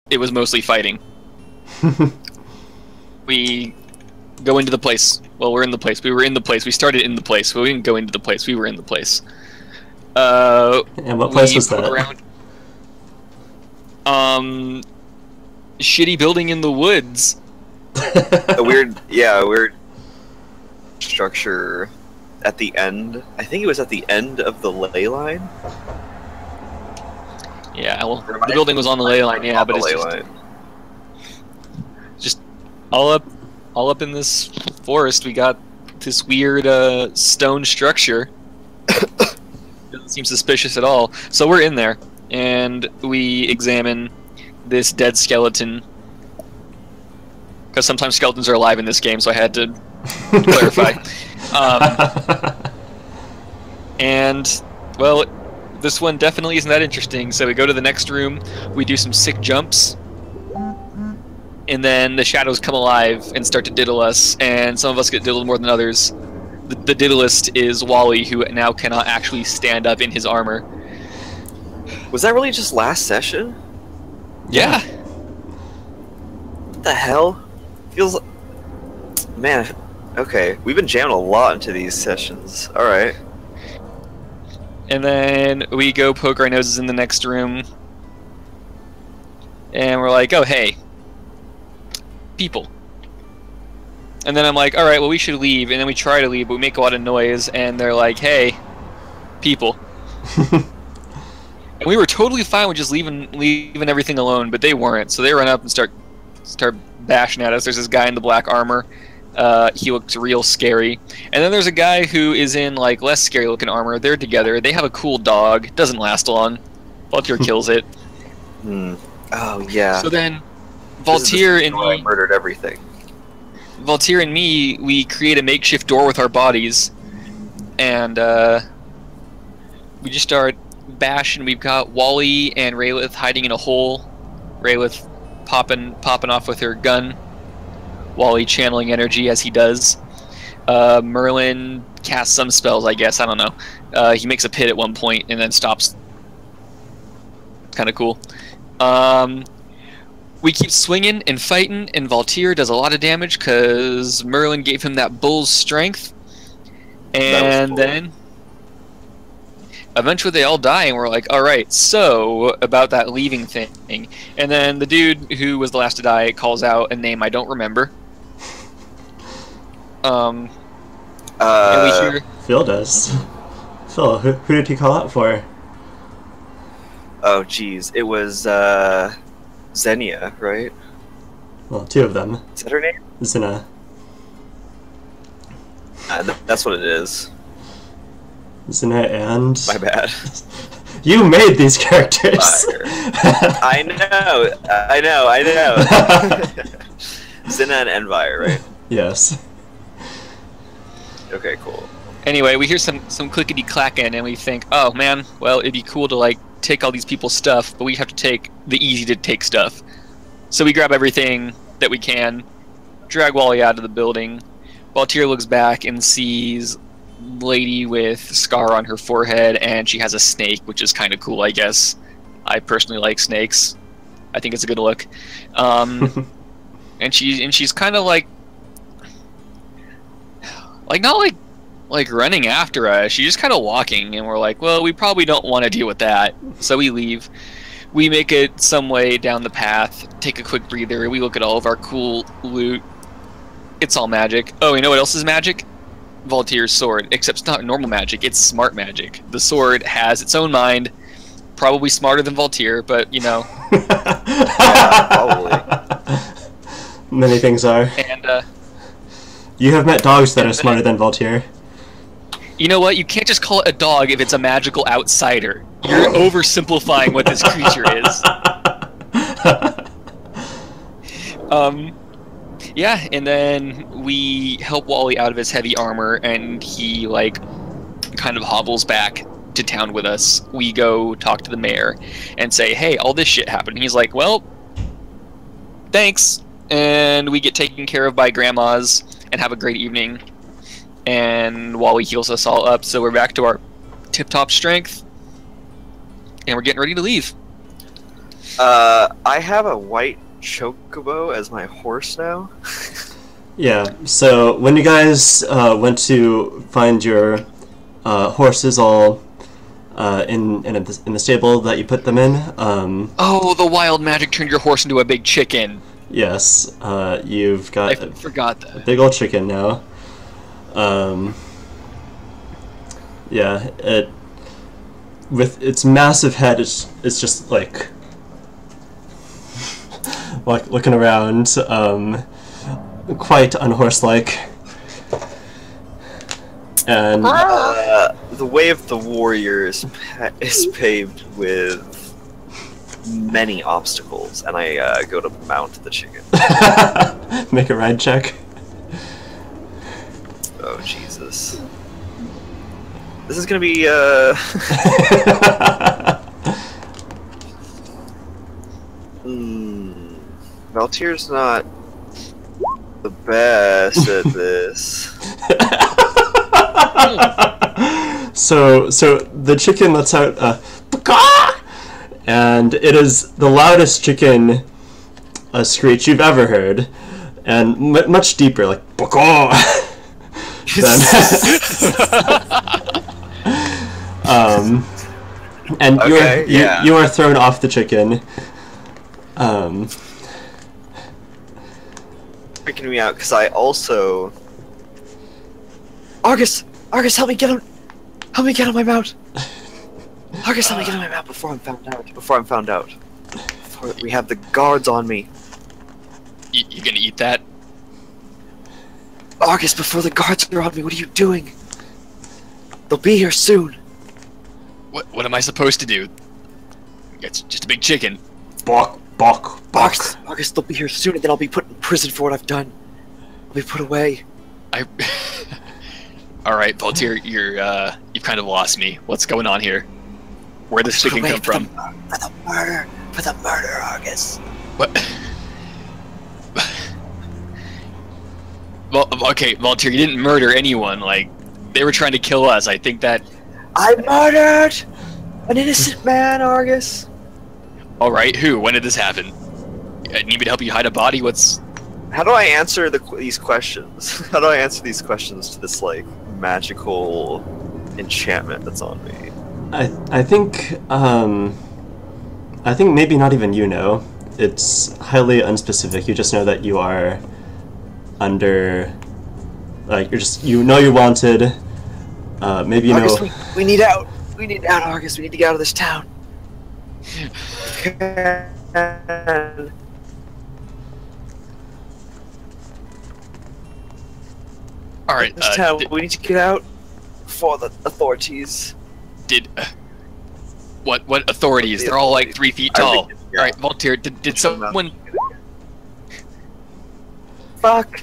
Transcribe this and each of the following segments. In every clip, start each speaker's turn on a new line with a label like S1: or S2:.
S1: it was mostly fighting. We go into the place. Well, we're in the place. We were in the place. We started in the place. But we didn't go into the place. We were in the place.
S2: And what place was that?
S1: Around, shitty building in the woods.
S3: A weird structure at the end. I think it was at the end of the ley line.
S1: Yeah, well, the building was on the ley line, yeah, but it's just all up in this forest. We got this weird stone structure. Doesn't seem suspicious at all. So we're in there, and we examine this dead skeleton. Because sometimes skeletons are alive in this game, so I had to clarify. And, well, this one definitely isn't that interesting, so we go to the next room, we do some sick jumps, and then the shadows come alive and start to diddle us, and some of us get diddled more than others. The diddlist is Wally, who now cannot actually stand up in his armor.
S3: Was that really just last session?
S1: Yeah.
S3: What the hell? Feels... Man, okay. We've been jamming a lot into these sessions. Alright.
S1: And then we go poke our noses in the next room. And we're like, oh, hey. People. And then I'm like, alright, well, we should leave. And then we try to leave, but we make a lot of noise. And they're like, hey, people. And we were totally fine with just leaving everything alone, but they weren't. So they run up and start bashing at us. There's this guy in the black armor. He looks real scary. And then there's a guy who is in like less scary looking armor. They're together. They have a cool dog. Doesn't last long. Voltaire kills it.
S3: Oh yeah.
S1: So then Voltaire and me
S3: murdered everything.
S1: Voltaire and me, we create a makeshift door with our bodies, and we just start bashing. We've got Wally and Raylith hiding in a hole. Raylith popping off with her gun. Wally channeling energy as he does. Merlin casts some spells, I guess. I don't know. He makes a pit at one point and then stops. Kind of cool. We keep swinging and fighting, and Voltaire does a lot of damage because Merlin gave him that bull's strength. And then eventually they all die, and we're like, alright, so about that leaving thing. And then the dude who was the last to die calls out a name I don't remember. And we hear...
S2: Phil does. Phil, who did he call out for?
S3: Oh, jeez. It was, Xenia, right?
S2: Well, two of them.
S3: Is that her name?
S2: Xena.
S3: That's what it is.
S2: Xena and...
S3: My bad.
S2: You made these characters!
S3: I know! Xena and Envire, right?
S2: Yes.
S3: Okay, cool.
S1: Anyway, we hear some clickety-clacking, and we think, oh man, well, it'd be cool to, like, take all these people's stuff, but we have to take the easy-to-take stuff. So we grab everything that we can, drag Wally out of the building. Voltaire looks back and sees lady with scar on her forehead, and she has a snake, which is kind of cool, I guess. I personally like snakes. I think it's a good look. And she's kind of like not like running after us. She's just kind of walking, and we're like, well, we probably don't want to deal with that. So we leave. We make it some way down the path, take a quick breather. We look at all of our cool loot. It's all magic. Oh, you know what else is magic? Voltaire's sword. Except it's not normal magic, it's smart magic. The sword has its own mind. Probably smarter than Voltaire, but, you know.
S3: Yeah, probably.
S2: Many things are.
S1: And,
S2: you have met dogs that are smarter than Voltaire.
S1: You know what? You can't just call it a dog if it's a magical outsider. You're oversimplifying what this creature is. Yeah, and then we help Wally out of his heavy armor, and he, like, kind of hobbles back to town with us. We go talk to the mayor and say, hey, all this shit happened. And he's like, well, thanks. And we get taken care of by grandmas and have a great evening. And Wally heals us all up, so we're back to our tip-top strength. And we're getting ready to leave.
S3: I have a white chocobo as my horse now.
S2: Yeah, so when you guys went to find your horses all in the stable that you put them in,
S1: Oh, the wild magic turned your horse into a big chicken.
S2: yes, you've got
S1: I forgot
S2: a
S1: that.
S2: big old chicken now. Yeah, with its massive head, it's just like looking around, quite unhorse-like. And
S3: The way of the warrior is paved with many obstacles, and I go to mount the chicken.
S2: make a ride check.
S3: Oh Jesus! This is gonna be Valtyr's not the best at this.
S2: So the chicken lets out a "Paka!" and it is the loudest chicken screech you've ever heard, and much deeper, like "Paka!" than and
S3: Okay, yeah.
S2: you are thrown off the chicken.
S3: Freaking me out because I also. Argus, help me get him! Help me get on my mount! Argus, help me get on my mount before I'm found out. Before we have the guards on me.
S1: You gonna eat that?
S3: Argus, before the guards are on me, what are you doing? They'll be here soon.
S1: What am I supposed to do? It's just a big chicken.
S2: Bok, bok, bok.
S3: Argus, they'll be here soon, and then I'll be put in prison for what I've done. I'll be put away.
S1: All right, Valtyr, you've kind of lost me. What's going on here? Where did this chicken come from?
S3: For the murder, Argus.
S1: What? Well, okay, Valtyr, you didn't murder anyone. Like, they were trying to kill us. I think that.
S3: I murdered an innocent man, Argus.
S1: All right, who? When did this happen? Need me to help you hide a body? What's?
S3: How do I answer these questions? How do I answer these questions to this like magical enchantment that's on me?
S2: I think maybe not even you know. It's highly unspecific. You just know that you are under, like, you know you're wanted. Maybe you
S3: Argus,
S2: know.
S3: we need out. We need out, Argus. We need to get out of this town.
S1: All right.
S3: This town. We need to get out before the authorities.
S1: What authorities? They're all like 3 feet tall.
S3: Yeah.
S1: All right, Valtyr, did someone?
S3: Fuck.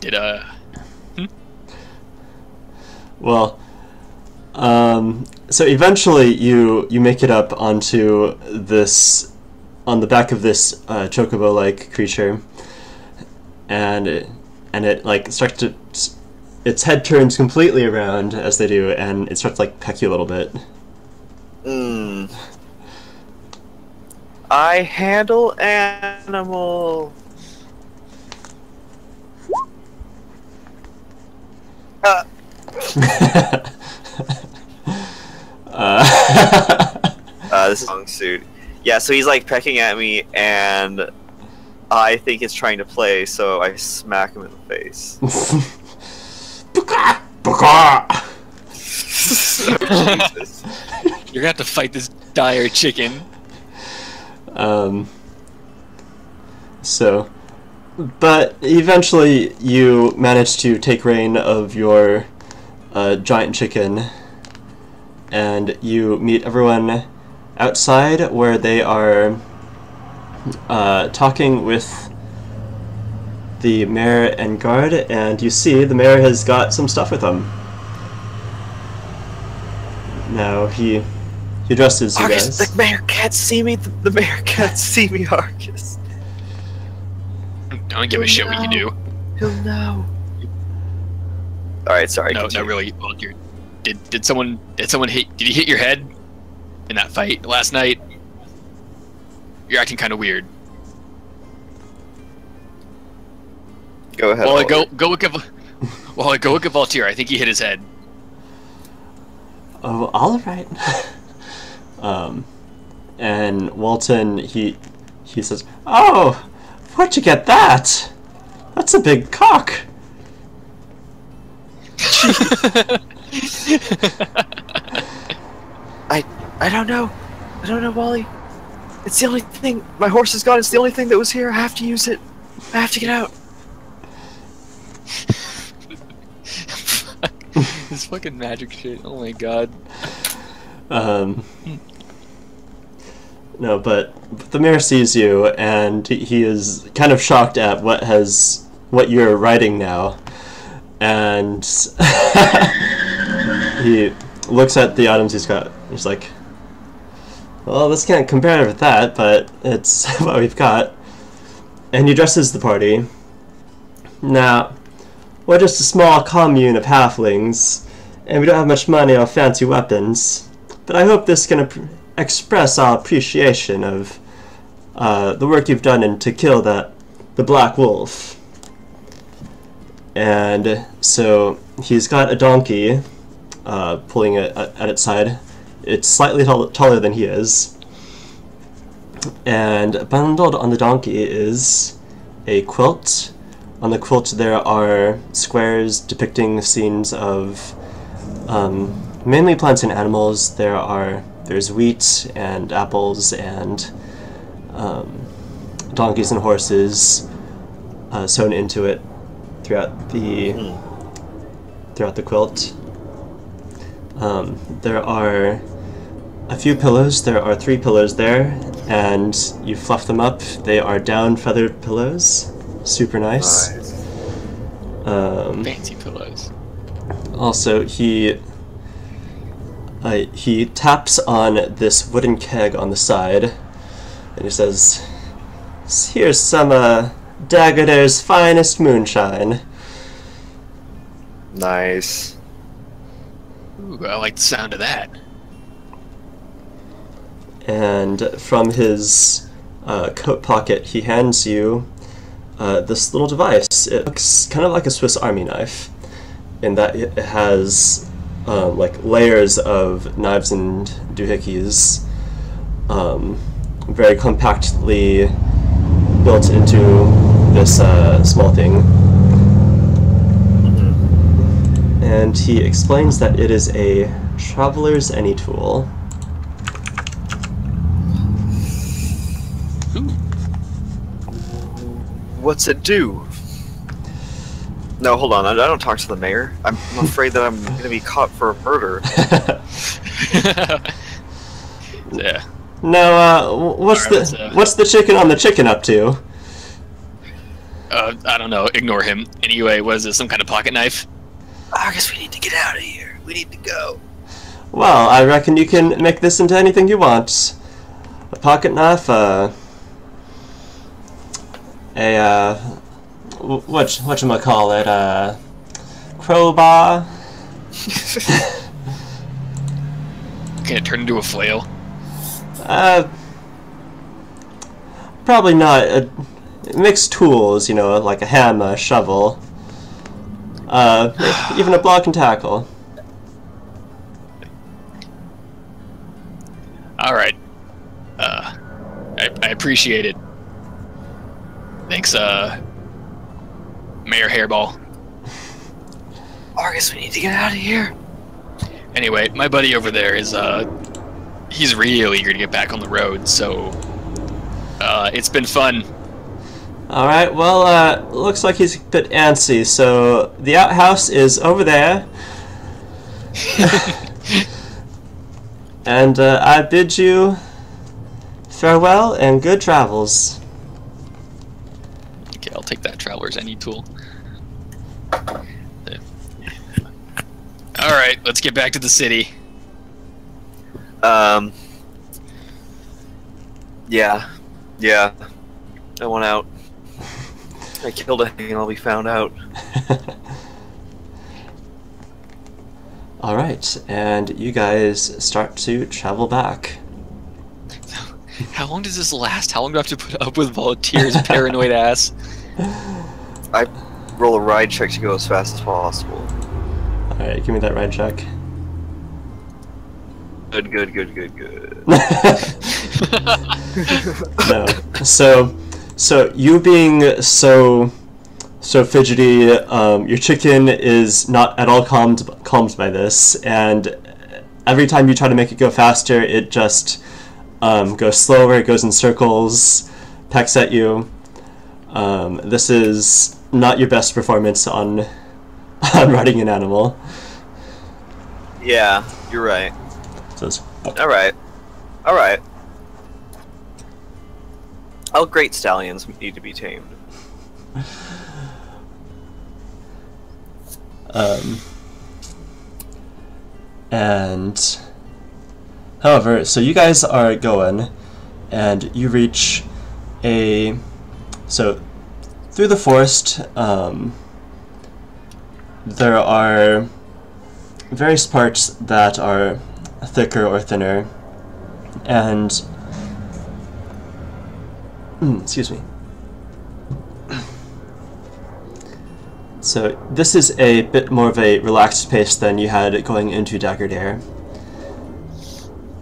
S1: Did
S2: Well, so eventually you make it up onto this, on the back of this chocobo-like creature, and it like starts to, its head turns completely around as they do, and it starts to like peck you a little bit.
S3: I handle animal. This is long suit. Yeah, so he's like pecking at me, and I think it's trying to play, so I smack him in the face. Jesus.
S1: you're gonna have to fight this dire chicken?
S2: So, but eventually you manage to take reign of your giant chicken, and you meet everyone outside where they are talking with the mayor and guard, and you see the mayor has got some stuff with him. Now he addresses you
S3: Argus,
S2: guys.
S3: the mayor can't see me. The mayor can't see me, Argus.
S1: Don't give a shit what you do.
S3: He'll know. All right, sorry.
S1: No,
S3: continue.
S1: really. Well, did someone hit? Did he hit your head? in that fight last night. You're acting kind of weird.
S3: Go ahead.
S1: Well,
S3: Oliver.
S1: go look at Valtier. I think he hit his head.
S2: Oh, all right. And Walton, he says, "Oh, where'd you get that? That's a big cock."
S3: I don't know. I don't know, Wally. It's the only thing. My horse is gone. It's the only thing that was here. I have to use it. I have to get out.
S1: This fucking magic shit. Oh my god.
S2: No, but the mayor sees you, and he is kind of shocked at what you're writing now, and he looks at the items he's got. He's like, "Well, this can't compare with that, but it's what we've got." And he addresses the party. "Now, we're just a small commune of halflings, and we don't have much money or fancy weapons, but I hope this can express our appreciation of the work you've done to kill the Black Wolf." And so he's got a donkey pulling it at its side. It's slightly taller than he is. And bundled on the donkey is a quilt. On the quilt there are squares depicting scenes of mainly plants and animals. There's wheat and apples and donkeys and horses sewn into it throughout the quilt. There are a few pillows. There are 3 pillows there, and you fluff them up. They are down feathered pillows. Super nice.
S1: Fancy pillows.
S2: Also, he taps on this wooden keg on the side, and he says, "Here's some Dagoder's finest moonshine."
S3: Nice.
S1: Ooh, I like the sound of that.
S2: And from his coat pocket, he hands you this little device. It looks kind of like a Swiss Army knife, in that it has like layers of knives and doohickeys, very compactly built into this small thing. And he explains that it is a traveler's any tool.
S1: Ooh.
S3: What's it do? No, hold on. I don't talk to the mayor. I'm afraid that I'm going to be caught for a murder.
S1: Yeah.
S2: No, what's the chicken on the chicken up to?
S1: I don't know. Ignore him. Anyway, was this some kind of pocket knife?
S3: I guess we need to get out of here. We need to go.
S2: Well, I reckon you can make this into anything you want. A pocket knife, whatchamacallit, crowbar.
S1: Can it turn into a flail?
S2: Probably not. Mixed tools, you know, like a hammer, a shovel. Even a block and tackle.
S1: Alright. I appreciate it. Thanks, Mayor Hairball.
S3: Argus, we need to get out of here.
S1: Anyway, my buddy over there is, he's real eager to get back on the road, so, it's been fun.
S2: Alright, well, looks like he's a bit antsy, so the outhouse is over there. And I bid you farewell and good travels.
S1: Okay, I'll take that traveler's any tool. Alright, let's get back to the city.
S3: Yeah. I want out. I killed a thing and I'll be found out.
S2: All right, and you guys start to travel back.
S1: How long does this last? How long do I have to put up with Volunteer's paranoid ass?
S3: I roll a ride check to go as fast as possible.
S2: All right, give me that ride check.
S3: Good.
S2: No. So you being so fidgety, your chicken is not at all calmed by this, and every time you try to make it go faster, it just goes slower, it goes in circles, pecks at you. This is not your best performance on riding an animal.
S3: Yeah, you're right.
S2: Says,
S3: All right. All great stallions need to be tamed.
S2: And however, so you guys are going, and you reach so through the forest, there are various parts that are thicker or thinner, and excuse me. So this is a bit more of a relaxed pace than you had going into Dagger Dare.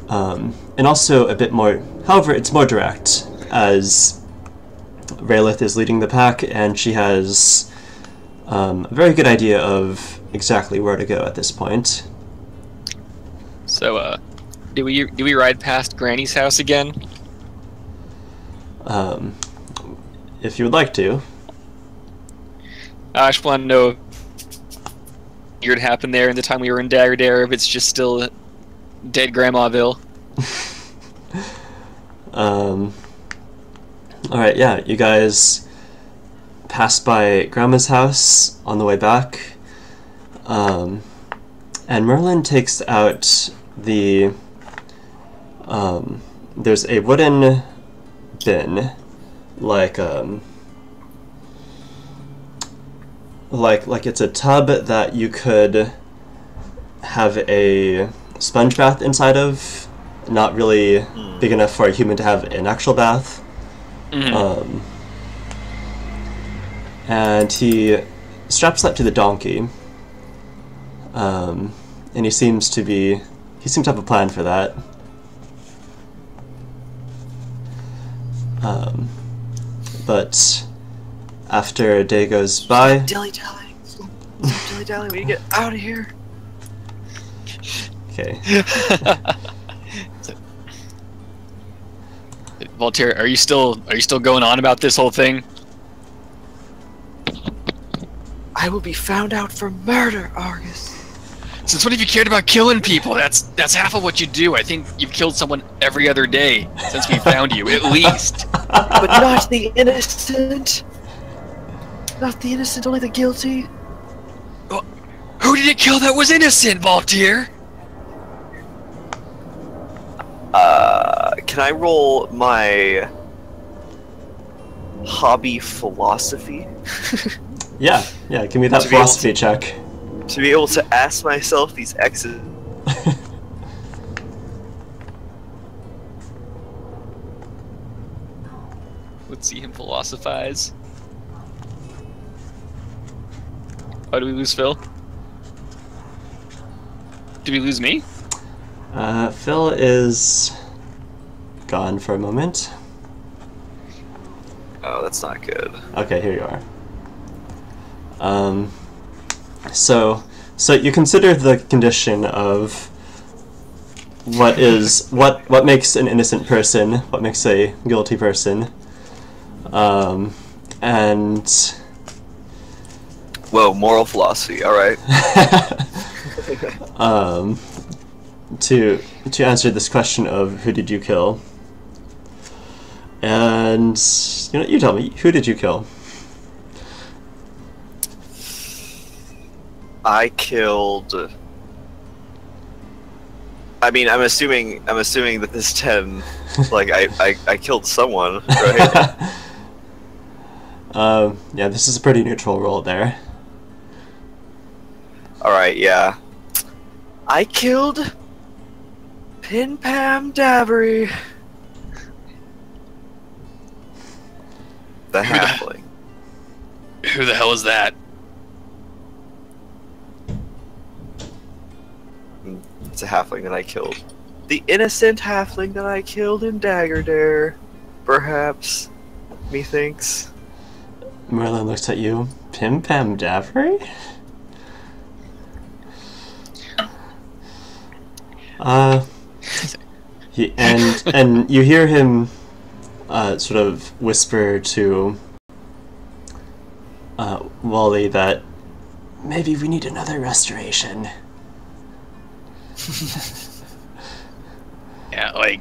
S2: And also a bit more, however, it's more direct, as Raelith is leading the pack, and she has a very good idea of exactly where to go at this point.
S1: So, do we ride past Granny's house again?
S2: If you would like to.
S1: I just want to know if weird happened there in the time we were in Dagger Dare, if it's just still dead Grandmaville.
S2: Alright, yeah, you guys pass by Grandma's house on the way back, and Merlin takes out the, there's a wooden bin, like it's a tub that you could have a sponge bath inside of, not really big enough for a human to have an actual bath.
S1: Mm-hmm.
S2: And he straps that to the donkey, and he seems to have a plan for that. But after a day goes by,
S3: Dilly-dally, we need to get out of here.
S2: okay.
S1: Voltaire, are you still going on about this whole thing?
S3: I will be found out for murder, Argus.
S1: Since when have you cared about killing people? That's half of what you do. I think you've killed someone every other day since we found you, at least.
S3: But not the innocent. Not the innocent, only the guilty.
S1: Well, who did you kill that was innocent, Voltaire?
S3: Can I roll my hobby philosophy?
S2: Yeah, give me that philosophy check.
S3: To be able to ask myself these X's.
S1: Let's see him philosophize. Oh, did we lose Phil? Did we lose me?
S2: Phil is gone for a moment.
S3: Oh, that's not good.
S2: Okay, here you are. So you consider the condition of what makes an innocent person, what makes a guilty person, and
S3: whoa, moral philosophy. All right.
S2: to answer this question of who did you kill, and you tell me, who did you kill?
S3: I killed. I mean, I'm assuming that this 10, like I killed someone, right?
S2: Yeah, this is a pretty neutral roll there.
S3: All right, yeah. I killed Pin Pam Davery. The halfling.
S1: Who the hell is that?
S3: It's a halfling that I killed. The innocent halfling that I killed in Dagger Dare. Perhaps. Methinks.
S2: Merlin looks at you. Pim Pam Davery? And you hear him sort of whisper to Wally that maybe we need another restoration.
S1: Yeah, like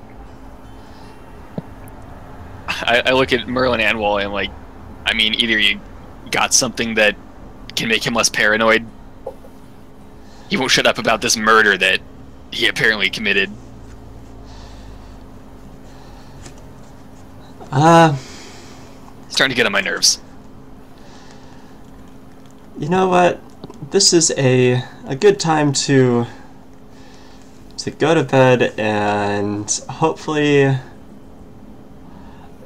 S1: I look at Merlin and Wally. I'm like, I mean, either you got something that can make him less paranoid. He won't shut up about this murder that he apparently committed. It's starting to get on my nerves.
S2: You know what? This is a good time to go to bed, and hopefully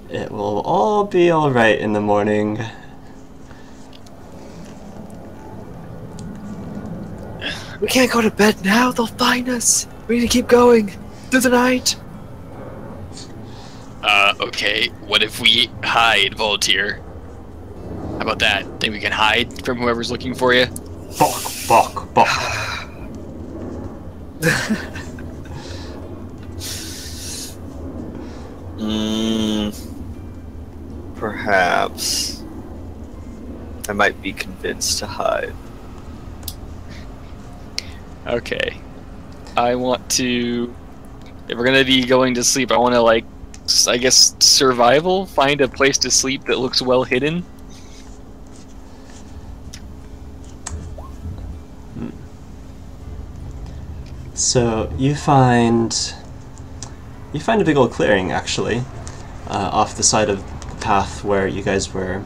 S2: it will all be alright in the morning.
S3: We can't go to bed now, they'll find us. We need to keep going through the night.
S1: Okay, what if we hide, Voltaire? How about that? Think we can hide from whoever's looking for you?
S2: Fuck.
S3: Perhaps. I might be convinced to hide.
S1: Okay. I want to... If we're gonna be going to sleep, I want to, like, I guess, survival? Find a place to sleep that looks well hidden?
S2: So you find a big old clearing, actually, off the side of the path where you guys were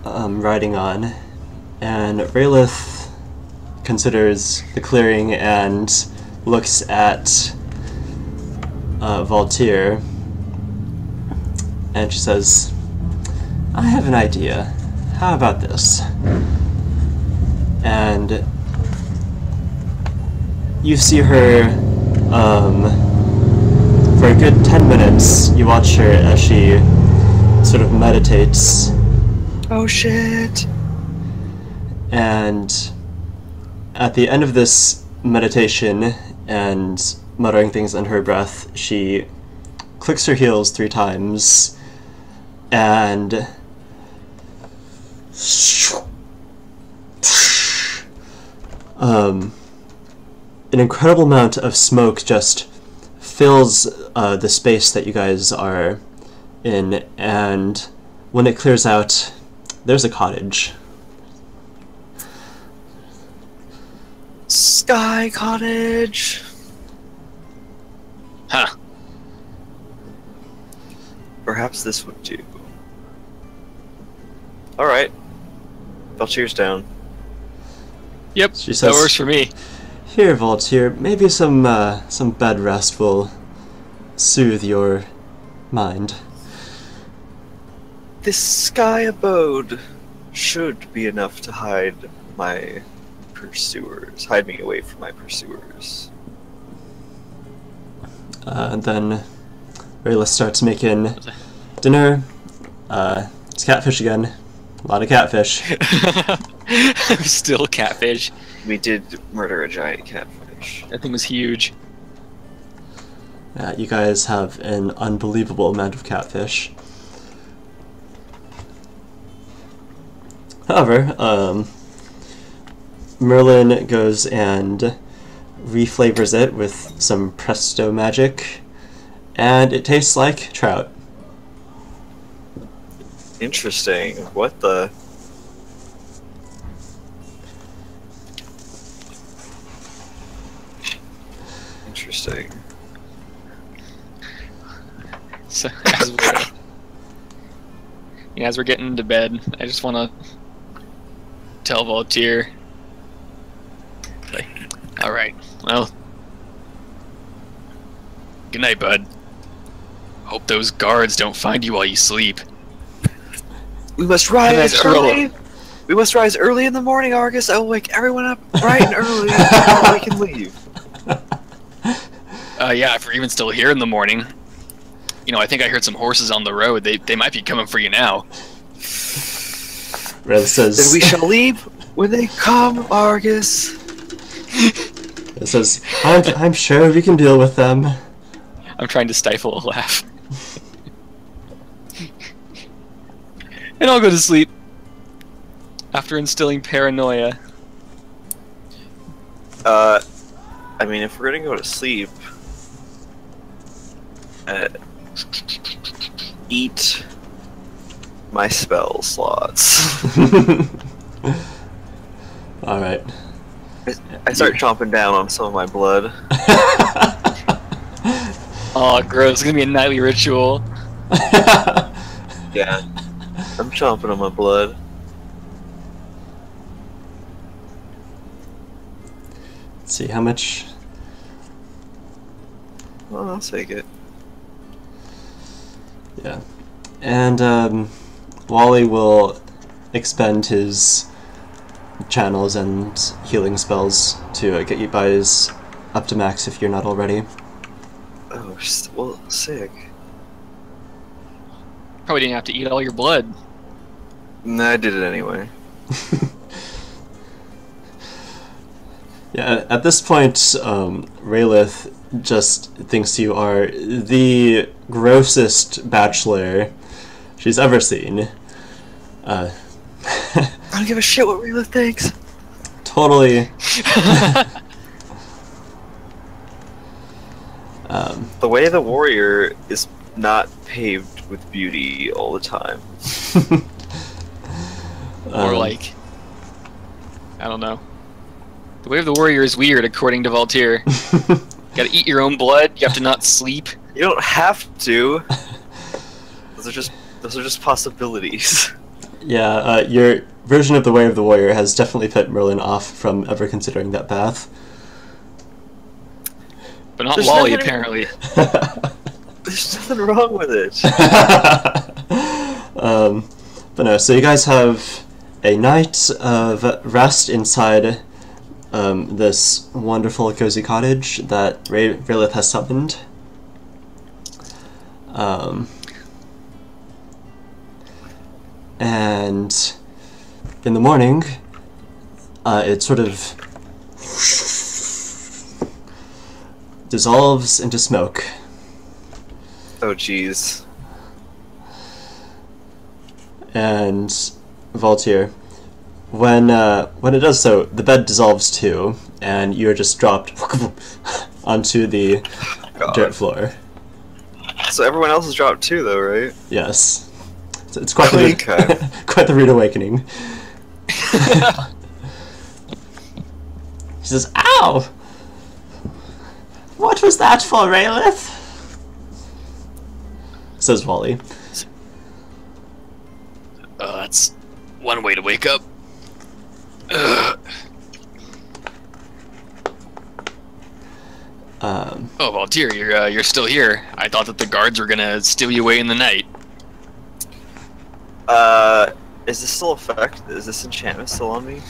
S2: riding on, and Raylith considers the clearing and looks at Voltaire, and she says, I have an idea. How about this? And you see her, for a good 10 minutes, you watch her as she sort of meditates.
S3: Oh shit!
S2: And at the end of this meditation and muttering things under her breath, she clicks her heels 3 times and an incredible amount of smoke just fills the space that you guys are in, and when it clears out, there's a cottage.
S3: Sky Cottage!
S1: Huh.
S3: Perhaps this would do. Alright. Valtier's down.
S1: Yep,
S2: She
S1: that
S2: says,
S1: works for me.
S2: Here, Voltaire, maybe some bed rest will soothe your mind.
S3: This sky abode should be enough to hide my pursuers. Hide me away from my pursuers.
S2: And then Rayla starts making dinner. It's catfish again. A lot of catfish.
S1: Still catfish.
S3: We did murder a giant catfish.
S1: That thing was huge.
S2: You guys have an unbelievable amount of catfish. However, Merlin goes and reflavors it with some presto magic, and it tastes like trout.
S3: Interesting. What the... Interesting.
S1: So, as we're getting to bed, I just want to tell Voltaire, Alright, well. Good night, bud. Hope those guards don't find you while you sleep.
S3: We must rise early. We must rise early in the morning, Argus. I will wake everyone up bright and early so we can leave.
S1: Yeah, if we're even still here in the morning. You know, I think I heard some horses on the road. They might be coming for you now.
S2: Red says...
S3: Then we shall leave when they come, Argus.
S2: It says, I'm sure we can deal with them.
S1: I'm trying to stifle a laugh. And I'll go to sleep. After instilling paranoia.
S3: I mean, if we're gonna go to sleep, eat my spell slots.
S2: Alright.
S3: I start chomping down on some of my blood.
S1: Oh, gross. It's gonna be a nightly ritual.
S3: Yeah. I'm chomping on my blood.
S2: Let's see, how much...
S3: Well, I'll take it.
S2: Yeah. And, Wally will expend his channels and healing spells to get you guys up to max if you're not already.
S3: Oh, well, sick.
S1: Probably didn't have to eat all your blood.
S3: Nah, I did it anyway.
S2: Yeah, at this point, Raylith just thinks you are the grossest bachelor she's ever seen.
S3: I don't give a shit what Rayla thinks.
S2: Totally.
S3: The way the warrior is not paved with beauty all the time.
S1: Or like... I don't know. The way of the warrior is weird, according to Voltaire. You gotta eat your own blood, you have to not sleep.
S3: You don't have to. Those are just possibilities.
S2: Yeah, your version of the Way of the Warrior has definitely put Merlin off from ever considering that path.
S1: But not
S3: There's
S1: Wally,
S3: nothing-
S1: apparently.
S3: There's nothing wrong with it.
S2: But no, so you guys have a night of rest inside this wonderful cozy cottage that Raylith has summoned. And in the morning, it sort of dissolves into smoke.
S3: Oh, jeez.
S2: And Voltaire, when it does so, the bed dissolves too, and you're just dropped onto the dirt floor.
S3: So everyone else is dropped too, though, right?
S2: Yes. It's quite the
S3: Okay.
S2: quite the rude awakening. She says, "Ow! What was that for, Raylith?" Says Wally.
S1: That's one way to wake up. Ugh. Oh, Voltaire, you're still here. I thought that the guards were gonna steal you away in the night.
S3: Is this still effect? Is this enchantment still on me?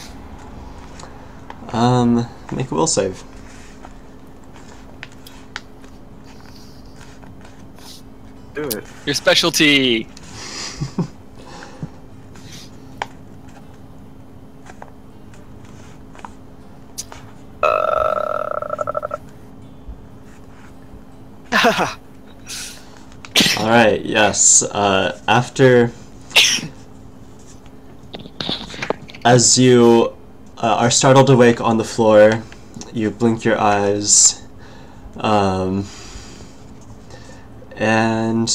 S2: Make a will save.
S3: Do it.
S1: Your specialty.
S2: Alright, yes. After... As you are startled awake on the floor, you blink your eyes, and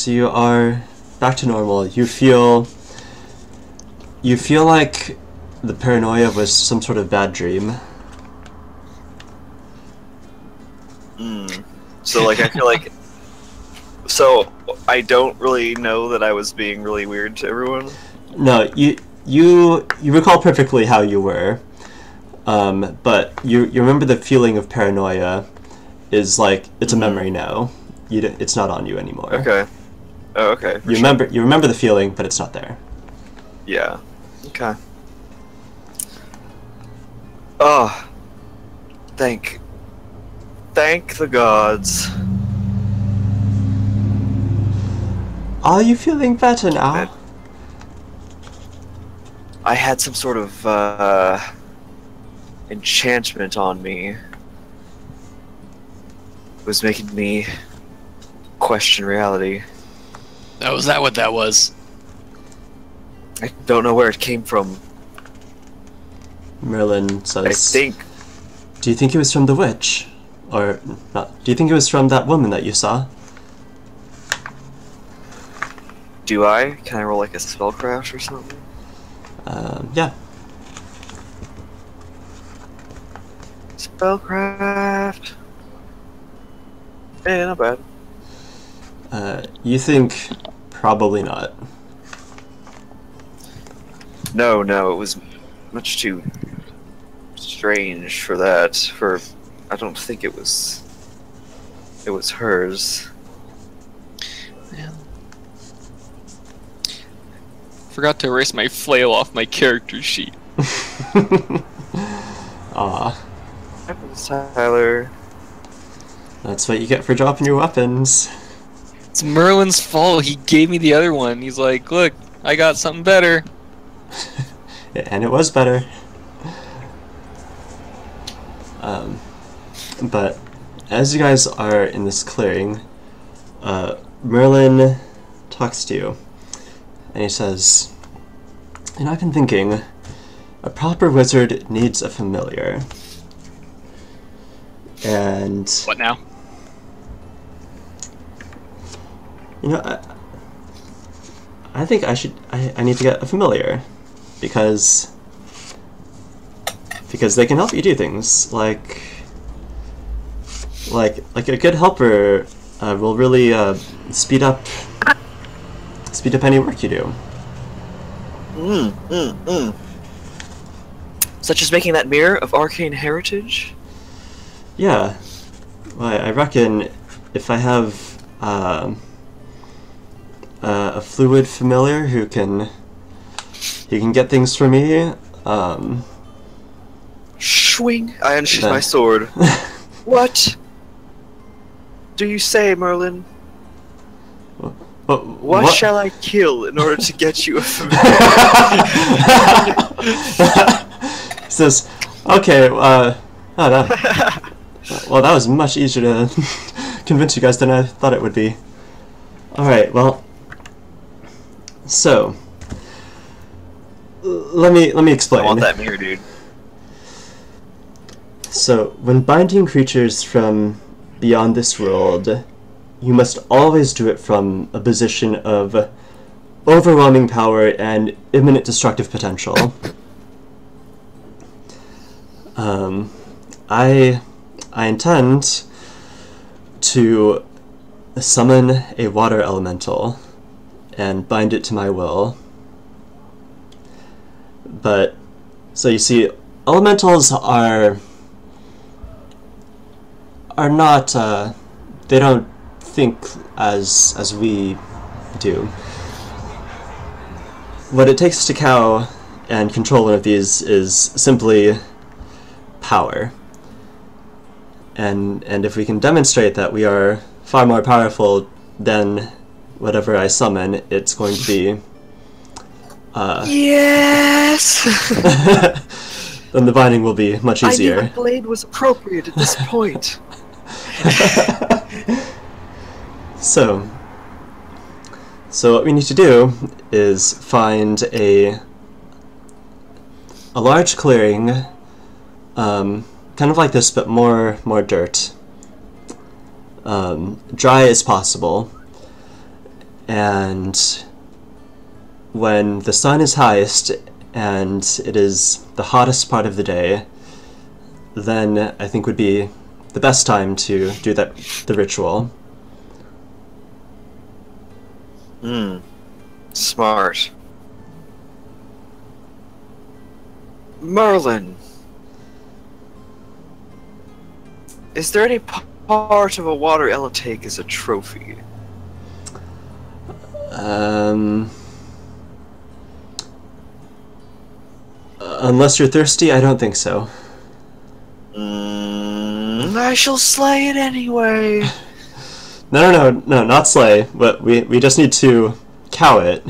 S2: you are back to normal. You feel like the paranoia was some sort of bad dream.
S3: So, like, I feel like... So, I don't really know that I was being really weird to everyone?
S2: No, you recall perfectly how you were. But you remember the feeling of paranoia is like it's a memory now. It's not on you anymore.
S3: Okay. Oh, okay.
S2: You remember the feeling, but it's not there.
S3: Yeah. Okay. Oh. Thank the gods.
S2: Are you feeling better now?
S3: I had some sort of enchantment on me. It was making me question reality.
S1: Oh, is that what that was?
S3: I don't know where it came from.
S2: Merlin says,
S3: I think...
S2: Do you think it was from the witch? Or not? Do you think it was from that woman that you saw?
S3: Do I? Can I roll like a spellcraft or something?
S2: Yeah.
S3: Spellcraft. Eh, not bad.
S2: You think probably not.
S3: No, it was much too strange for that. I don't think it was hers.
S1: Yeah. Forgot to erase my flail off my character sheet.
S2: Aw.
S3: Happens, Tyler.
S2: That's what you get for dropping your weapons.
S1: It's Merlin's fault. He gave me the other one. He's like, look, I got something better.
S2: And it was better. But as you guys are in this clearing, Merlin talks to you, and he says, "And I've been thinking, a proper wizard needs a familiar." And
S1: What now?
S2: you know, I think I need to get a familiar, because they can help you do things like a good helper will really speed up any work you do.
S3: Such as making that mirror of arcane heritage?
S2: Yeah, well, I reckon if I have a fluid familiar who can get things for me.
S3: Swing! I unsheath my sword. What do you say, Merlin? What shall I kill in order to get you a familiar?
S2: He says, okay, well, that was much easier to convince you guys than I thought it would be. Alright, well, so, let me explain.
S3: I want that mirror, dude.
S2: So, when binding creatures from beyond this world, you must always do it from a position of overwhelming power and imminent destructive potential. I intend to summon a water elemental and bind it to my will. But, so you see, elementals are not, they don't think as we do. What it takes to cow and control one of these is simply power. And if we can demonstrate that we are far more powerful than whatever I summon, it's going to be
S3: yes.
S2: then the binding will be much easier.
S3: I knew the blade was appropriate at this point.
S2: So what we need to do is find a large clearing, kind of like this, but more dirt, dry as possible, and when the sun is highest and it is the hottest part of the day, then I think would be the best time to do the ritual.
S3: Smart. Merlin, Is there any part of a water I'll take as a trophy?
S2: Unless you're thirsty, I don't think so.
S3: I shall slay it anyway.
S2: No, not slay. But we just need to cow it.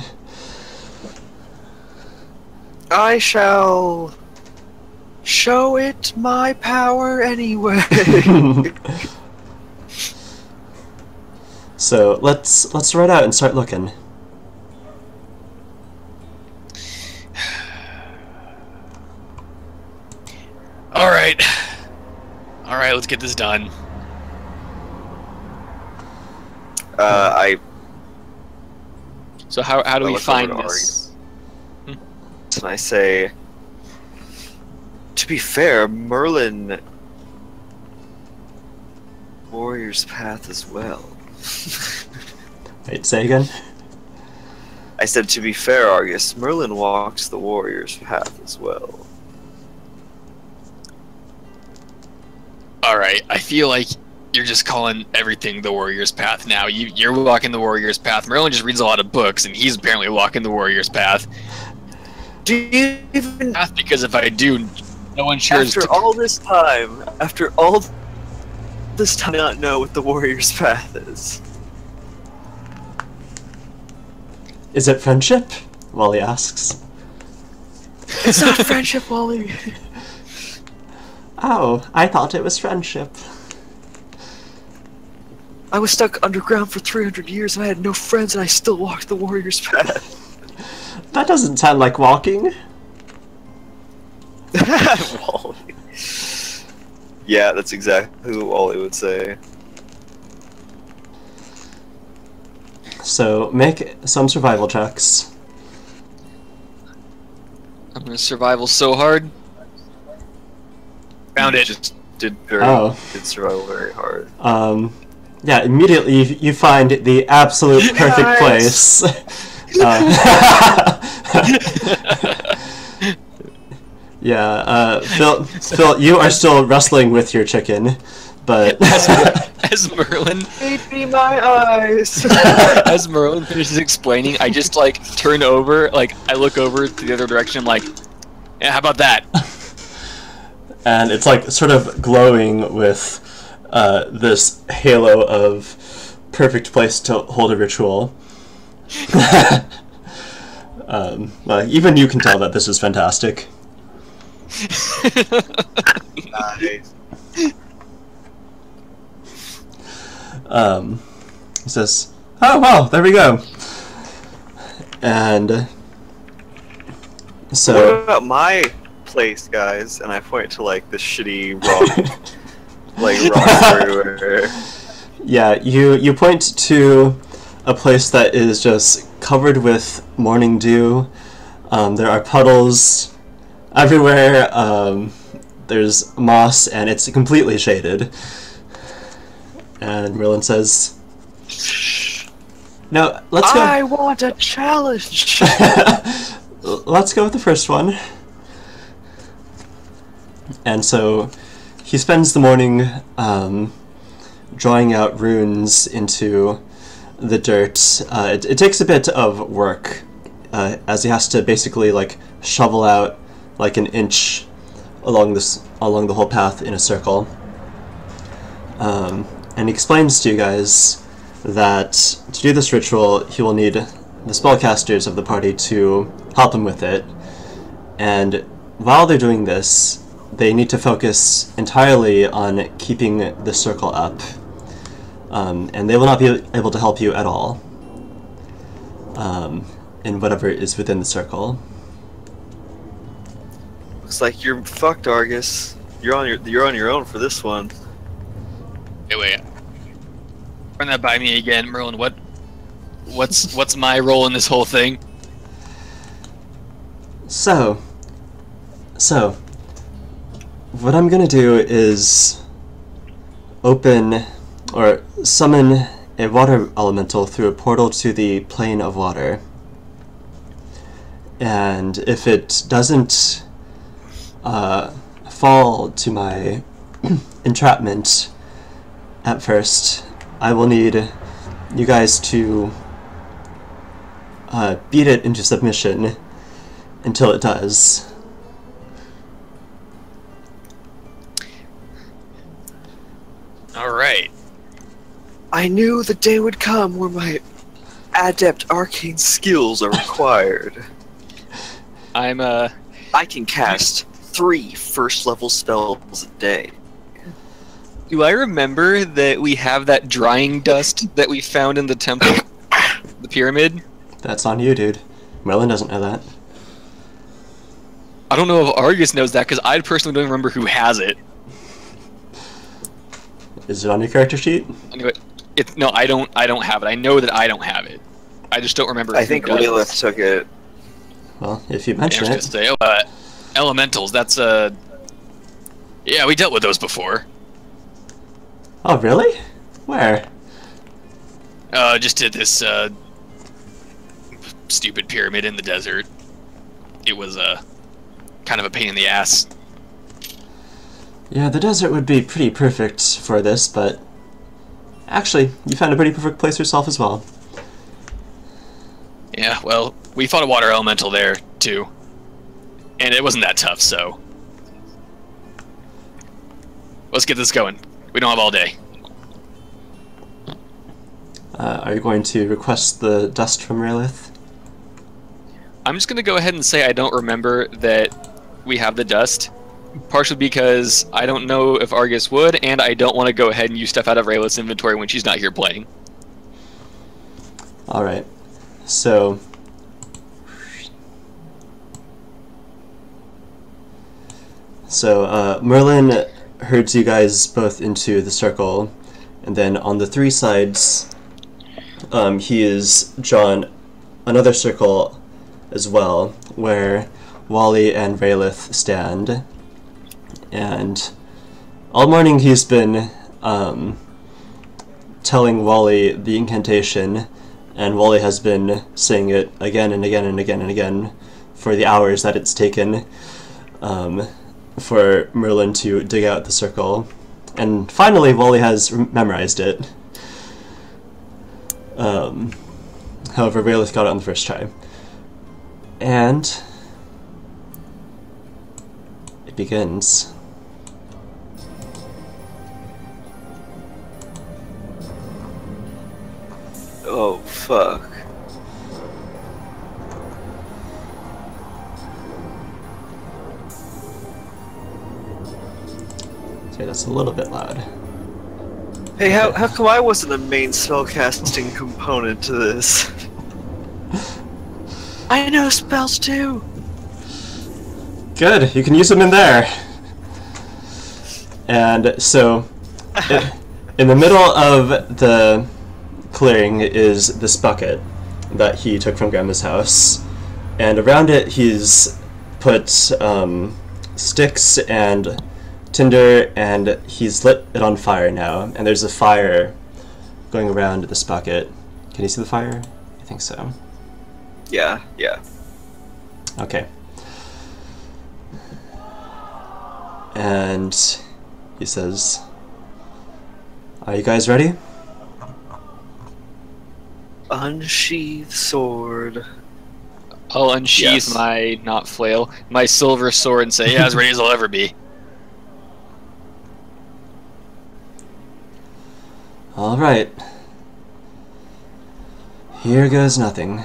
S3: I shall show it my power anyway.
S2: So let's ride out and start looking.
S1: All right, let's get this done. So how do we find this?
S3: And I say, to be fair, Merlin Warrior's Path as well.
S2: Wait, say again?
S3: I said, to be fair, Argus, Merlin walks the Warrior's Path as well.
S1: Alright, I feel like you're just calling everything the Warrior's Path now. You're walking the Warrior's Path. Merlin just reads a lot of books, and he's apparently walking the Warrior's Path.
S3: Do you even...
S1: Because if I do, no one shares...
S3: After all this time, I not know what the Warrior's Path is.
S2: Is it friendship? Wally asks.
S3: It's not friendship, Wally.
S2: Oh, I thought it was friendship.
S3: I was stuck underground for 300 years and I had no friends and I still walked the Warrior's Path.
S2: That doesn't sound like walking.
S3: Wally. Yeah, that's exactly what Wally would say.
S2: So, make some survival checks.
S1: I'm gonna survival so hard. Found it.
S3: Just did survival very hard.
S2: Yeah, immediately you find the absolute perfect place. Yeah, Phil, you are still wrestling with your chicken, but
S1: as Merlin,
S3: be my eyes.
S1: As Merlin finishes explaining, I just like turn over, like I look over to the other direction, I'm like, yeah, how about that?
S2: And it's like sort of glowing with this halo of perfect place to hold a ritual. Even you can tell that this is fantastic.
S3: Nice.
S2: He says, "Oh wow, there we go." And so,
S3: what about my place, guys? And I point to like the shitty rock, like rocks everywhere.
S2: Yeah, you point to a place that is just covered with morning dew. There are puddles everywhere. There's moss, and it's completely shaded. And Merlin says, "No, let's go."
S3: I want a challenge.
S2: Let's go with the first one. And so he spends the morning drawing out runes into the dirt. It takes a bit of work, as he has to basically like shovel out like an inch along the whole path in a circle. And he explains to you guys that to do this ritual, he will need the spellcasters of the party to help him with it. And while they're doing this, they need to focus entirely on keeping the circle up. And they will not be able to help you at all in whatever is within the circle.
S3: Looks like you're fucked, Argus. You're on your own for this one.
S1: Hey, wait. Run that by me again, Merlin. What's my role in this whole thing?
S2: So, what I'm gonna do is open or summon a water elemental through a portal to the plane of water. And if it doesn't fall to my entrapment, at first, I will need you guys to beat it into submission until it does.
S1: Alright.
S3: I knew the day would come where my adept arcane skills are required.
S1: I
S3: can cast 3 first-level spells a day.
S1: Do I remember that we have that drying dust that we found in the temple? The pyramid?
S2: That's on you, dude. Merlin doesn't know that.
S1: I don't know if Argus knows that, because I personally don't remember who has it.
S2: Is it on your character sheet?
S1: Anyway, no, I don't have it. I know that I don't have it. I just don't remember
S3: I
S1: who
S3: think
S1: does.
S3: Lilith took it.
S2: Well, if you mention
S1: I
S2: it.
S1: was gonna say, elementals, that's yeah, we dealt with those before.
S2: Oh, really? Where?
S1: Just did this, stupid pyramid in the desert. It was, kind of a pain in the ass.
S2: Yeah, the desert would be pretty perfect for this, but actually, you found a pretty perfect place yourself as well.
S1: Yeah, well, we fought a water elemental there, too. And it wasn't that tough, so... Let's get this going. We don't have all day.
S2: Are you going to request the dust from Raelith?
S1: I'm just gonna go ahead and say I don't remember that we have the dust. Partially because I don't know if Argus would, and I don't want to go ahead and use stuff out of Raelith's inventory when she's not here playing.
S2: Alright. So... Merlin herds you guys both into the circle, and then on the 3 sides, he is drawn another circle as well, where Wally and Raelith stand. And all morning he's been telling Wally the incantation, and Wally has been saying it again and again and again and again for the hours that it's taken for Merlin to dig out the circle. And finally Wally has memorized it. However, Raelith got it on the first try. And it begins.
S3: Oh, fuck.
S2: Okay, that's a little bit loud.
S3: Hey, how come I wasn't a main spellcasting component to this? I know spells too!
S2: Good, you can use them in there. And so, in the middle of the clearing is this bucket that he took from Grandma's house, and around it he's put sticks and tinder, and he's lit it on fire now, and there's a fire going around this bucket. Can you see the fire? I think so.
S3: Yeah.
S2: Okay. And he says, "Are you guys ready?"
S3: Unsheathe sword.
S1: I'll unsheath
S3: Yes.
S1: my, not flail, my silver sword and say, yeah, as ready as I'll ever be.
S2: Alright. Here goes nothing.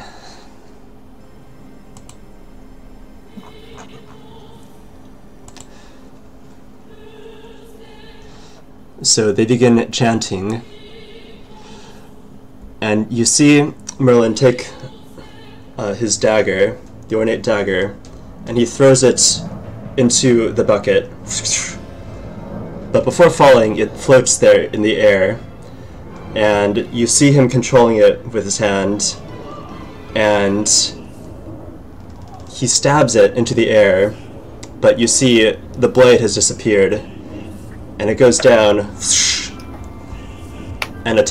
S2: So they begin chanting, and you see Merlin take his dagger, the ornate dagger, and he throws it into the bucket. But before falling, it floats there in the air, and you see him controlling it with his hand, and he stabs it into the air, but you see the blade has disappeared, and it goes down, and a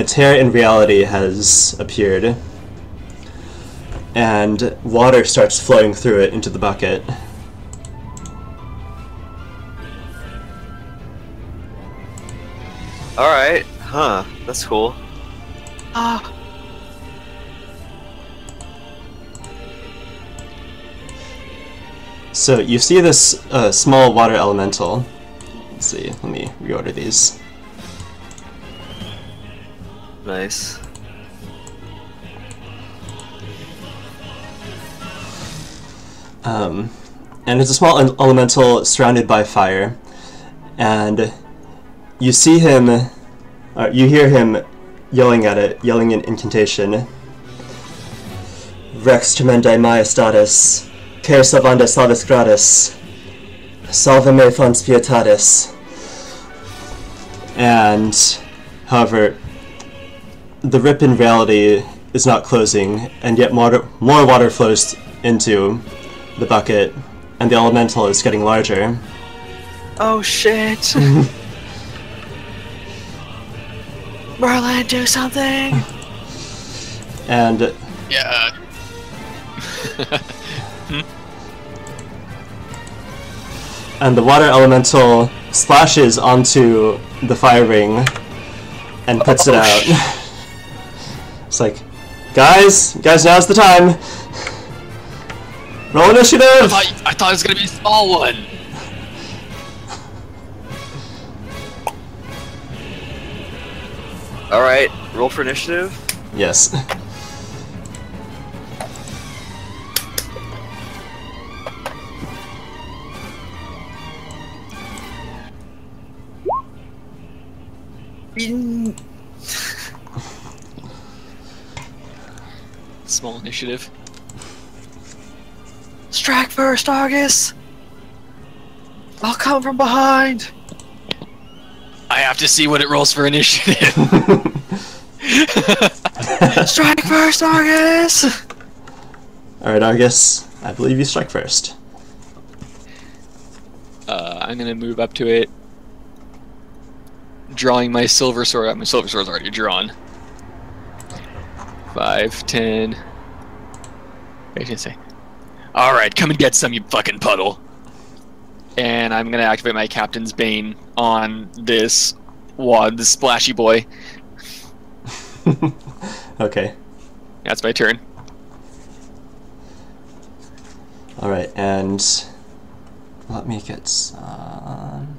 S2: tear in reality has appeared, and water starts flowing through it into the bucket.
S3: Huh, that's cool. Ah.
S2: So you see this small water elemental. Let's see, let me reorder these.
S3: Nice.
S2: And it's a small elemental surrounded by fire. And you see him, you hear him yelling at it, yelling an incantation. Rex tremendae majestatis, care salvanda salvis gratis, salve me fons pietatis. And, however, the rip in reality is not closing, and yet more water flows into the bucket, and the elemental is getting larger.
S3: Oh shit! Merlin, do something!
S2: And
S1: Yeah.
S2: and the water elemental splashes onto the fire ring and puts it out. It's like, guys, now's the time. Roll initiative.
S1: I thought it was gonna be a small one.
S3: All right, roll for initiative.
S2: Yes.
S1: Small initiative.
S3: Strike first, Argus! I'll come from behind!
S1: I have to see what it rolls for initiative.
S3: Strike first, Argus!
S2: Alright, Argus, I believe you strike first.
S1: I'm gonna move up to it. Drawing my silver sword. My silver sword's already drawn. 5, 10. I can say. Alright, come and get some, you fucking puddle. And I'm gonna activate my Captain's Bane on this wad, this splashy boy.
S2: Okay.
S1: That's my turn.
S2: Alright, and let me get some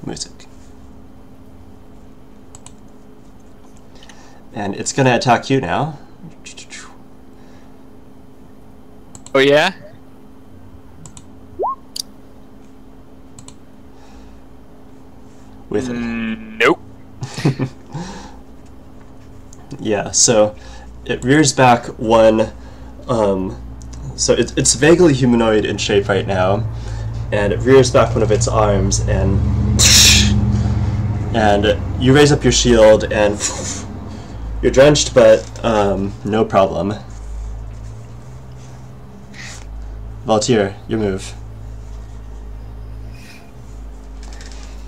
S2: music. And it's gonna attack you now.
S1: Oh yeah?
S2: With
S1: nope.
S2: Yeah, so it rears back one, so it's vaguely humanoid in shape right now, and it rears back one of its arms, and you raise up your shield, and you're drenched, but no problem. Valtier, your move.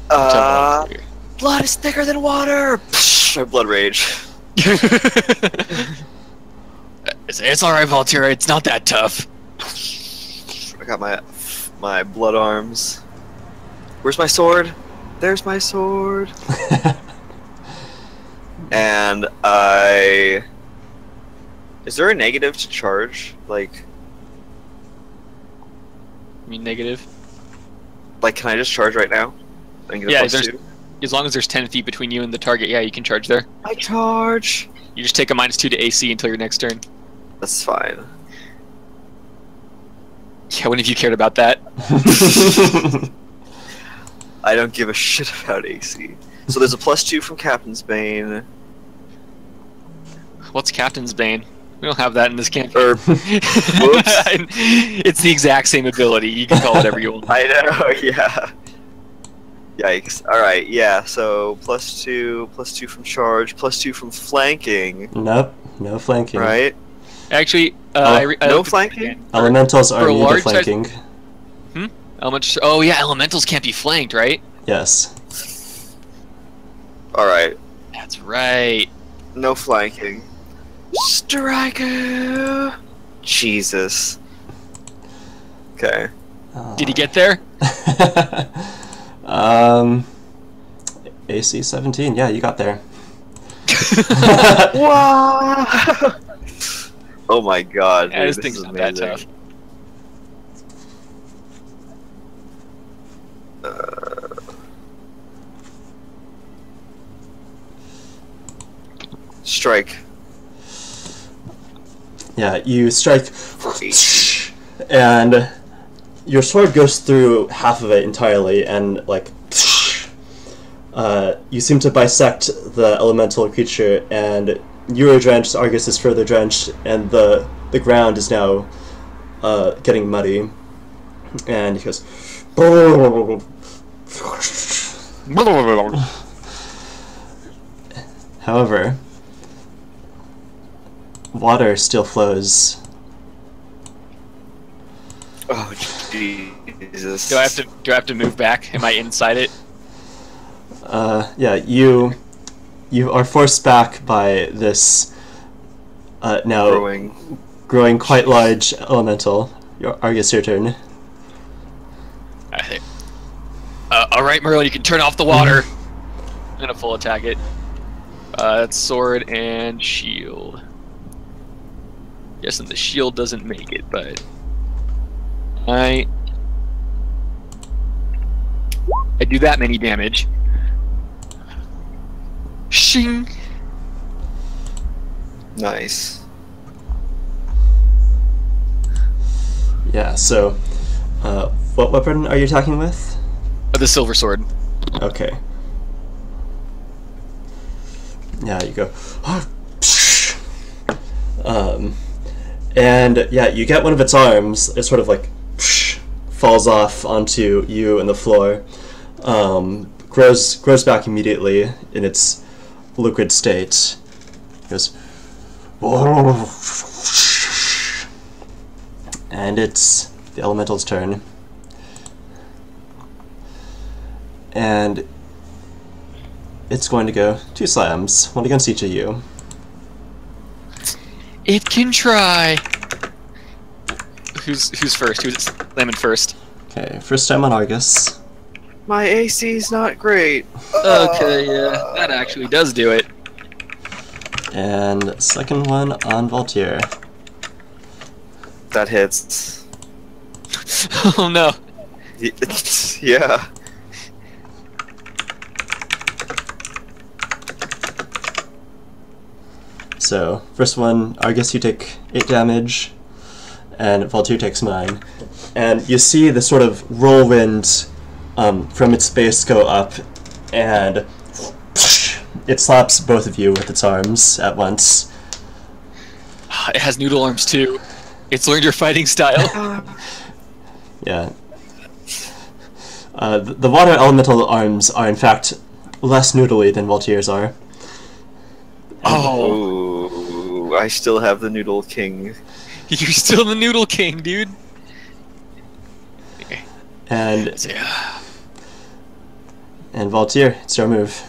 S3: Blood is thicker than water! My blood rage.
S1: It's alright, Valtira, it's not that tough.
S3: I got my blood arms. Where's my sword? There's my sword. And is there a negative to charge? Like,
S1: I mean negative?
S3: can I just charge right now? And get a
S1: Yeah,
S3: plus 2?
S1: as long as there's 10 feet between you and the target, yeah, you can charge there.
S3: I charge!
S1: You just take a -2 to AC until your next turn.
S3: That's fine.
S1: Yeah, when have you cared about that?
S3: I don't give a shit about AC. So there's a +2 from Captain's Bane.
S1: What's Captain's Bane? We don't have that in this campaign.
S3: Whoops.
S1: It's the exact same ability. You can call it whatever you want.
S3: I know, yeah. Yikes. Alright, yeah, so +2 from charge, +2 from flanking.
S2: Nope, no flanking.
S3: Right?
S1: Actually,
S3: no flanking?
S2: Elementals are
S1: for a
S2: immune to
S1: large size-
S2: flanking.
S1: Oh yeah, elementals can't be flanked, right?
S2: Yes.
S3: Alright,
S1: That's right.
S3: no flanking. Striker! Jesus. Okay.
S1: Did he get there?
S2: AC 17. Yeah, you got there.
S3: Wow! Oh my god,
S1: Yeah,
S3: dude,
S1: this
S3: this
S1: thing's
S3: is
S1: not that
S3: amazing.
S1: tough.
S3: Strike.
S2: Yeah, you strike, and your sword goes through half of it entirely, and like, you seem to bisect the elemental creature, and you are drenched. Argus is further drenched, and the ground is now getting muddy. And he goes, however, water still flows.
S3: Oh Jesus!
S1: Do I have to move back? Am I inside it?
S2: Yeah, you are forced back by this now growing quite large elemental. Argus, your turn.
S1: All right, Merlin, you can turn off the water. I'm gonna full attack it. That's sword and shield. Guessing the shield doesn't make it, but I do that many damage. Shing.
S3: Nice.
S2: Yeah. So, what weapon are you attacking with?
S1: The silver sword.
S2: Okay. Yeah, you go. And yeah, you get one of its arms. It sort of like falls off onto you and the floor. Grows back immediately in its liquid state. It goes. And it's the elemental's turn. And it's going to go 2 slams, one against each of you.
S1: It can try. Who's first? Who's slamming first?
S2: Okay, first time on Argus.
S3: My AC's not great.
S1: Okay, yeah, that actually does do it.
S2: And second one on Voltaire.
S3: That hits.
S1: Oh no.
S3: Yeah.
S2: So, first one, Argus, you take 8 damage, and Voltaire takes 9. And you see the sort of whirlwind from its base go up, and it slaps both of you with its arms at once.
S1: It has noodle arms too. It's learned your fighting style.
S2: Yeah. The water elemental arms are in fact less noodly than Voltaire's are.
S3: Oh, I still have the Noodle King.
S1: You're still the noodle king, dude.
S2: And
S1: Yeah.
S2: and Voltaire, it's your move.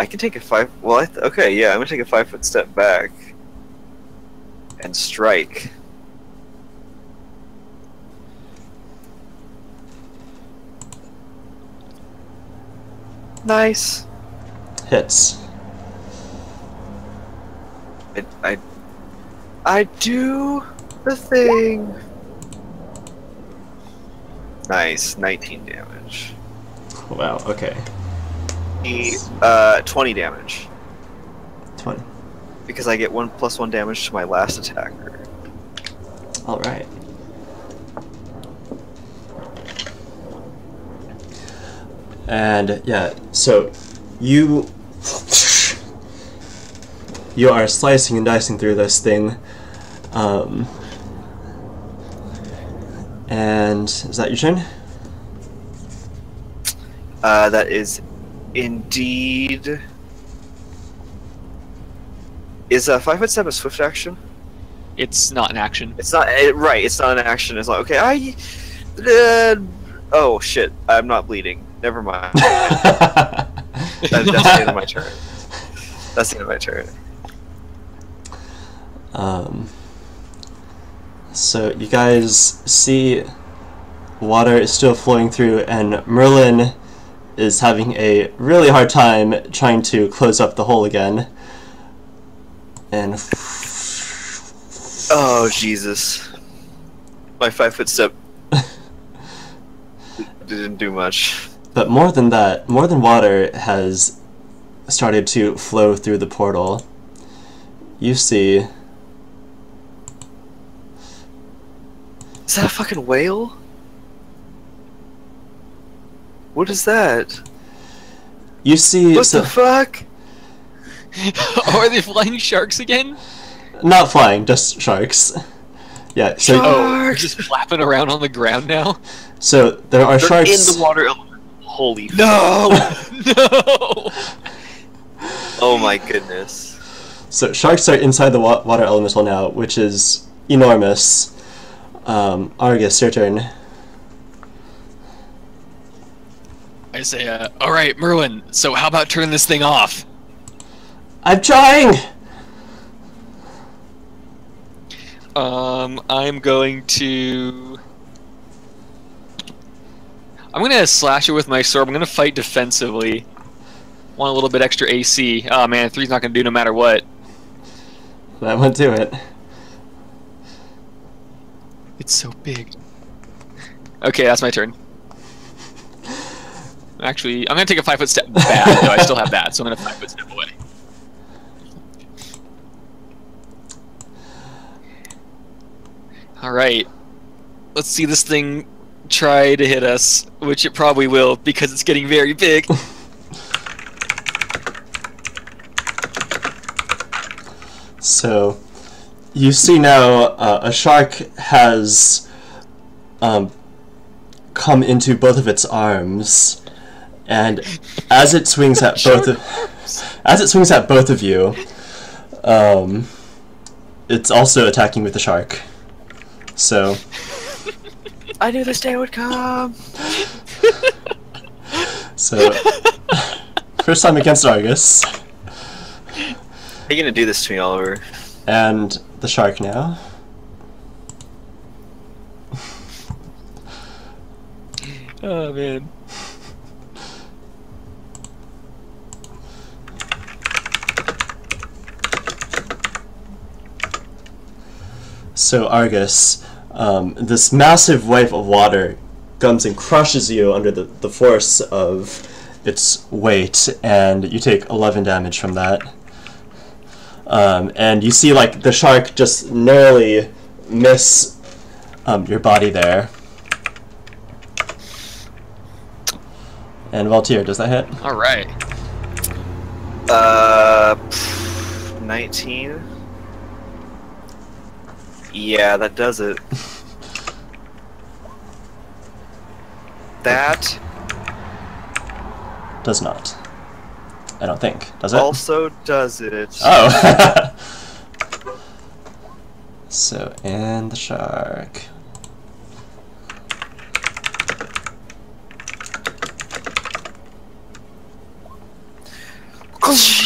S3: I can take a 5. Well, okay, yeah, I'm gonna take a 5-foot step back and strike. Nice.
S2: Hits.
S3: I do the thing. Nice, 19 damage.
S2: Wow, okay.
S3: 20 damage.
S2: 20.
S3: Because I get 1+1 damage to my last attacker.
S2: Alright. And yeah, so you are slicing and dicing through this thing. And is that your turn?
S3: That is indeed. Is a 5-foot step a swift action?
S1: It's not an action.
S3: It's not right. It's not an action. It's like okay. Oh shit! I'm not bleeding. Never mind. That's the end of my turn. That's the end of my turn.
S2: So you guys see water is still flowing through, and Merlin is having a really hard time trying to close up the hole again. And
S3: oh Jesus! My 5-foot step didn't do much.
S2: but more than that, more than water has started to flow through the portal. You see.
S3: Is that a fucking whale? What is that?
S2: You see.
S3: What the fuck?
S1: Are they flying sharks again?
S2: Not flying, just sharks. Yeah. So.
S3: Shark!
S1: Oh, they're just flapping around on the ground now.
S2: So there are
S3: They're
S2: sharks.
S3: in the water element. Holy
S1: No, no.
S3: Oh my goodness.
S2: So sharks are inside the water elemental now, which is enormous. Argus, your turn.
S1: I say, all right, Merlin. So how about turn this thing off?
S2: I'm trying.
S1: I'm going to. I'm gonna slash it with my sword. I'm gonna fight defensively. Want a little bit extra AC. Oh man, 3's not gonna do no matter what.
S2: That won't do it.
S1: It's so big. Okay, that's my turn. Actually, I'm gonna take a 5-foot step back, though I still have that, so I'm gonna 5-foot step away. Alright. Let's see this thing try to hit us, which it probably will, because it's getting very big.
S2: So, you see now a shark has come into both of its arms, and as it swings at both of you, it's also attacking with the shark. So.
S3: I knew this day would come.
S2: So, first time against Argus.
S3: Are you gonna do this to me, Oliver?
S2: And the shark now.
S1: Oh man.
S2: So Argus, this massive wave of water comes and crushes you under the force of its weight, and you take 11 damage from that. And you see like the shark just narrowly miss your body there. And Valtier, does that hit?
S1: All right.
S3: 19. Yeah, that does it. That
S2: Does not. I don't think. Does it?
S3: also does it.
S2: Oh. So, and the shark.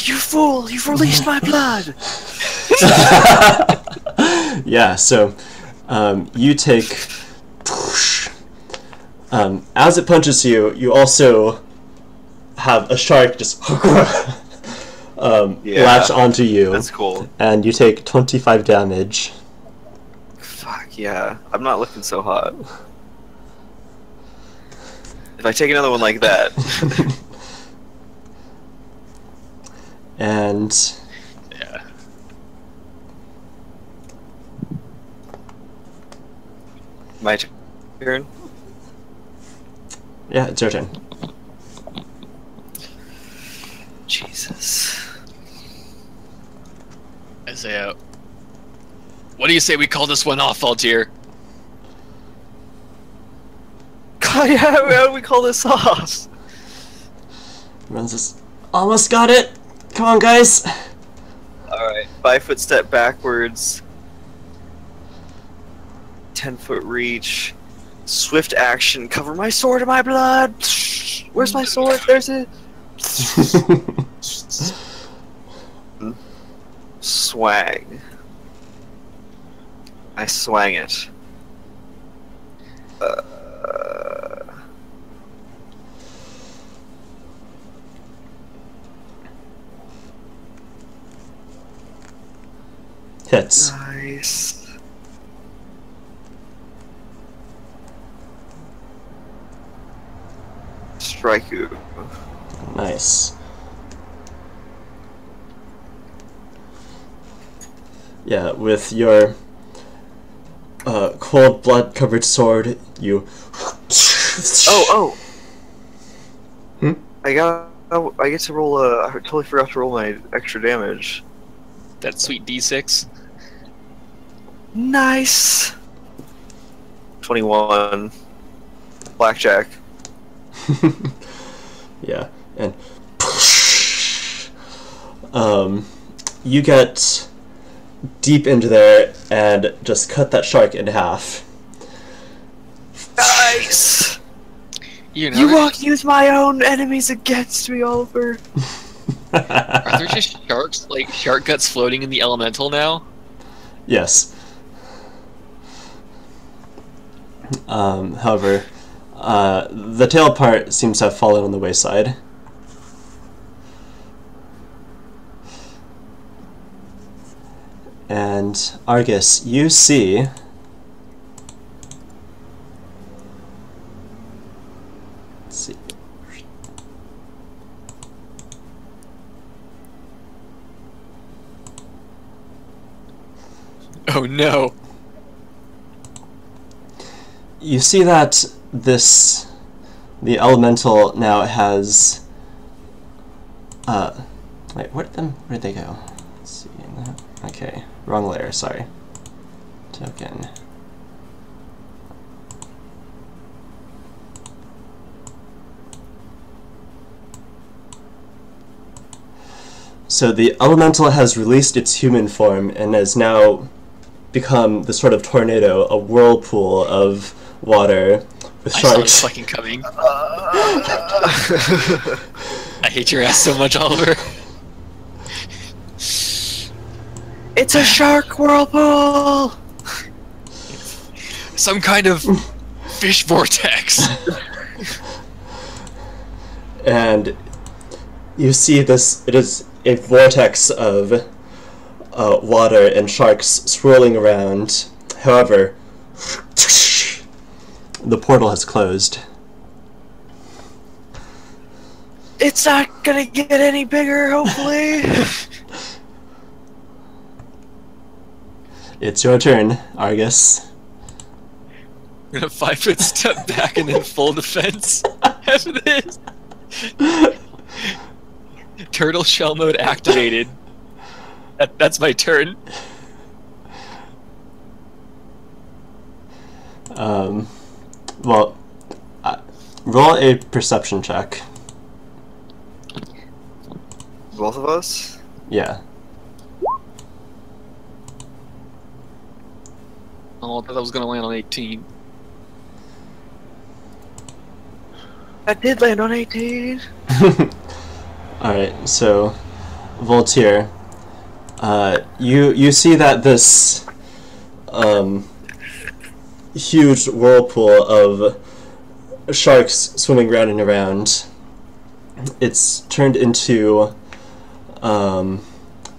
S3: You fool! You've released my blood!
S2: Yeah, so you take. As it punches you, you also have a shark just latch onto you.
S3: That's cool.
S2: And you take 25 damage.
S3: Fuck yeah. I'm not looking so hot. If I take another one like that.
S2: And
S1: Yeah.
S3: My turn?
S2: yeah, it's your turn.
S3: Jesus.
S1: Isaiah, what do you say we call this one off, Valtier?
S3: God, yeah, how do we call this off?
S2: Runs this. Almost got it. Come on, guys.
S3: Alright, 5-foot step backwards. 10-foot reach. Swift action. Cover my sword in my blood. Where's my sword? There's it. Swag. I swang it.
S2: Hits.
S3: Nice. Strike you.
S2: Nice. Yeah, with your cold blood-covered sword, you.
S3: Oh.
S2: Hmm?
S3: I get to roll I totally forgot to roll my extra damage.
S1: That sweet D6.
S3: Nice. 21. Blackjack.
S2: Yeah, and you get deep into there and just cut that shark in half.
S3: Nice.
S1: You know,
S3: You won't use my own enemies against me, Oliver.
S1: are there just sharks, like shark guts floating in the elemental now?
S2: Yes. However, the tail part seems to have fallen on the wayside. And Argus, you see let's see.
S1: Oh no.
S2: You see that the elemental now has wait, where'd they go? Let's see. Okay, wrong layer, sorry. Token. So the elemental has released its human form and has now become the sort of tornado, a whirlpool of water with
S1: I saw
S2: sharks.
S1: this fucking coming. I hate your ass so much, Oliver.
S3: It's a shark whirlpool.
S1: Some kind of fish vortex.
S2: And you see this, it is a vortex of water and sharks swirling around. However, the portal has closed.
S3: It's not gonna get any bigger, hopefully.
S2: It's your turn, Argus.
S1: I'm gonna 5-foot step back and then full defense after this. Turtle shell mode activated. That's my turn.
S2: Well, roll a perception check.
S3: Both of us?
S2: Yeah.
S1: Oh, I thought I was gonna land on 18.
S3: I did land on 18.
S2: Alright, so Voltaire, you see that this huge whirlpool of sharks swimming round and around, it's turned into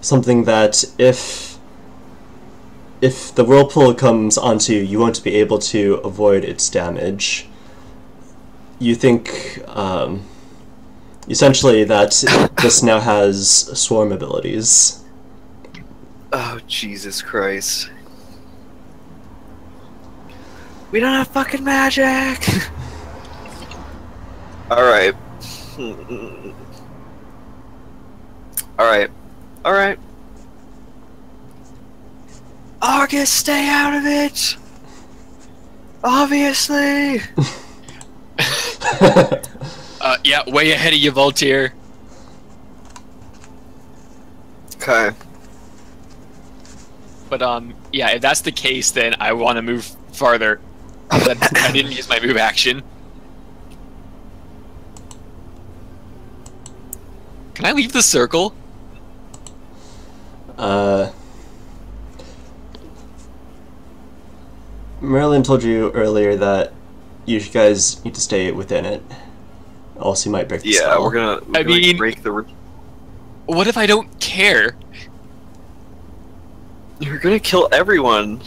S2: something that if the whirlpool comes onto you, you won't be able to avoid its damage. You think essentially that this now has swarm abilities.
S3: Oh, Jesus Christ. We don't have fucking magic! Alright. Alright. August, stay out of it! Obviously!
S1: Yeah, way ahead of you, Voltaire.
S3: Okay.
S1: But yeah, if that's the case, then I want to move farther. I didn't use my move action. Can I leave the circle?
S2: Merlin told you earlier that you guys need to stay within it. Else you might break the
S3: Yeah,
S2: spell.
S3: we're gonna break the...
S1: What if I don't care?
S3: You're gonna kill everyone.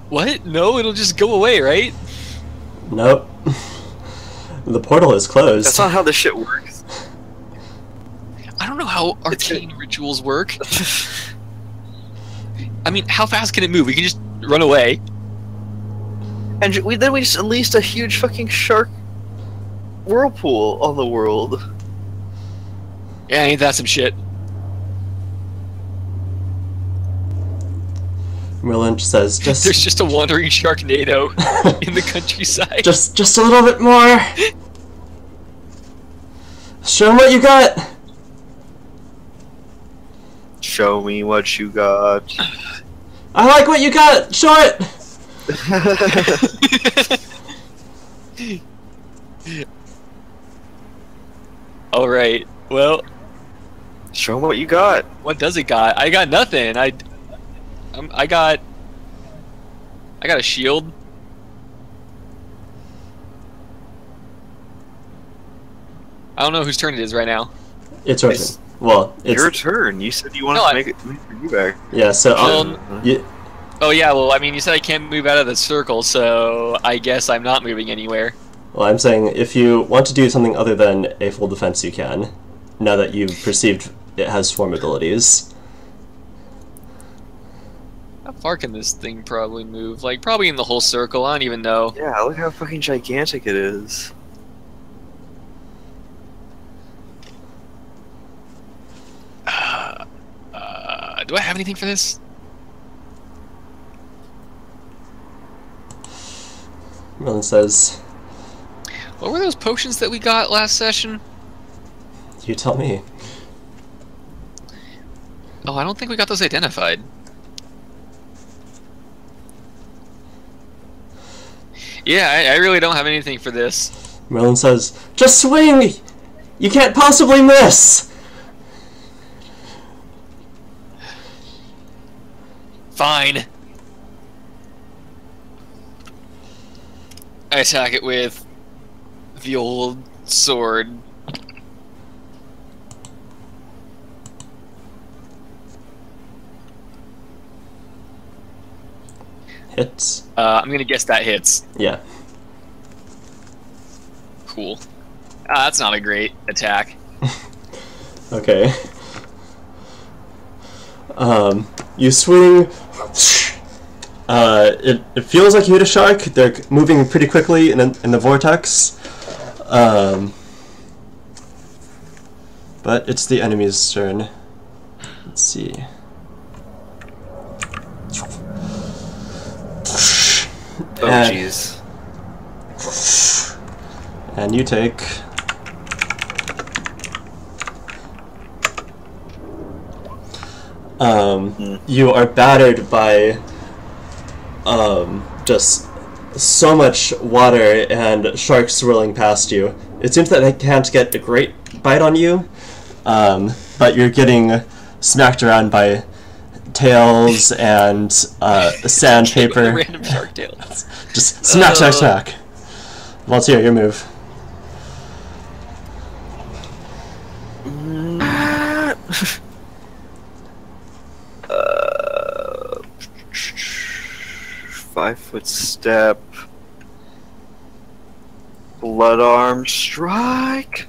S1: What? No, it'll just go away, right?
S2: Nope. The portal is closed.
S3: That's not how this shit works.
S1: I don't know how arcane rituals work. I mean, how fast can it move? We can just run away.
S3: And then we just unleashed a huge fucking shark whirlpool on the world.
S1: Yeah, ain't that some shit?
S2: Merlin says,
S1: There's just a wandering Sharknado in the countryside.
S2: just a little bit more. Show 'em what you got.
S3: Show me what you got.
S2: I like what you got. Show it.
S1: All right. Well,
S3: Show me what you got.
S1: what does it got? I got nothing. I got a shield. I don't know whose turn it is right now.
S2: It's your turn. Well, it's
S3: Your turn. You said you wanted
S1: No,
S3: to make you back.
S2: yeah. So you,
S1: Oh yeah, well, I mean, you said I can't move out of the circle, so I guess I'm not moving anywhere.
S2: well, I'm saying if you want to do something other than a full defense, you can. Now that you've perceived it has swarm abilities.
S1: How far can this thing probably move? Like, probably in the whole circle. I don't even know.
S3: Yeah, look how fucking gigantic it is.
S1: Do I have anything for this?
S2: Merlin says,
S1: What were those potions that we got last session?
S2: "You tell me."
S1: Oh, I don't think we got those identified. Yeah, I really don't have anything for this.
S2: Merlin says, "Just swing! You can't possibly miss!"
S1: Fine. I attack it with the old sword.
S2: Hits.
S1: I'm gonna guess that hits.
S2: Yeah.
S1: Cool. That's not a great attack.
S2: Okay. You swing. It feels like you hit a shark. They're moving pretty quickly in the vortex. But it's the enemy's turn. Let's see.
S3: Oh jeez.
S2: And you take you are battered by just so much water and sharks swirling past you. It seems that they can't get a great bite on you, but you're getting smacked around by tails and sandpaper.
S1: Random shark tail.
S2: Just smack, smack, smack. Voltaire, your move.
S3: uh, 5-foot step. Blood arm strike.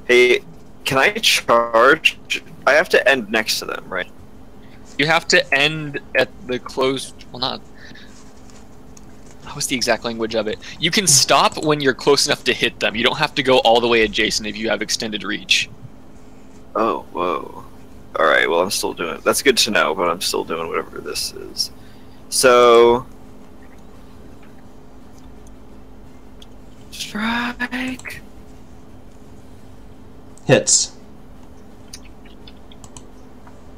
S3: Hey, can I charge? I have to end next to them, right?
S1: You have to end at the close. Well, not. What's the exact language of it? You can stop when you're close enough to hit them. You don't have to go all the way adjacent if you have extended reach.
S3: Oh, whoa. Alright, well, I'm still doing it. That's good to know, but I'm still doing whatever this is. So. Strike.
S2: Hits.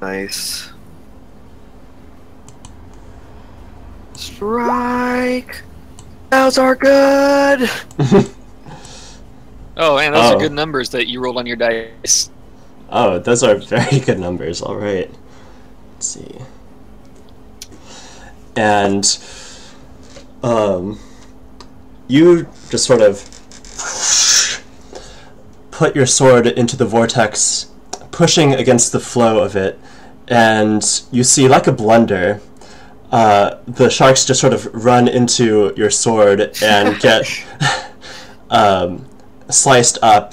S3: Nice. Strike. Those are good.
S1: Oh, man, those are good numbers that you rolled on your dice.
S2: Oh, those are very good numbers. All right. Let's see. And you just sort of put your sword into the vortex, pushing against the flow of it, and you see, like a blunder, the sharks just sort of run into your sword and get sliced up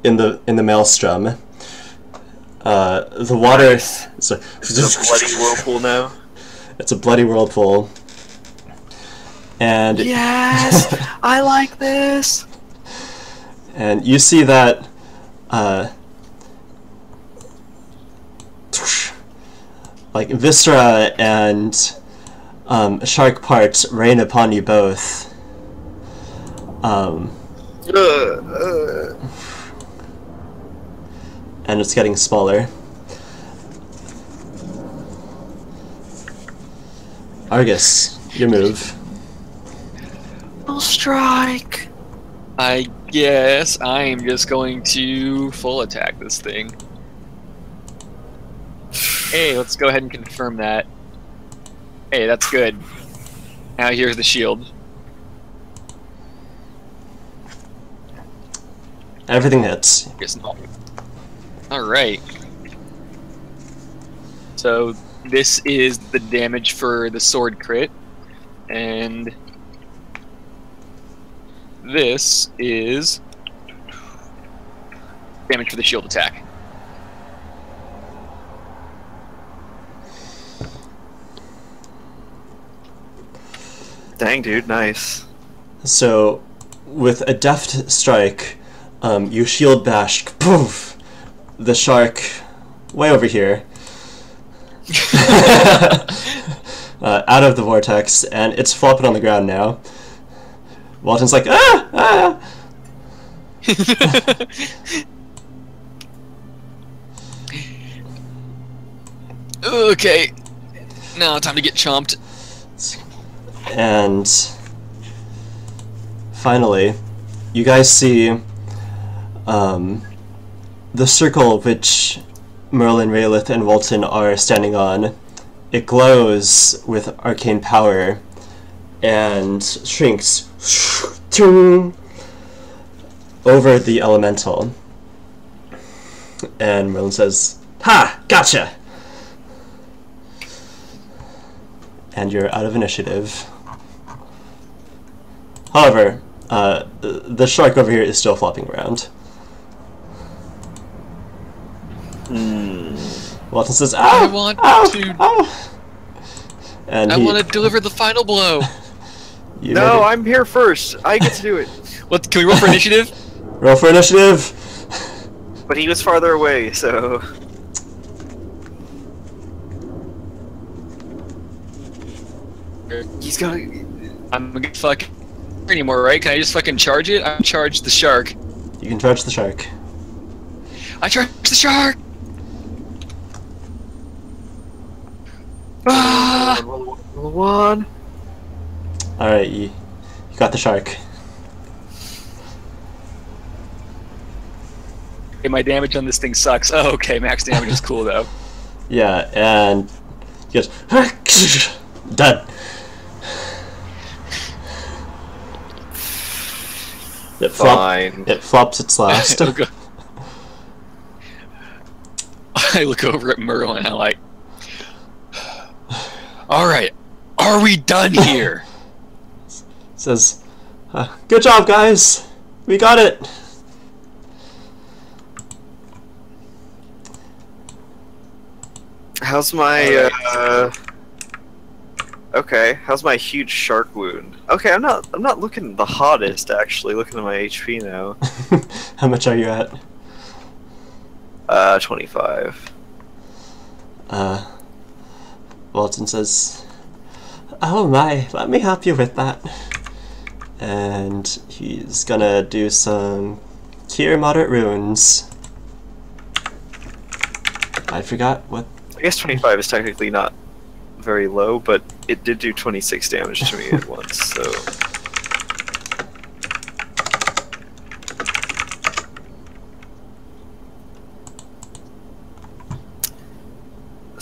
S2: in the maelstrom. The water.
S3: It's a bloody whirlpool now.
S2: It's a bloody whirlpool. And
S3: yes, I like this.
S2: And you see that like viscera and shark parts rain upon you both. And it's getting smaller. Argus, your move.
S3: I'll strike.
S1: I guess I am just going to full attack this thing. Hey, let's go ahead and confirm that. Hey, that's good. Now here's the shield.
S2: Everything hits.
S1: Alright. So this is the damage for the sword crit. And this is damage for the shield attack.
S3: Dang, dude, nice.
S2: So, with a deft strike, you shield bash, poof, the shark way over here, out of the vortex, and it's flopping on the ground now. Walton's like, ah, ah.
S1: Okay, now time to get chomped.
S2: And finally, you guys see the circle which Merlin, Raylith, and Walton are standing on. It glows with arcane power and shrinks over the elemental. And Merlin says, "Ha! Gotcha!" And you're out of initiative. However, the shark over here is still flopping around. Walton says, "Ow!
S1: I want to.
S2: Ow!" And
S1: I want to deliver the final blow.
S3: No, I'm here first. I get to do it.
S1: What? Can we roll for initiative?
S2: Roll for initiative.
S3: But he was farther away, so. He's got.
S1: I'm gonna fuck anymore, right? Can I just fucking charge it? I charge the shark.
S2: You can charge the shark.
S1: I charge the shark. Ah!
S3: One.
S2: Alright, you got the shark.
S1: Okay, my damage on this thing sucks. Oh, okay, max damage is cool though.
S2: Yeah, and he goes, dead.
S3: Fine.
S2: It flops its last.
S1: I look over at Merlin and I'm like, alright, are we done here?
S2: Says, good job, guys. We got it.
S3: How's my okay, how's my huge shark wound? Okay, I'm not looking the hottest actually, looking at my HP now.
S2: How much are you at?
S3: 25.
S2: Walton says, "Oh my, let me help you with that." And he's gonna do some cure moderate wounds. I forgot what.
S3: I guess 25 is technically not very low, but it did do 26 damage to me at once, so.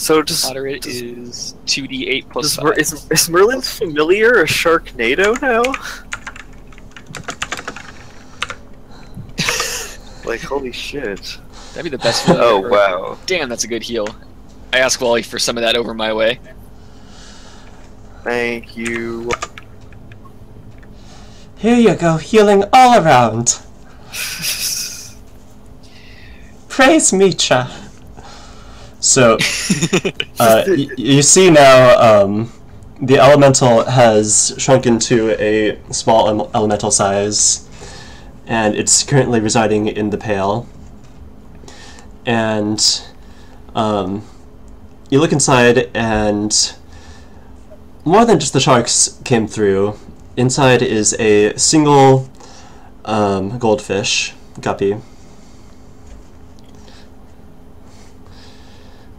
S3: So does
S1: Moderate is 2d8 plus 5.
S3: is Merlin's familiar a Sharknado now? Like, holy shit.
S1: That'd be the best one.
S3: Oh,
S1: ever.
S3: wow.
S1: Damn, that's a good heal. I asked Wally for some of that over my way.
S3: Thank you.
S2: Here you go, healing all around. Praise Micha. So, you see now, the elemental has shrunk into a small elemental size, and it's currently residing in the pail. And you look inside, and more than just the sharks came through. Inside is a single goldfish, guppy.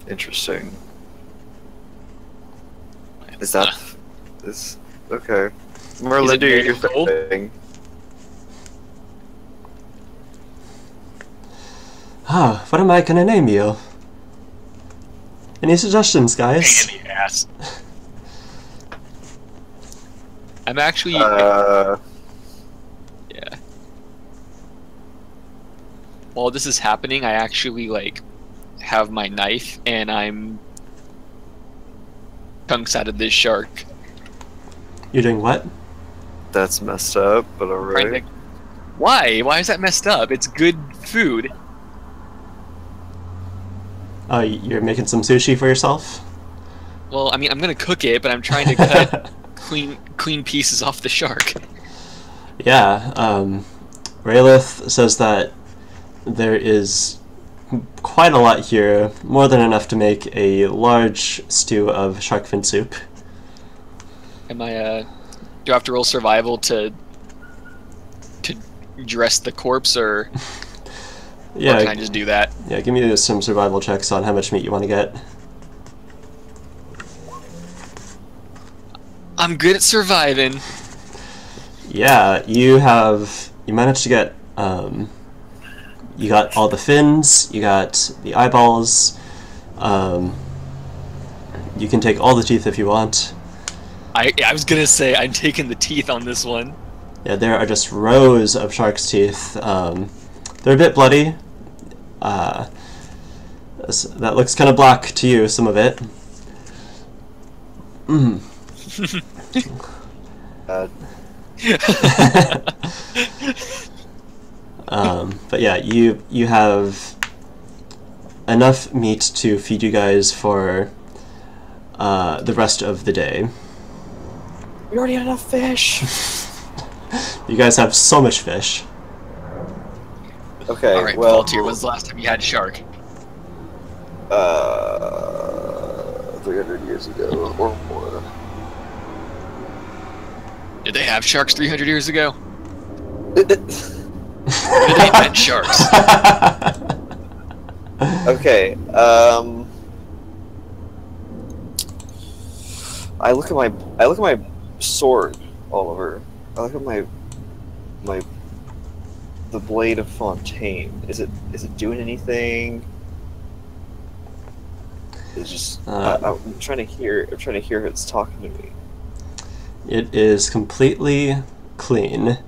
S3: Interesting. Is that... is... okay. Merlin, do your thing.
S2: Ah, what am I gonna name you? Any suggestions, guys?
S1: Pain in the ass. I'm actually...
S3: Uh...
S1: yeah. While this is happening, I actually, like, have my knife, and I'm... chunks out of this shark.
S2: You're doing what?
S3: That's messed up, but alright.
S1: Why? Why is that messed up? It's good food.
S2: Oh, you're making some sushi for yourself?
S1: Well, I mean, I'm gonna cook it, but I'm trying to cut clean pieces off the shark.
S2: Yeah, Raylith says that there is quite a lot here, more than enough to make a large stew of shark fin soup.
S1: Am I, do I have to roll survival to dress the corpse, or...
S2: Yeah,
S1: or can I just do that?
S2: Yeah, give me some survival checks on how much meat you want to get.
S1: I'm good at surviving.
S2: Yeah, you managed to get, you got all the fins, you got the eyeballs, you can take all the teeth if you want.
S1: I was gonna say, I'm taking the teeth on this one.
S2: Yeah, there are just rows of shark's teeth. They're a bit bloody. That looks kind of black to you, some of it. Mm. But yeah, you have enough meat to feed you guys for the rest of the day.
S3: We already had enough fish!
S2: You guys have so much fish.
S3: Okay,
S1: Alright,
S3: well...
S1: Valtier, when's the last time you had shark?
S3: 300 years ago, or more.
S1: Did they have sharks 300 years ago? Did they invent sharks?
S3: Okay, I look at my sword, Oliver. I look at the blade of Fontaine. Is it doing anything? It's just I'm trying to hear if it's talking to me.
S2: It is completely clean.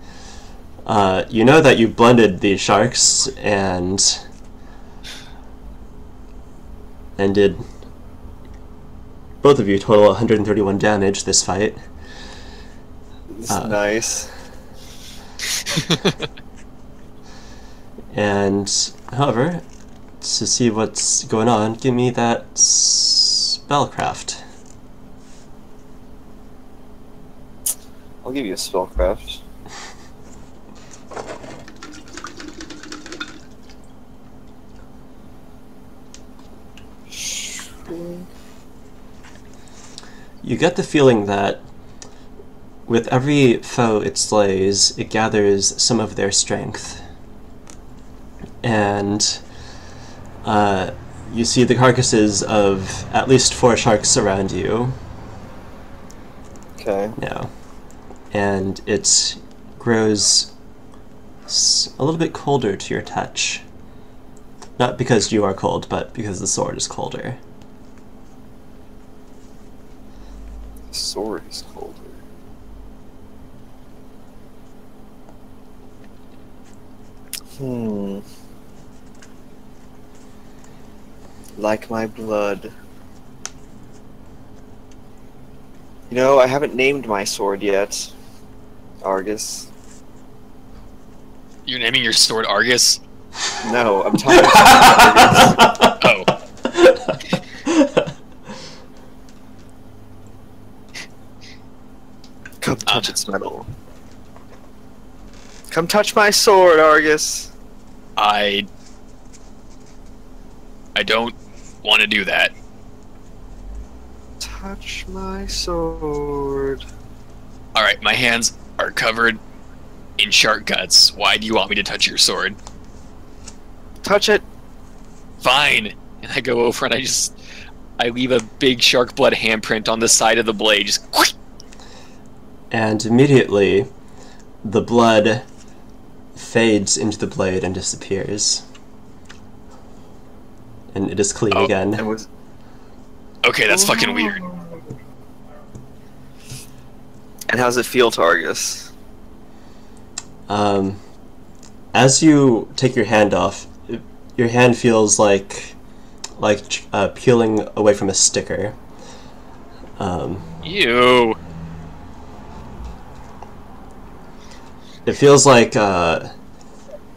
S2: You know that you blended these sharks and did both of you total 131 damage this fight.
S3: This is nice.
S2: And however, to see what's going on, give me that spellcraft.
S3: I'll give you a spellcraft.
S2: You get the feeling that with every foe it slays, it gathers some of their strength. And you see the carcasses of at least 4 sharks around you.
S3: Okay.
S2: Now. And it grows a little bit colder to your touch. Not because you are cold, but because the sword is colder.
S3: The sword is colder. Like my blood. You know, I haven't named my sword yet. Argus.
S1: You're naming your sword Argus?
S3: No, I'm talking about Argus.
S1: Oh.
S3: Come touch its metal. Come touch my sword, Argus.
S1: I don't want to do that.
S3: Touch my sword.
S1: Alright, my hands are covered in shark guts. Why do you want me to touch your sword?
S3: Touch it.
S1: Fine. And I go over and I leave a big shark blood handprint on the side of the blade. Just
S2: And immediately, the blood fades into the blade and disappears. And it is clean again.
S3: It was...
S1: Okay, that's fucking weird.
S3: And how does it feel to Argus?
S2: As you take your hand off, your hand feels like peeling away from a sticker.
S1: Ew.
S2: It feels like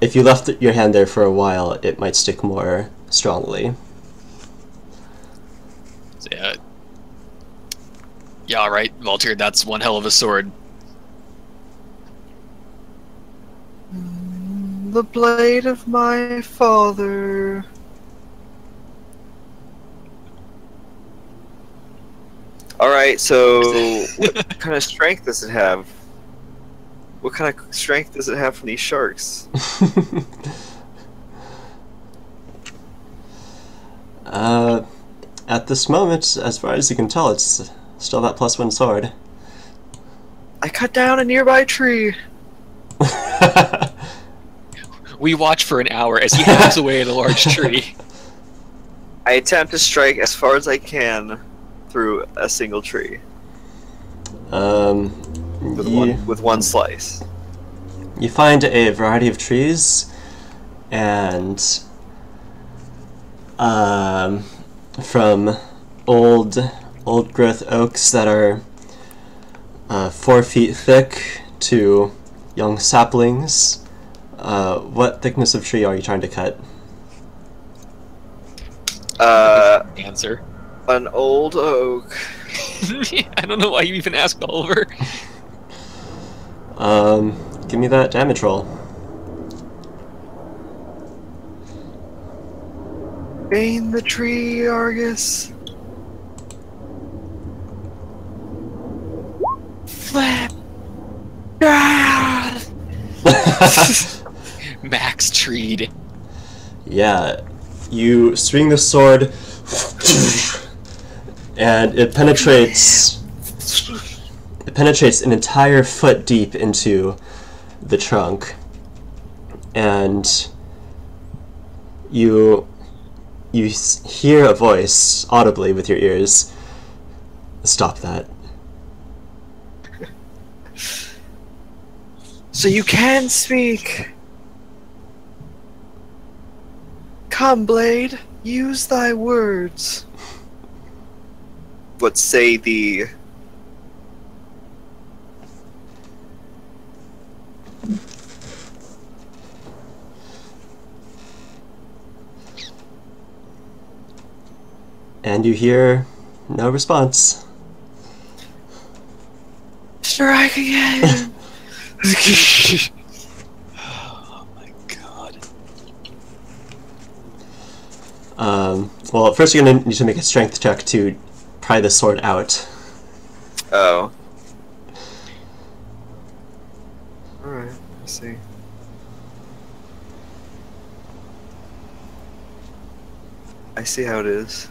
S2: if you left your hand there for a while, it might stick more strongly.
S1: So, yeah, alright, Voltaire, that's one hell of a sword.
S3: The blade of my father. Alright, so what kind of strength does it have? What kind of strength does it have from these sharks?
S2: At this moment, as far as you can tell, it's still that +1 sword.
S3: I cut down a nearby tree.
S1: We watch for an hour as he hacks away at a large tree.
S3: I attempt to strike as far as I can through a single tree. With one slice.
S2: You find a variety of trees, and from old growth oaks that are 4 feet thick to young saplings. What thickness of tree are you trying to cut?
S1: Answer.
S3: An old oak.
S1: I don't know why you even asked, Oliver.
S2: Give me that damage roll.
S3: Bane the tree, Argus. Flip. Ah!
S1: Max treed.
S2: Yeah, you swing the sword, and it penetrates. It penetrates an entire foot deep into the trunk, and you hear a voice audibly with your ears. Stop that.
S3: So you can speak. Come, Blade, use thy words. What say thee?
S2: And you hear no response.
S3: Strike again.
S1: Oh my god.
S2: Well, first you're gonna need to make a strength check to pry the sword out.
S3: Oh. Alright, let's see. I see how it is.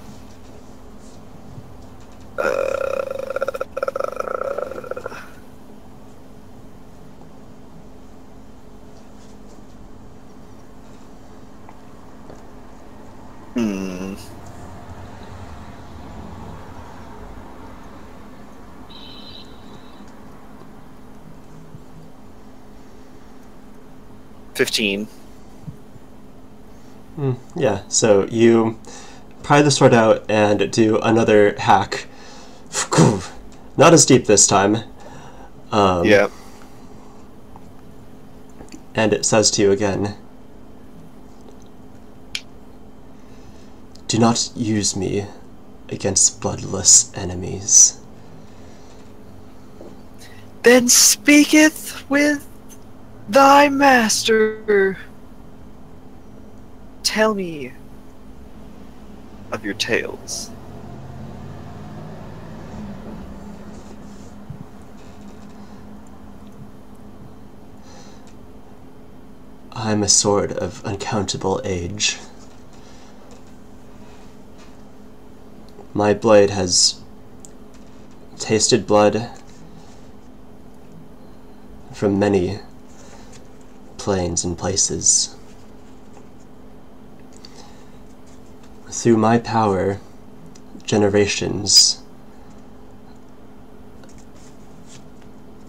S3: 15.
S2: Yeah, so you pry the sword out and do another hack. Not as deep this time.
S3: Yeah.
S2: And it says to you again, "Do not use me against bloodless enemies."
S3: Then speaketh with thy master. Tell me of your tales.
S2: I'm a sword of uncountable age. My blade has tasted blood from many planes and places. Through my power, generations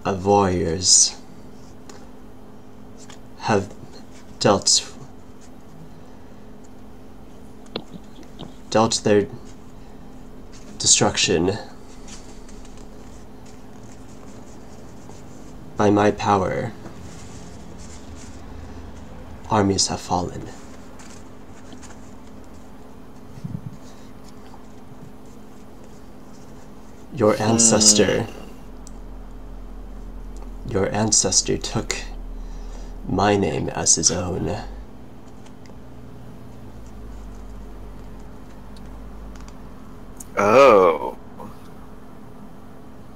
S2: of warriors have dealt their destruction by my power. Armies have fallen. Your ancestor took my name as his own.
S3: Oh,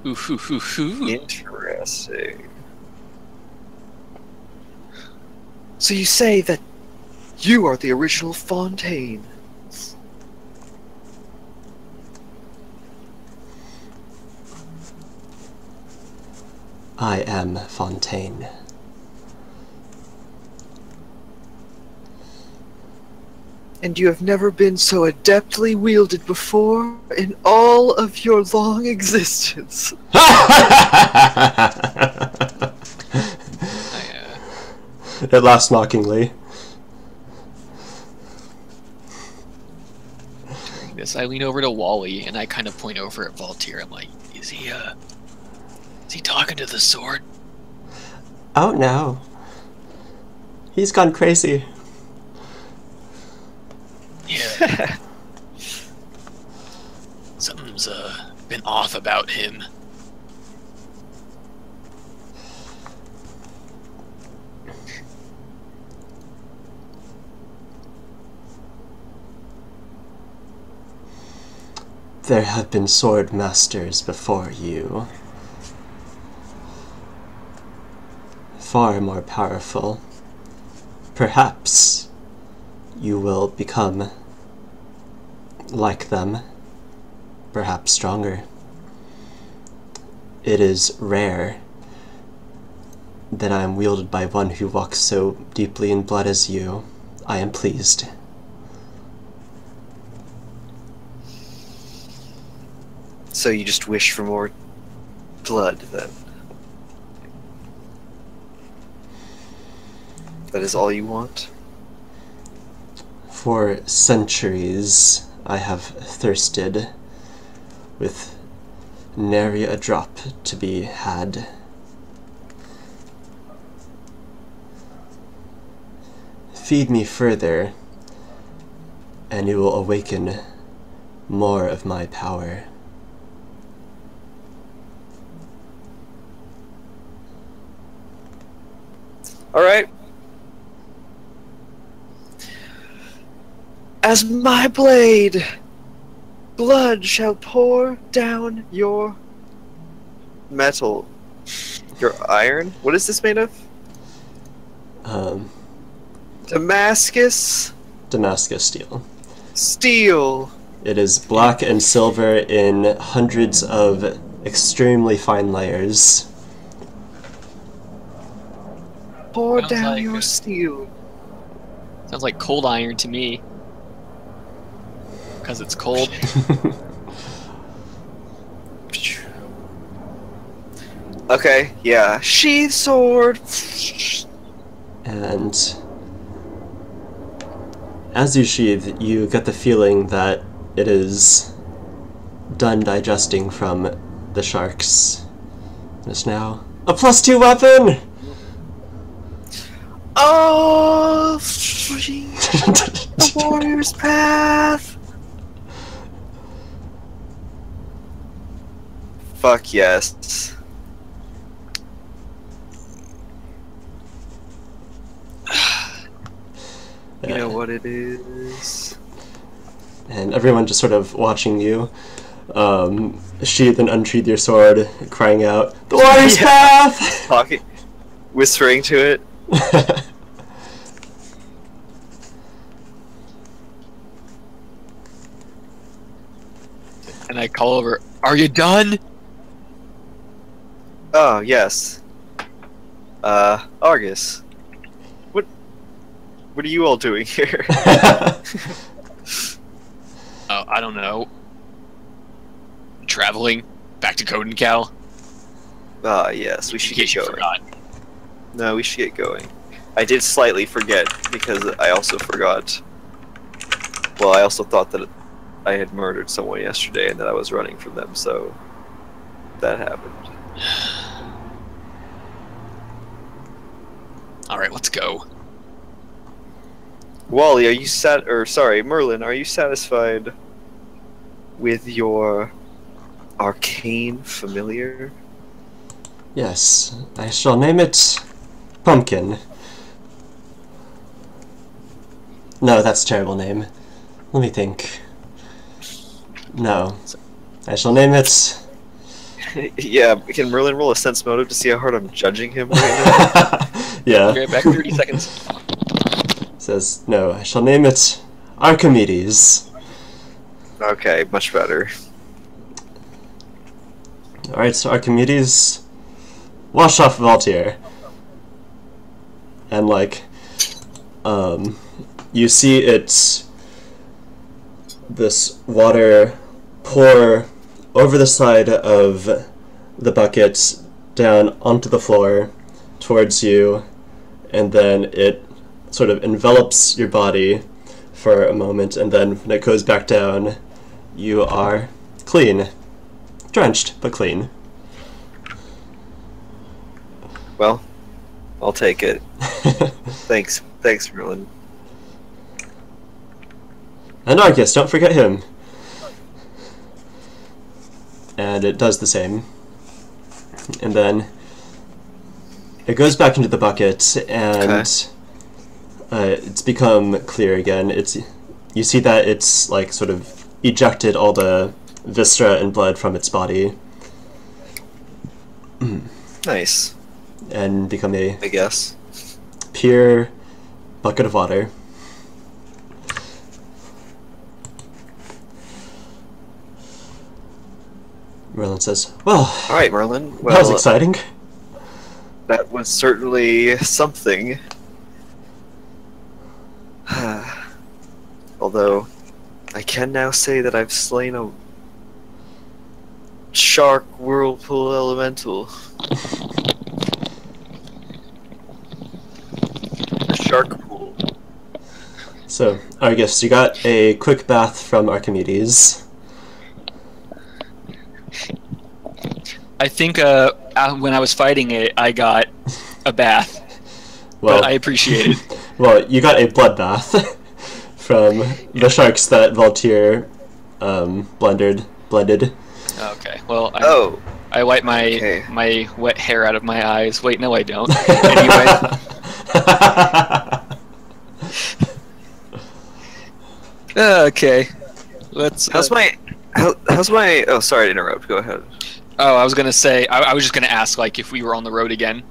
S1: Ooh, hoo, hoo, hoo.
S3: interesting. So you say that you are the original Fontaine?
S2: I am Fontaine.
S3: And you have never been so adeptly wielded before in all of your long existence.
S2: It laughs mockingly.
S1: During this, I lean over to Wally and I kind of point over at Voltaire. I'm like, is he talking to the sword?
S2: Oh no. He's gone crazy.
S1: Yeah. Something's been off about him.
S2: There have been sword masters before you. Far more powerful. Perhaps you will become like them, perhaps stronger. It is rare that I am wielded by one who walks so deeply in blood as you. I am pleased.
S3: So you just wish for more blood, then? That is all you want?
S2: For centuries I have thirsted, with nary a drop to be had. Feed me further, and you will awaken more of my power.
S3: Alright. As my blade, blood shall pour down your metal. Your iron? What is this made of? Damascus
S2: Damascus steel.
S3: steel.
S2: It is black and silver in hundreds of extremely fine layers.
S3: Pour
S1: Sounds
S3: down
S1: like
S3: your
S1: a-
S3: steel.
S1: Sounds like cold iron to me. Because it's cold.
S3: Okay, yeah. Sheath sword.
S2: And as you sheathe, you get the feeling that it is done digesting from the sharks. It's now a +2 weapon!
S3: Oh, the warrior's path! Fuck yes. You know what it is.
S2: And everyone just sort of watching you sheath and unsheath your sword, crying out, "The warrior's path!"
S3: Talking, whispering to it.
S1: And I call over, "Are you done?"
S3: Oh, yes. Argus. What are you all doing here?
S1: Oh, I don't know. Traveling back to Codencal.
S3: Ah, yes, we should
S1: In
S3: get
S1: case you
S3: going.
S1: forgot.
S3: No, we should get going. I did slightly forget, because I also forgot. Well, I also thought that I had murdered someone yesterday and that I was running from them, so that happened.
S1: Alright, let's go.
S3: Wally, are you sorry, Merlin, are you satisfied with your arcane familiar?
S2: Yes, I shall name it Pumpkin. No, that's a terrible name. Let me think. No. I shall name it...
S3: Yeah, can Merlin roll a sense motive to see how hard I'm judging him right now?
S2: Yeah.
S1: Okay, back 30 seconds.
S2: Says, no, I shall name it Archimedes.
S3: Okay, much better.
S2: Alright, so Archimedes, wash off Valtier. And, like, you see it, this water pour over the side of the bucket down onto the floor towards you, and then it sort of envelops your body for a moment, and then when it goes back down, you are clean. Drenched, but clean.
S3: Well, I'll take it. Thanks, Merlin.
S2: And Argus, don't forget him. And it does the same. And then it goes back into the bucket, and it's become clear again. You see that it's like sort of ejected all the viscera and blood from its body.
S3: Nice.
S2: And become a
S3: I guess.
S2: pure bucket of water. Merlin says, well,
S3: Alright, Merlin.
S2: that was
S3: Well,
S2: exciting.
S3: that was certainly something. Although, I can now say that I've slain a shark whirlpool elemental. A shark pool.
S2: So, Argus, you got a quick bath from Archimedes.
S1: I think when I was fighting it, I got a bath.
S2: Well,
S1: But I appreciate it.
S2: well, you got a bloodbath from the sharks that Valtier blended.
S1: Okay, well,
S3: Oh,
S1: I wipe my
S3: Okay.
S1: my wet hair out of my eyes. Wait, no, I don't. Anyway, okay. Let's.
S3: how's my... How's my... Oh, sorry to interrupt. Go ahead.
S1: Oh, I was gonna say. I was just gonna ask, like, if we were on the road again.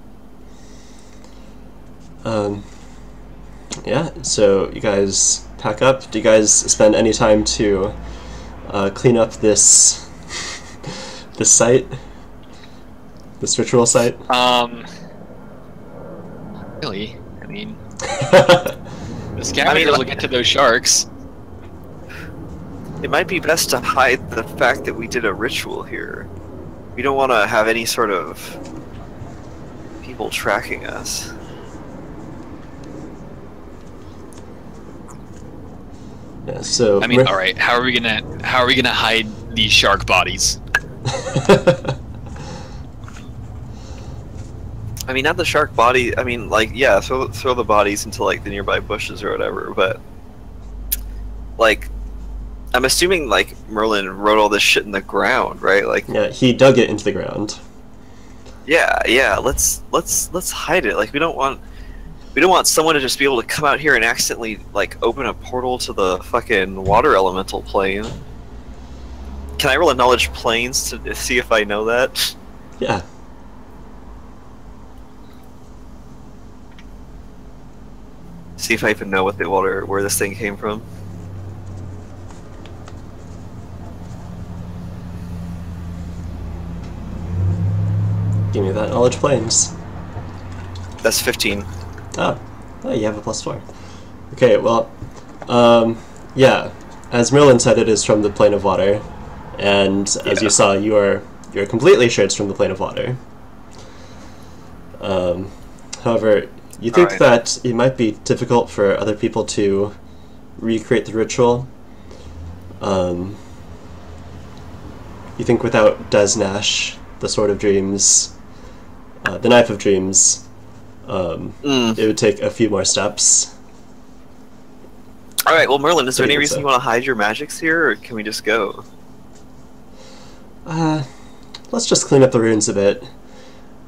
S2: Yeah, so you guys pack up. Do you guys spend any time to clean up this this site? This ritual site?
S1: Really? I mean, the scavengers will get to those sharks.
S3: It might be best to hide the fact that we did a ritual here. We don't want to have any sort of people tracking us.
S2: Yeah, so
S1: I mean, all right. How are we gonna hide these shark bodies?
S3: I mean, not the shark body. I mean, like, yeah, throw the bodies into like the nearby bushes or whatever. But like, I'm assuming like Merlin wrote all this shit in the ground, right? Like,
S2: yeah, he dug it into the ground.
S3: yeah. Let's hide it. Like, we don't want someone to just be able to come out here and accidentally like open a portal to the fucking water elemental plane. Can I roll a knowledge planes to see if I know that?
S2: Yeah.
S3: See if I even know what the water, where this thing came from.
S2: Give me that knowledge planes.
S3: That's 15.
S2: Oh, you have a +4. Okay, well, yeah, as Merlin said, it is from the plane of water, and as you saw, you're completely sure it's from the plane of water. However, you think that it might be difficult for other people to recreate the ritual. You think without Desnash, the Sword of Dreams, the Knife of Dreams, it would take a few more steps.
S3: Alright, well Merlin, is there any reason you want to hide your magics here, or can we just go?
S2: Let's just clean up the ruins a bit.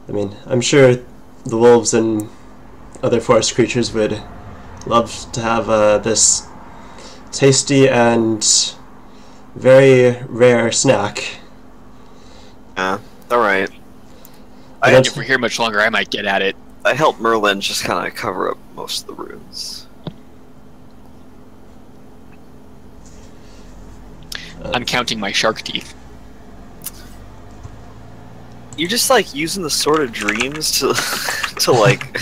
S2: I mean, I'm sure the wolves and other forest creatures would love to have this tasty and very rare snack.
S3: Yeah, alright.
S1: If we're here much longer, I might get at it.
S3: I helped Merlin just kind of cover up most of the ruins.
S1: I'm counting my shark teeth.
S3: You're just like using the Sword of Dreams to to like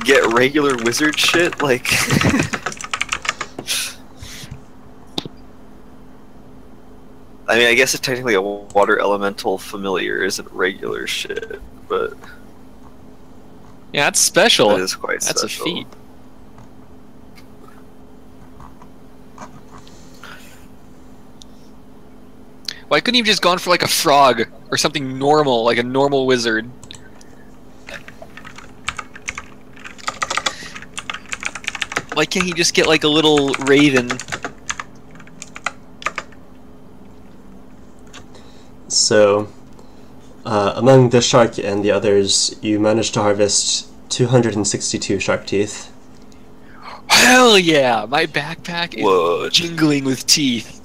S3: get regular wizard shit, like I mean, I guess it's technically a water elemental familiar isn't regular shit, but
S1: yeah, that's special.
S3: It is quite
S1: that's
S3: special.
S1: A feat. Why couldn't he have just gone for like a frog or something normal, like a normal wizard? Why can't he just get like a little raven?
S2: So, among the shark and the others, you managed to harvest 262 shark teeth.
S1: Hell yeah! My backpack is jingling with teeth.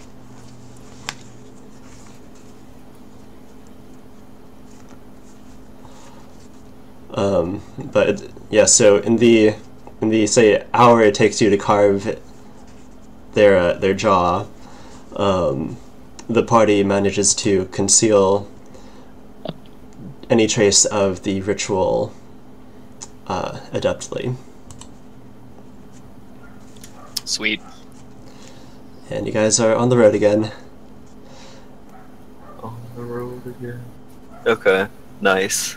S2: But yeah, so in the say hour it takes you to carve their jaw, the party manages to conceal any trace of the ritual adeptly.
S1: Sweet.
S2: And you guys are on the road again.
S3: On the road again. Okay, nice.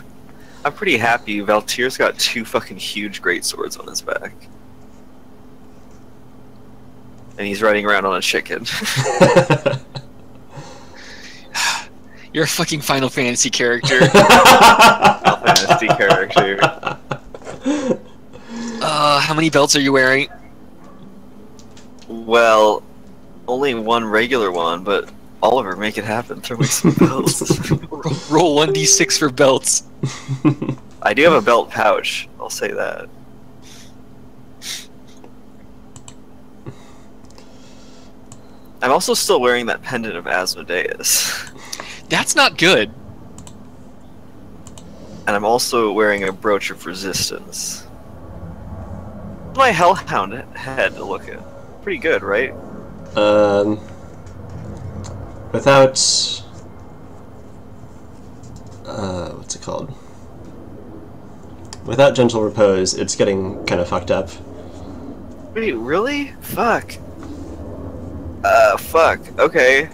S3: I'm pretty happy. Valtyr's got 2 fucking huge greatswords on his back. And he's riding around on a chicken.
S1: You're a fucking Final Fantasy character.
S3: Final Fantasy character.
S1: How many belts are you wearing?
S3: Well, only one regular one, but Oliver, make it happen. Throw me some belts.
S1: Roll 1d6 for belts.
S3: I do have a belt pouch, I'll say that. I'm also still wearing that pendant of Asmodeus.
S1: That's not good.
S3: And I'm also wearing a brooch of resistance. My hellhound head to look at. Pretty good, right?
S2: Without what's it called? Without gentle repose, it's getting kind of fucked up.
S3: Wait, really? Fuck. Fuck. Okay.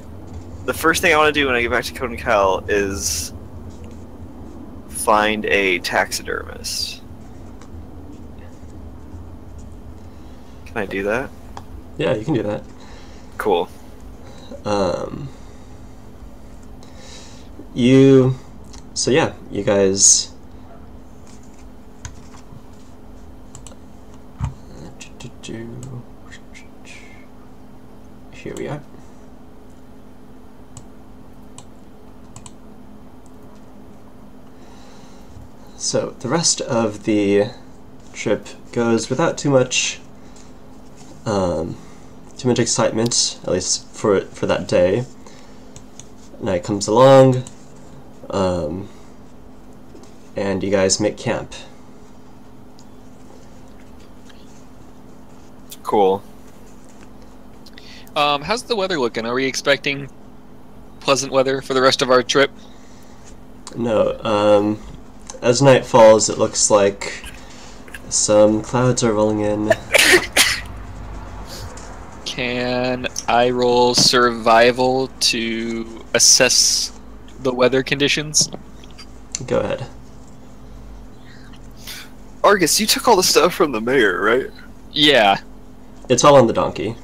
S3: The first thing I want to do when I get back to Code and Cal is find a taxidermist. Can I do that?
S2: Yeah, you can do that.
S3: Cool.
S2: So yeah, you guys. Here we are. So the rest of the trip goes without too much excitement, at least for that day. Night comes along, and you guys make camp.
S3: Cool.
S1: How's the weather looking? Are we expecting pleasant weather for the rest of our trip?
S2: No, as night falls, it looks like some clouds are rolling in.
S1: Can I roll survival to assess the weather conditions?
S2: Go ahead.
S3: Argus, you took all the stuff from the mayor, right?
S1: Yeah.
S2: It's all on the donkey.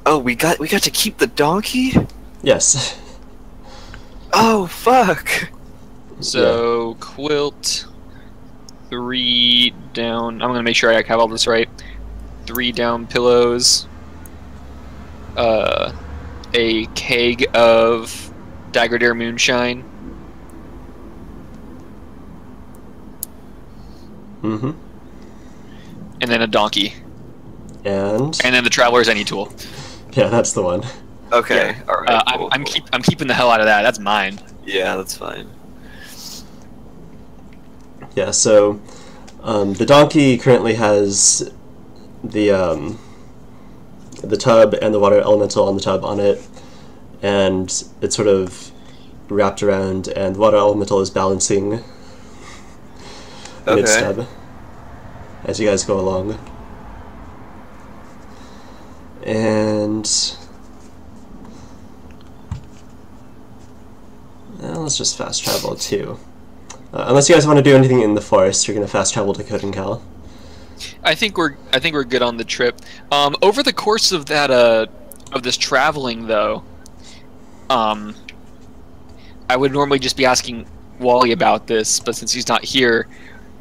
S3: Oh, we got to keep the donkey?
S2: Yes.
S3: Oh, fuck.
S1: So, quilt, 3 down. I'm going to make sure I have all this right. 3 down pillows. A keg of Dagger moonshine.
S2: Mm-hmm.
S1: And then a donkey.
S2: And
S1: then the traveler's any tool.
S2: yeah, that's the one.
S3: Okay.
S1: Yeah.
S3: All right. Cool,
S1: I'm
S3: cool.
S1: keeping the hell out of that. That's mine.
S3: Yeah, that's fine.
S2: Yeah, so the donkey currently has the tub and the water elemental on the tub on it, and it's sort of wrapped around, and the water elemental is balancing in its tub as you guys go along. And let's just fast travel too. Unless you guys want to do anything in the forest, you're gonna fast travel to Kodencal.
S1: I think we're good on the trip. Over the course of that of this traveling, though, I would normally just be asking Wally about this, but since he's not here,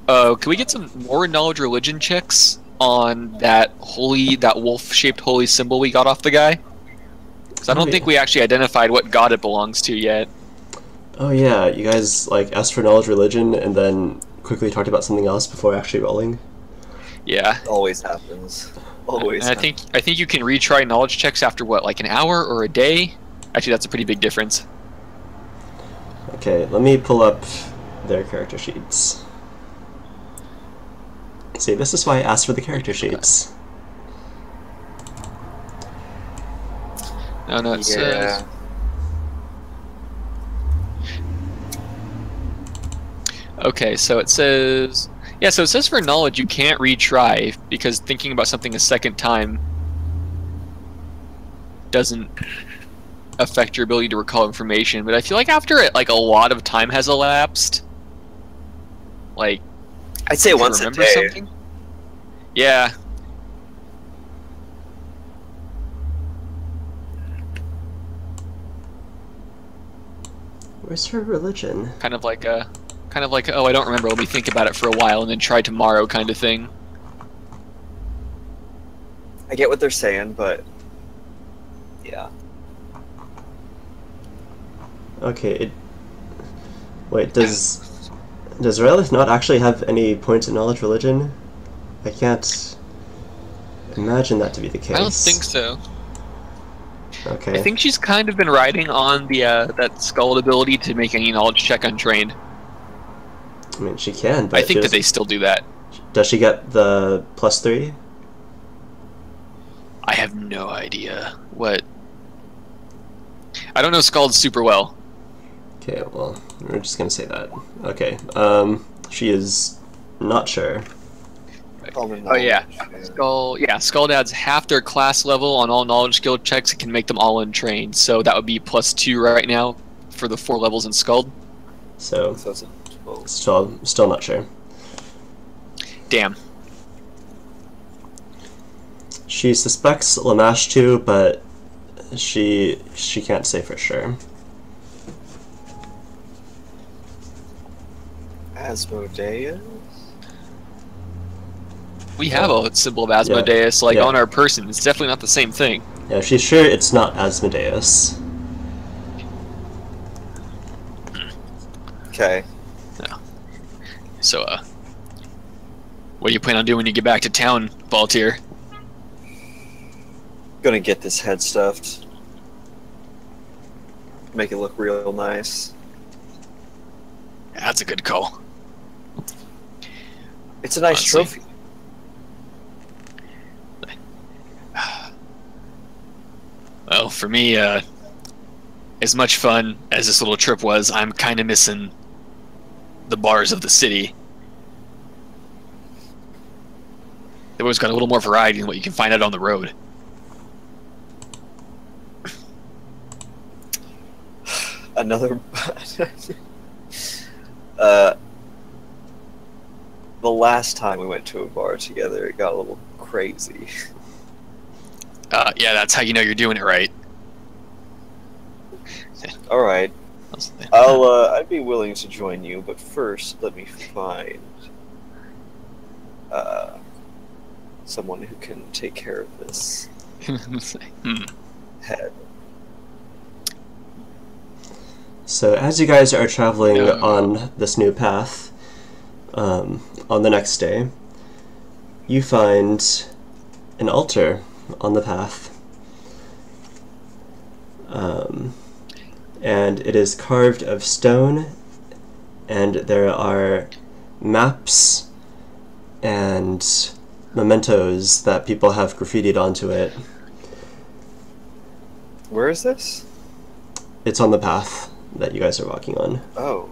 S1: can we get some more knowledge religion checks on that wolf-shaped holy symbol we got off the guy? Because I don't think we actually identified what god it belongs to yet.
S2: Oh yeah, you guys like asked for knowledge religion and then quickly talked about something else before actually rolling.
S1: Yeah.
S3: Always happens. Always.
S1: And I think you can retry knowledge checks after what, like an hour or a day? Actually, that's a pretty big difference.
S2: Okay, let me pull up their character sheets. See, this is why I asked for the character sheets.
S1: No, it says... Okay, so it says... Yeah, so it says for knowledge you can't retry, because thinking about something a second time doesn't affect your ability to recall information. But I feel like after it, like, a lot of time has elapsed, like...
S3: I'd say once a day.
S1: Something? Yeah.
S2: Where's her religion?
S1: Kind of like, oh, I don't remember, let me think about it for a while and then try tomorrow kind of thing.
S3: I get what they're saying, but... yeah.
S2: Okay, wait, does Relith not actually have any points in knowledge religion? I can't imagine that to be the case.
S1: I don't think so.
S2: Okay.
S1: I think she's kind of been riding on the that skull ability to make any knowledge check untrained.
S2: I mean, she can, but
S1: I think that they still do that.
S2: Does she get the +3?
S1: I have no idea what. I don't know Scald super well.
S2: Okay, well, we're just gonna say that. Okay, she is not sure.
S1: Oh yeah, Scald adds half their class level on all knowledge skill checks and can make them all untrained. So that would be +2 right now for the 4 levels in Scald.
S2: So still not sure.
S1: Damn.
S2: She suspects Lamashtu, but she can't say for sure.
S3: Asmodeus?
S1: We have a symbol of Asmodeus, like,
S2: yeah.
S1: on our person. It's definitely not the same thing.
S2: Yeah, she's sure it's not Asmodeus.
S3: Okay.
S1: Yeah. So, what do you plan on doing when you get back to town, Baltier?
S3: Gonna get this head stuffed. Make it look real nice.
S1: That's a good call.
S3: It's a nice
S1: Honestly.
S3: trophy.
S1: Well, for me, as much fun as this little trip was, I'm kind of missing the bars of the city. They've always got a little more variety than what you can find out on the road.
S3: Another... the last time we went to a bar together, it got a little crazy.
S1: Yeah, that's how you know you're doing it right.
S3: Alright. I'd be willing to join you, but first, let me find someone who can take care of this head.
S2: So as you guys are traveling on this new path, on the next day, you find an altar on the path. And it is carved of stone, and there are maps and mementos that people have graffitied onto it.
S3: Where is this?
S2: It's on the path that you guys are walking on.
S3: Oh.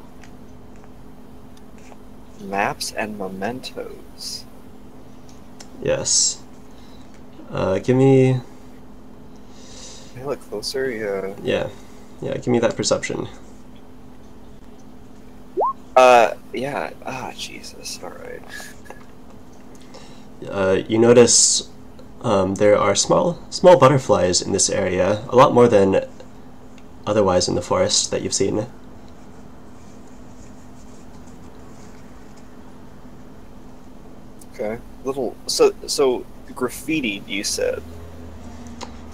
S3: Maps and mementos.
S2: Yes. Give me...
S3: Can I look closer? Yeah.
S2: Yeah. Yeah, give me that perception.
S3: Yeah. Ah, Jesus. Alright.
S2: You notice there are small butterflies in this area, a lot more than otherwise in the forest that you've seen.
S3: Okay. So graffiti, you said.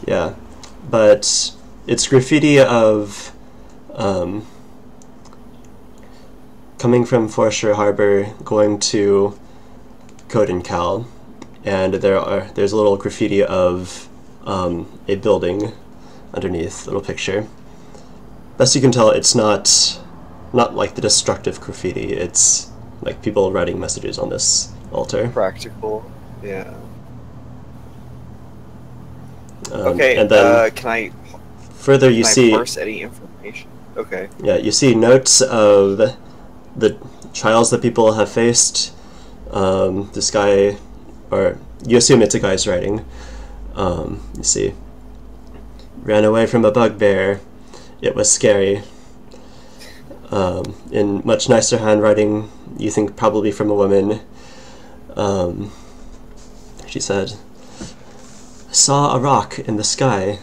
S2: Yeah, but it's graffiti of coming from Foreshore Harbor, going to Codencal, and there's a little graffiti of a building underneath, little picture. Best you can tell, it's not like the destructive graffiti. It's like people writing messages on this altar.
S3: Practical. Yeah.
S2: Okay, and then
S3: can I
S2: further you see
S3: parse any information? Okay.
S2: Yeah, you see notes of the trials that people have faced. This guy, or you assume it's a guy's writing. You see, ran away from a bugbear. It was scary. In much nicer handwriting, you think probably from a woman. She said, "Saw a rock in the sky.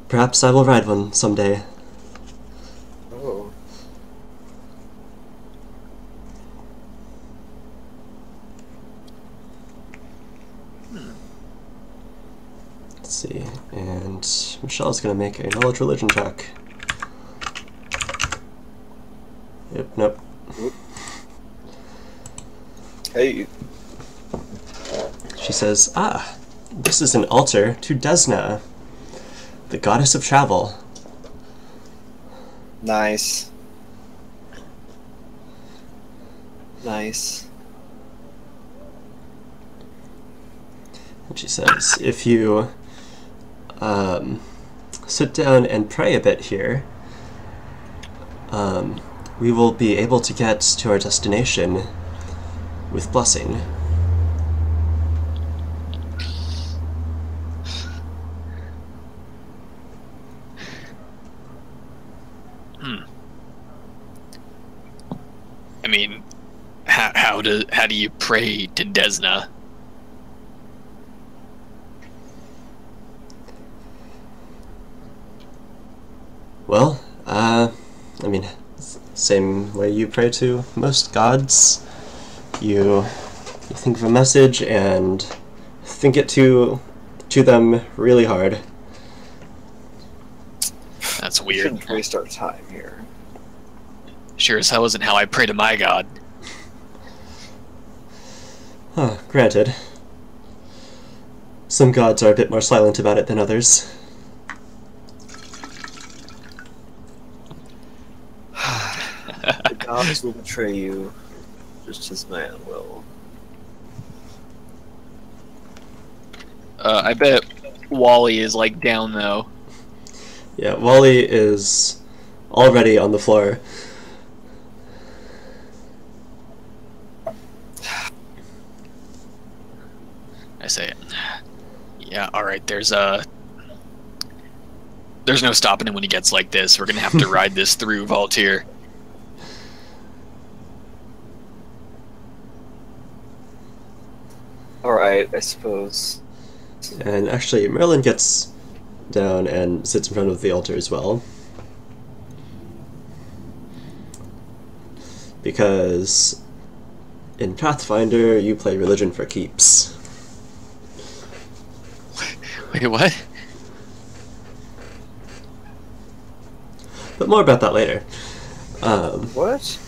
S2: Perhaps I will ride one someday."
S3: Oh.
S2: Let's see, and Michelle's gonna make a knowledge religion check. Yep, nope.
S3: Hey.
S2: She says, "Ah, this is an altar to Desna, the goddess of travel."
S3: Nice. Nice.
S2: And she says, "If you sit down and pray a bit here, we will be able to get to our destination with blessing."
S1: I mean, how do you pray to Desna?
S2: Well, I mean, same way you pray to most gods. You think of a message and think it to them really hard.
S1: That's
S3: We
S1: weird.
S3: shouldn't waste our time here.
S1: Sure as hell isn't how I pray to my god.
S2: Huh, granted. Some gods are a bit more silent about it than others.
S3: The gods will betray you, just as man will.
S1: I bet Wally is like down though.
S2: Yeah, Wally is already on the floor.
S1: I say, yeah, all right. There's no stopping him when he gets like this. We're gonna have to ride this through, Voltaire.
S3: Alright, I suppose.
S2: And actually, Merlin gets down and sits in front of the altar as well. Because in Pathfinder, you play religion for keeps.
S1: Wait, what?
S2: But more about that later.
S3: What?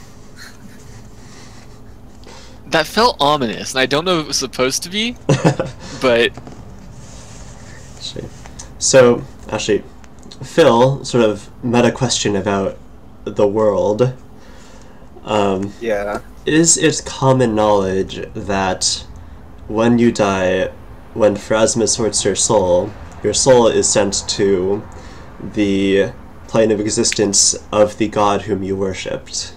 S1: That felt ominous, and I don't know if it was supposed to be, but
S2: So, actually, Phil, sort of meta question about the world.
S3: Yeah.
S2: Is it common knowledge that when you die, when Phrasma sorts your soul is sent to the plane of existence of the god whom you worshipped?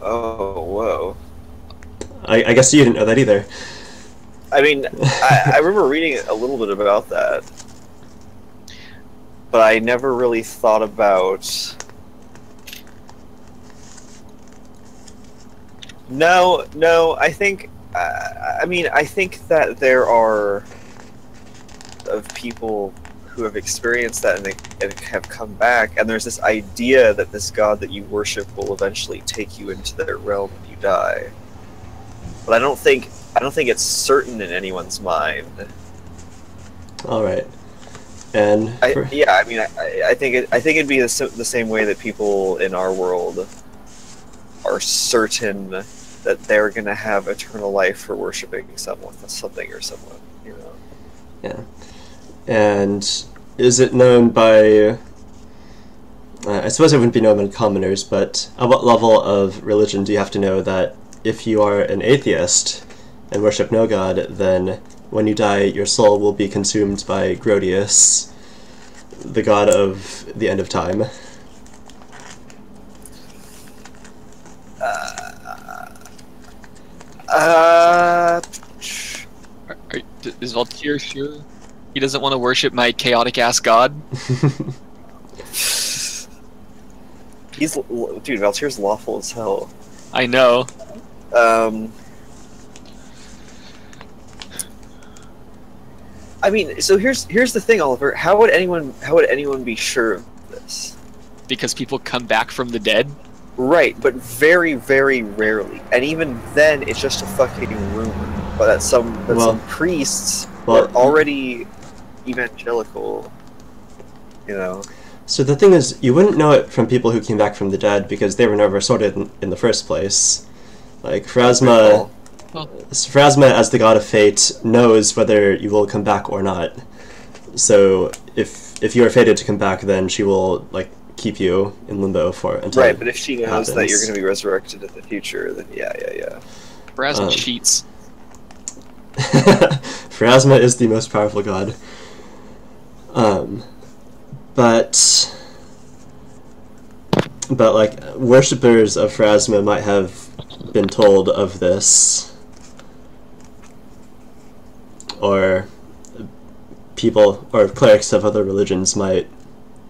S3: Oh, whoa.
S2: I guess you didn't know that either.
S3: I mean, I remember reading a little bit about that, but I never really thought about. No, I think. I mean, I think that there are of people who have experienced that and have come back, and there's this idea that this god that you worship will eventually take you into their realm when you die. But I don't think it's certain in anyone's mind.
S2: All right, and
S3: I think it'd be the same way that people in our world are certain that they're gonna have eternal life for worshiping something or someone, you know.
S2: yeah, and is it known by? I suppose it wouldn't be known by commoners, but at what level of religion do you have to know that if you are an atheist and worship no god, then when you die, your soul will be consumed by Grodius, the god of the end of time?
S1: Is Voltaire sure he doesn't want to worship my chaotic ass god?
S3: Dude, Valtier's lawful as hell.
S1: I know.
S3: I mean, so here's the thing, Oliver. How would anyone be sure of this?
S1: Because people come back from the dead?
S3: Right, but very, very rarely. And even then, it's just a fucking rumor. But that some priests are already evangelical, you know.
S2: So the thing is, you wouldn't know it from people who came back from the dead because they were never sorted in the first place. Like, Phrasma, as the god of fate, knows whether you will come back or not. So if you are fated to come back, then she will, like, keep you in limbo until
S3: right, but if she knows that you're going to be resurrected in the future, then yeah.
S1: Phrasma cheats.
S2: Phrasma is the most powerful god. But like, worshippers of Phrasma might have been told of this, or people or clerics of other religions might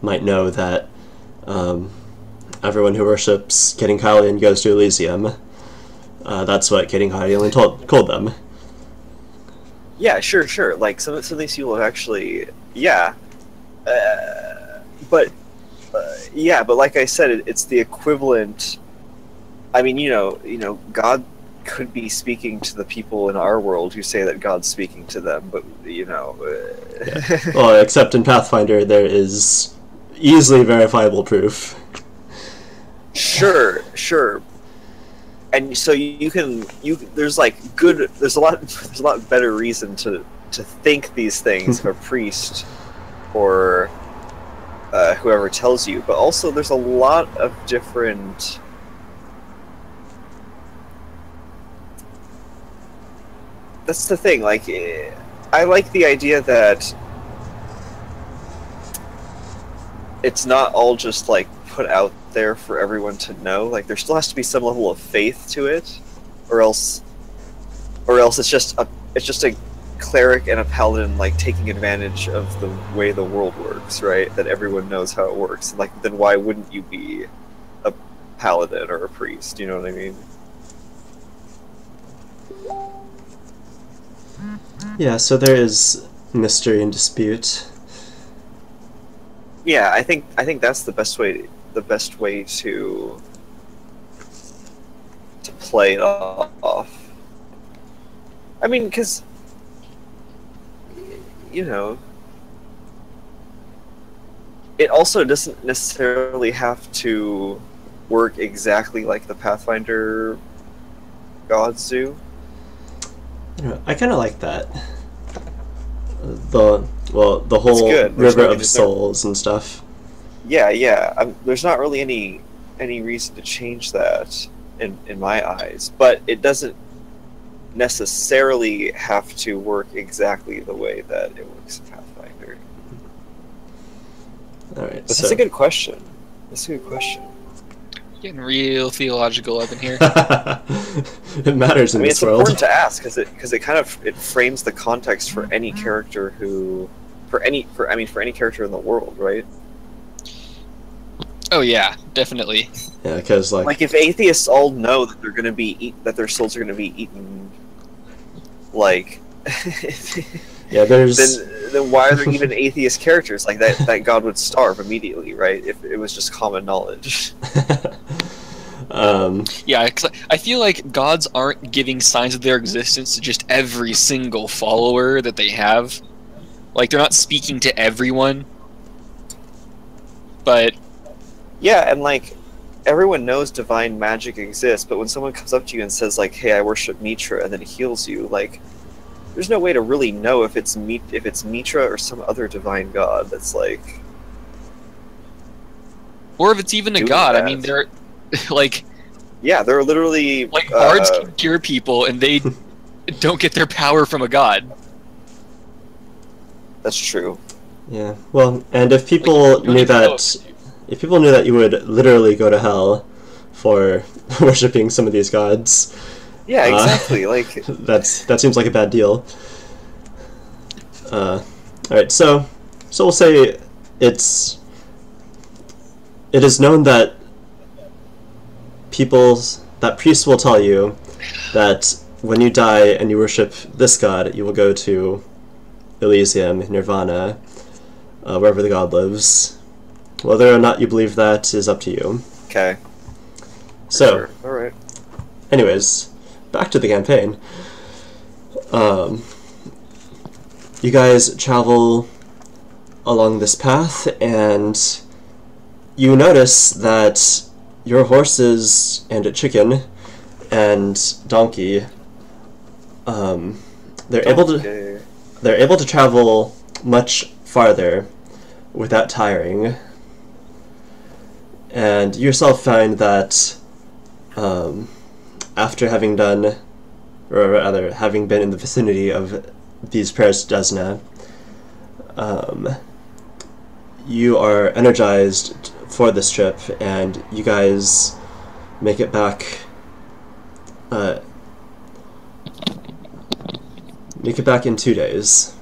S2: know that everyone who worships King Hylian goes to Elysium. That's what King Hylian told them.
S3: Yeah, sure. Like some of these people have actually, yeah, but yeah, but like I said, it's the equivalent. I mean, God could be speaking to the people in our world who say that God's speaking to them, but
S2: Yeah. Well, except in Pathfinder, there is easily verifiable proof.
S3: sure. And so there's a lot better reason to think these things of a priest or whoever tells you, but also there's a lot of different. That's the thing. Like, I like the idea that it's not all just like put out there for everyone to know. Like, there still has to be some level of faith to it, or else it's just a cleric and a paladin like taking advantage of the way the world works, right? That everyone knows how it works. Like, then why wouldn't you be a paladin or a priest? You know what I mean?
S2: Yeah, so there is mystery and dispute.
S3: Yeah, I think that's the best way to play it off. I mean, because it also doesn't necessarily have to work exactly like the Pathfinder gods do.
S2: I kind of like that. The whole river of souls and stuff.
S3: Yeah. There's not really any reason to change that in my eyes, but it doesn't necessarily have to work exactly the way that it works in Pathfinder.
S2: All right,
S3: but that's a good question.
S1: Getting real theological up in here.
S2: It matters in this world.
S3: It's important to ask because it frames the context for any character for any character in the world, right?
S1: Oh yeah, definitely.
S2: Yeah, because
S3: like if atheists all know that they're going to that their souls are going to be eaten, like
S2: yeah, there's
S3: then why are there even atheist characters like that? That God would starve immediately, right? If it was just common knowledge.
S1: Yeah, cause I feel like gods aren't giving signs of their existence to just every single follower that they have. Like, they're not speaking to everyone. But
S3: yeah, and like everyone knows divine magic exists, but when someone comes up to you and says like, "Hey, I worship Mitra," and then heals you, like, there's no way to really know if it's Mitra or some other divine god that's like,
S1: or if it's even a god. I mean, they're like,
S3: yeah, they're literally
S1: like bards can cure people, and they don't get their power from a god.
S3: That's true.
S2: Yeah. Well, and if people knew that you would literally go to hell for worshipping some of these gods.
S3: Yeah, exactly. Like
S2: that seems like a bad deal. All right, so we'll say it is known that priests will tell you that when you die and you worship this god, you will go to Elysium, Nirvana, wherever the god lives. Whether or not you believe that is up to you.
S3: Okay.
S2: So,
S3: sure. All right.
S2: Anyways, back to the campaign. You guys travel along this path, and you notice that your horses and a chicken and donkey, they're able to travel much farther without tiring. And you yourself find that after having done, or rather having been in the vicinity of these prayers to Desna, you are energized for this trip, and you guys make it back. Make it back in 2 days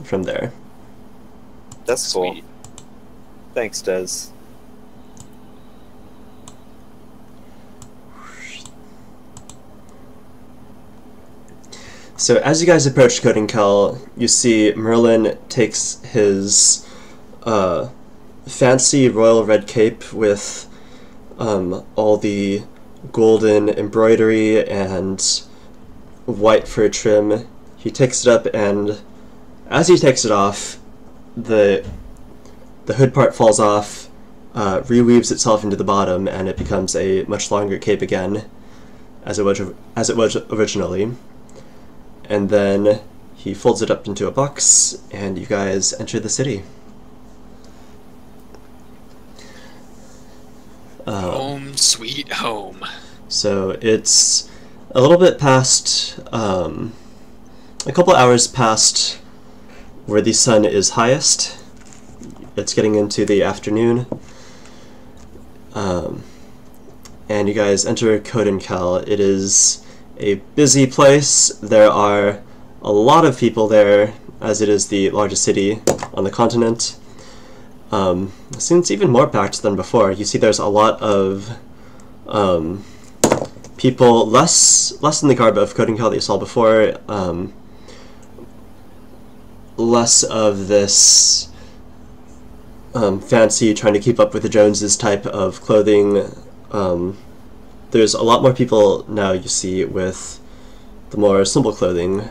S2: from there.
S3: That's cool.
S1: Sweet.
S3: Thanks, Des.
S2: So as you guys approach Codenkel, you see Merlin takes his fancy royal red cape with all the golden embroidery and white fur trim. He takes it up, and as he takes it off, the hood part falls off, reweaves itself into the bottom, and it becomes a much longer cape again, as it was originally. And then he folds it up into a box, and you guys enter the city.
S1: Home sweet home.
S2: So it's a little bit past, a couple hours past where the sun is highest. It's getting into the afternoon. And you guys enter Codenkel. It is a busy place. There are a lot of people there, as it is the largest city on the continent. It seems even more packed than before. You see there's a lot of people, less in the garb of Codenkel that you saw before, less of this fancy trying to keep up with the Joneses type of clothing. There's a lot more people now you see with the more simple clothing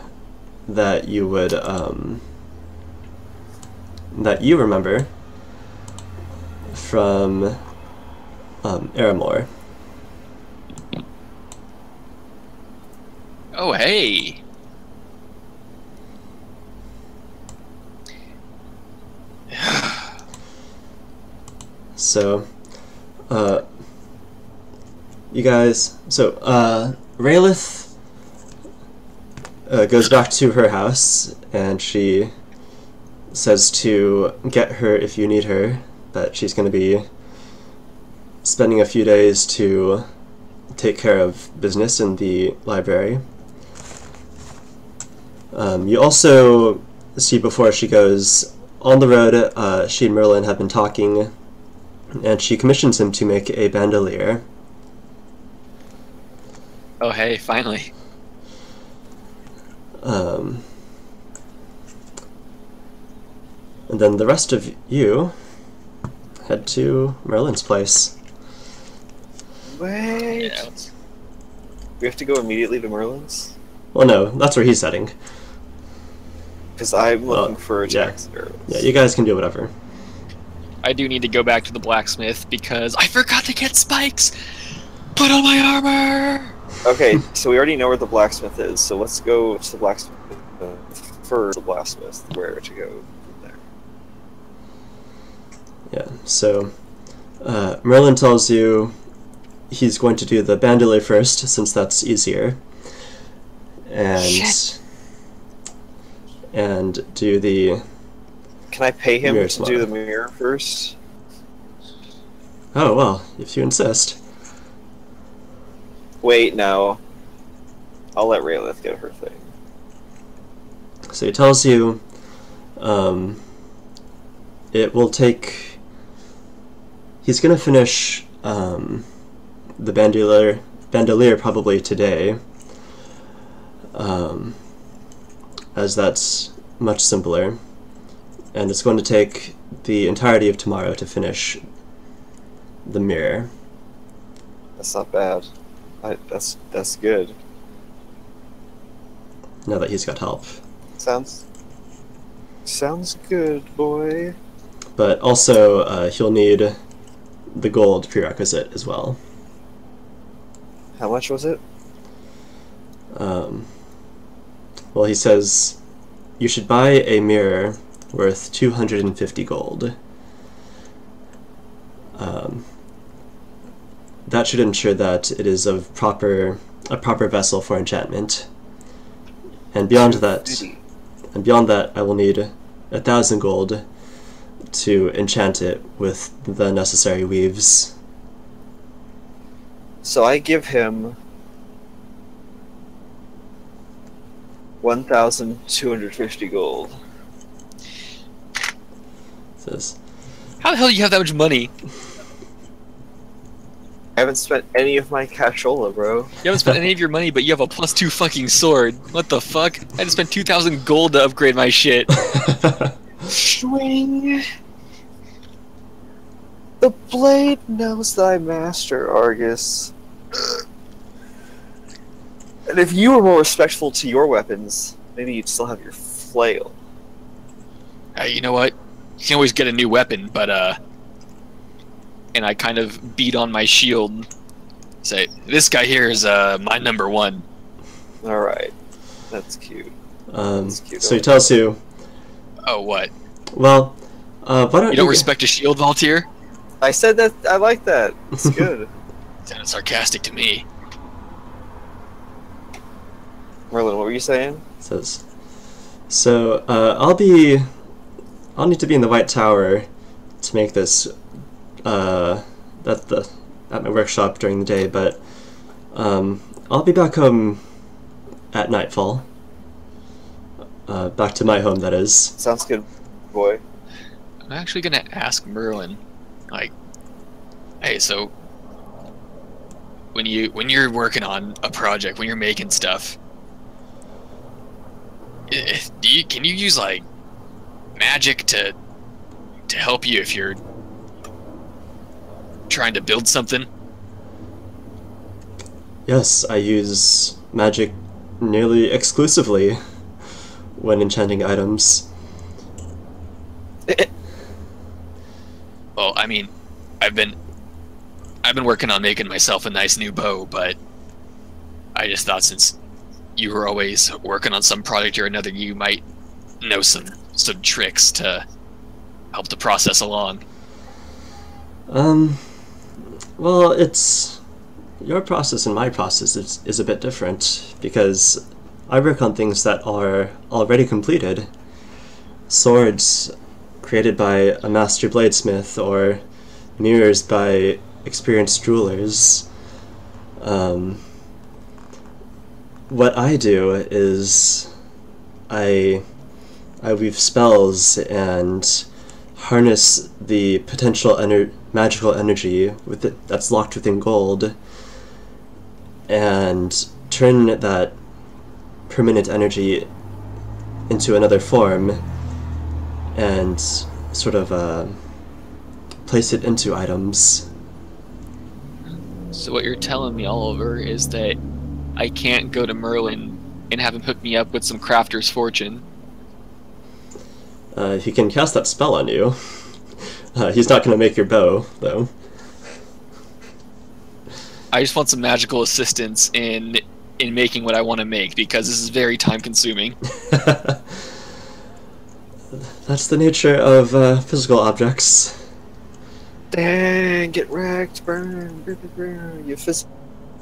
S2: that you would that you remember from Aramore.
S1: Oh, hey.
S2: So, you guys, Raelith goes back to her house, and she says to get her if you need her, that she's going to be spending a few days to take care of business in the library. You also see before she goes on the road, she and Merlin have been talking, and she commissions him to make a bandolier.
S1: Oh, hey, finally.
S2: And then the rest of you head to Merlin's place.
S3: Wait.
S1: Yeah.
S3: We have to go immediately to Merlin's?
S2: Well, no, that's where he's heading.
S3: Because I'm looking for
S2: yeah.
S3: attacks arrows.
S2: Yeah, you guys can do whatever.
S1: I do need to go back to the blacksmith because I forgot to get spikes! Put on my armor!
S3: Okay, so we already know where the blacksmith is, so let's go to the blacksmith for the blacksmith, where to go from there.
S2: Yeah, so Merlin tells you he's going to do the bandolier first, since that's easier. And do the...
S3: Can I pay him
S2: mirror
S3: to do the mirror first?
S2: Oh, well, if you insist.
S3: Wait, no. I'll let Raelith get her thing.
S2: So he tells you it will take... He's going to finish the bandolier probably today, as that's much simpler, and it's going to take the entirety of tomorrow to finish the mirror.
S3: That's not bad. That's good.
S2: Now that he's got help.
S3: Sounds good, boy.
S2: But also, he'll need the gold prerequisite as well.
S3: How much was it?
S2: Well, he says you should buy a mirror worth 250 gold. That should ensure that it is of a proper vessel for enchantment. And beyond that, I will need 1,000 gold to enchant it with the necessary weaves.
S3: So I give him 1,250 gold.
S2: Says,
S1: How the hell do you have that much money?
S3: haven't spent any of my cashola, bro.
S1: You haven't spent any of your money, but you have a +2 fucking sword. What the fuck? I just spent 2,000 gold to upgrade my shit.
S3: Swing. The blade knows thy master, Argus. And if you were more respectful to your weapons, maybe you'd still have your flail.
S1: You know what? You can always get a new weapon, but and I kind of beat on my shield. Say, this guy here is my #1.
S3: Alright. That's cute. That's cute.
S2: So he tells you,
S1: Oh, what?
S2: well, why don't
S1: You don't respect a shield, Valtier?
S3: I said that. I like that. It's good.
S1: Sounded sarcastic to me.
S3: Merlin, what were you saying?
S2: Says, so I'll need to be in the White Tower to make this at my workshop during the day, but I'll be back home at nightfall. Back to my home, that is.
S3: Sounds good, boy.
S1: I'm actually gonna ask Merlin, like, hey, so when you're working on a project, when you're making stuff, can you use like magic to help you if you're trying to build something?
S2: Yes, I use magic nearly exclusively when enchanting items.
S1: Well, I mean, I've been working on making myself a nice new bow, but I just thought since you were always working on some project or another, you might know some tricks to help the process along.
S2: Well, it's your process and my process is a bit different because I work on things that are already completed. Swords created by a master bladesmith or mirrors by experienced jewelers. What I do is I weave spells and harness the potential magical energy that's locked within gold and turn that permanent energy into another form and sort of place it into items.
S1: So what you're telling me, Oliver, is that I can't go to Merlin and have him hook me up with some crafter's fortune.
S2: He can cast that spell on you. He's not going to make your bow, though.
S1: I just want some magical assistance in making what I want to make, because this is very time consuming.
S2: That's the nature of physical objects.
S3: Dang, get wrecked, burn, you physical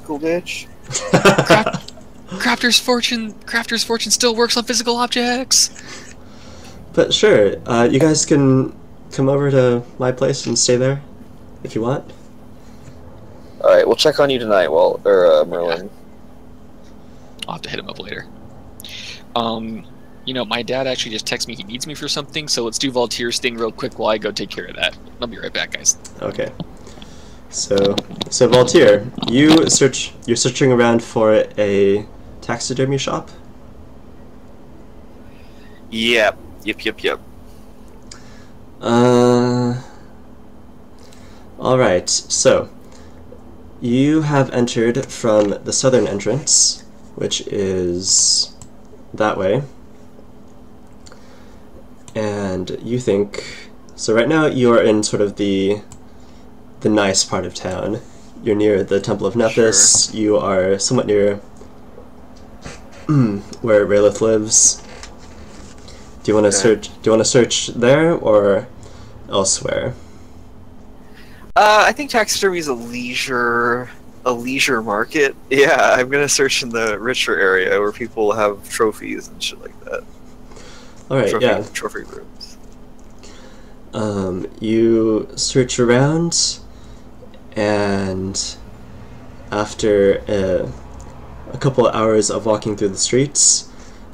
S3: bitch.
S1: Crafter's fortune still works on physical objects.
S2: But sure, you guys can come over to my place and stay there if you want.
S3: Alright, we'll check on you tonight, Merlin.
S1: I'll have to hit him up later. You know, my dad actually just texted me he needs me for something, so let's do Valtier's thing real quick while I go take care of that. I'll be right back, guys.
S2: Okay. So Valtier, you're searching around for a taxidermy shop?
S3: Yep.
S2: Alright, so you have entered from the southern entrance, which is that way. And you think, so right now you are in sort of the nice part of town. You're near the Temple of Nephis. Sure. You are somewhat near where Raelith lives. Do you want to search? Do you want to search there or elsewhere?
S3: I think taxidermy is a leisure market. Yeah, I'm gonna search in the richer area where people have trophies and shit like that.
S2: All right,
S3: Trophy rooms.
S2: You search around, and after a couple of hours of walking through the streets,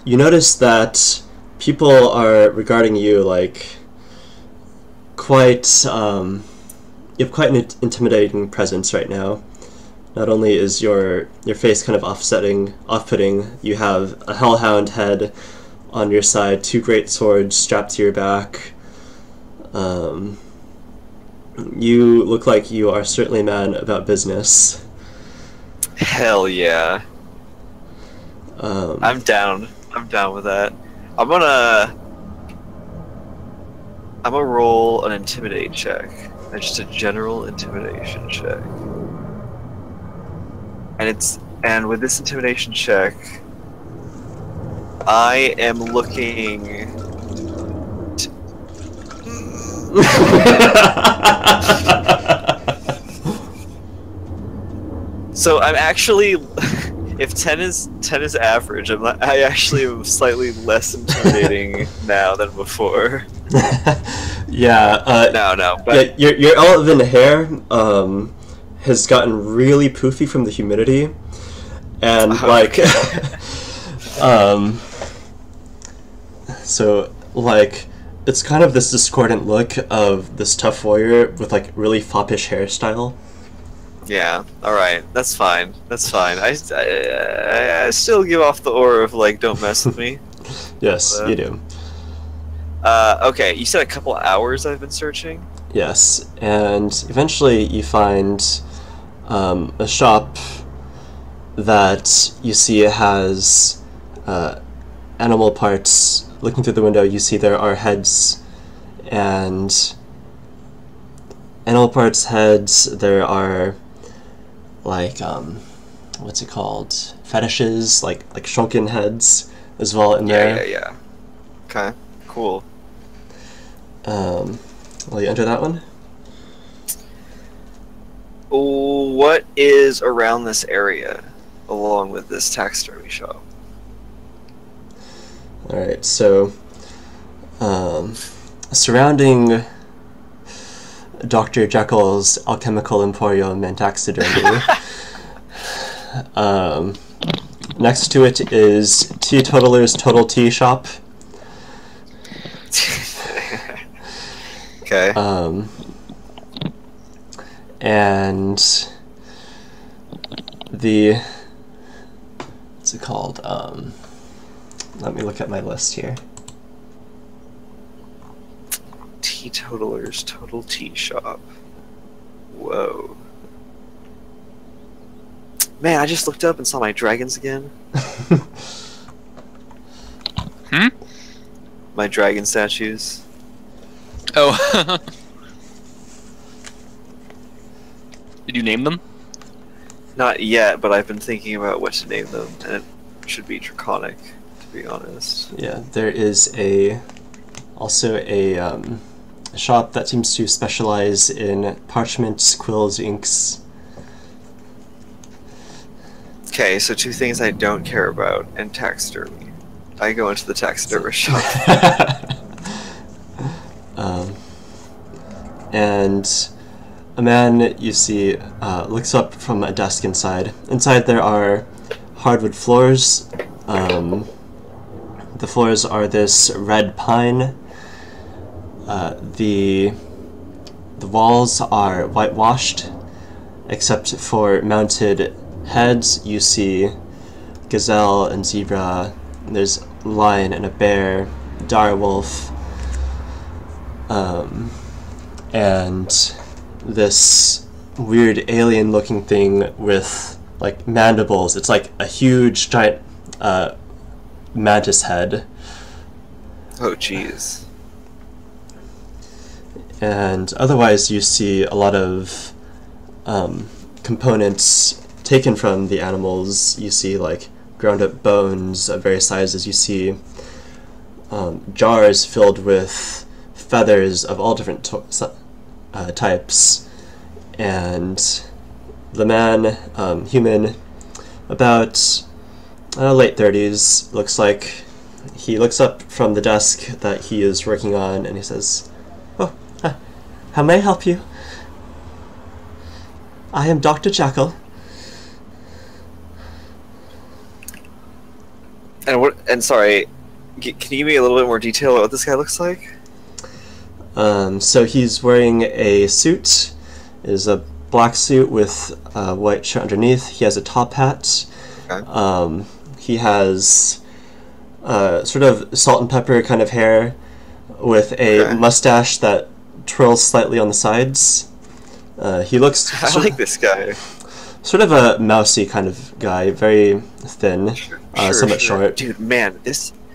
S2: you notice that people are regarding you like quite. You have quite an intimidating presence right now. Not only is your face kind of off-putting, you have a hellhound head on your side, 2 great swords strapped to your back. You look like you are certainly a man about business.
S3: Hell yeah. I'm down. I'm down with that. I'm gonna roll an intimidate check. Just a general intimidation check. And with this intimidation check, I am looking. So I'm actually, if 10 is average, I actually am slightly less intimidating now than before.
S2: Yeah.
S3: No. But
S2: yeah, your elven hair has gotten really poofy from the humidity, and like, so like, it's kind of this discordant look of this tough warrior with like really foppish hairstyle.
S3: yeah. All right. That's fine. That's fine. I still give off the aura of like, don't mess with me.
S2: Yes, you do.
S3: Okay. You said a couple hours I've been searching.
S2: Yes, and eventually you find a shop that you see has animal parts. Looking through the window, you see there are heads and animal parts, heads. There are like what's it called? Fetishes, like shrunken heads as well in there.
S3: Yeah. Okay. Cool.
S2: Will you enter that one?
S3: What is around this area, along with this taxidermy shop?
S2: Alright, so surrounding Dr. Jekyll's Alchemical Emporium and Taxidermy, next to it is Teetotaler's Total Tea Shop.
S3: Okay.
S2: And the, what's it called? Let me look at my list here.
S3: Teetotaler's Total Tea Shop. Whoa. Man, I just looked up and saw my dragons again. My dragon statues.
S1: Oh. Did you name them?
S3: Not yet, but I've been thinking about what to name them, and it should be draconic, to be honest.
S2: Yeah, there is also a shop that seems to specialize in parchments, quills, inks.
S3: Okay, so 2 things I don't care about, and taxidermy. I go into the taxidermy shop.
S2: And a man you see looks up from a desk inside. Inside there are hardwood floors. The floors are this red pine. The walls are whitewashed, except for mounted heads. You see gazelle and zebra. There's a lion and a bear, dire wolf, and this weird alien-looking thing with like mandibles. It's like a huge giant mantis head.
S3: Oh, jeez.
S2: And otherwise you see a lot of components taken from the animals. You see like ground up bones of various sizes. You see jars filled with feathers of all different types. And the man, human, about late 30s, looks like. He looks up from the desk that he is working on and he says, "Oh, how may I help you? I am Dr. Jekyll."
S3: And sorry, can you give me a little bit more detail about what this guy looks like?
S2: So he's wearing a suit, is a black suit with a white shirt underneath. He has a top hat.
S3: Okay.
S2: He has sort of salt and pepper kind of hair with a mustache that twirls slightly on the sides. He looks...
S3: I like this guy.
S2: Sort of a mousy kind of guy, very thin, somewhat short.
S3: Dude, man,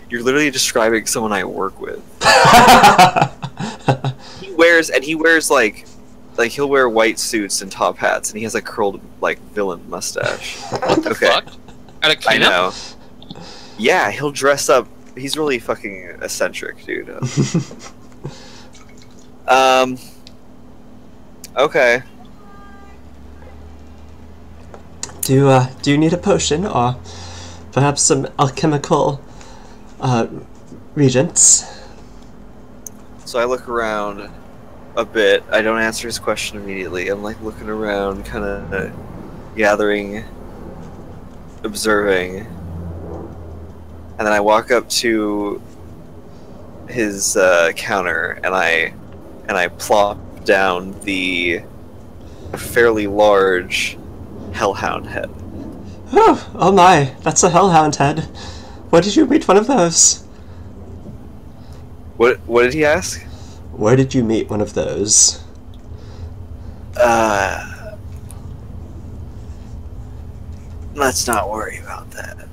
S3: you're literally describing someone I work with. he wears like he'll wear white suits and top hats, and he has a curled like villain mustache.
S1: What the fuck? At a cleanup?
S3: I know. Yeah, he'll dress up. He's really fucking eccentric, dude. Okay.
S2: Do you need a potion, or perhaps some alchemical regents?
S3: So I look around a bit. I don't answer his question immediately. I'm like looking around, kind of gathering, observing, and then I walk up to his counter, and I plop down a fairly large hellhound head.
S2: Oh my, that's a hellhound head. Where did you meet one of those?
S3: What did he ask?
S2: Where did you meet one of those?
S3: Let's not worry about that.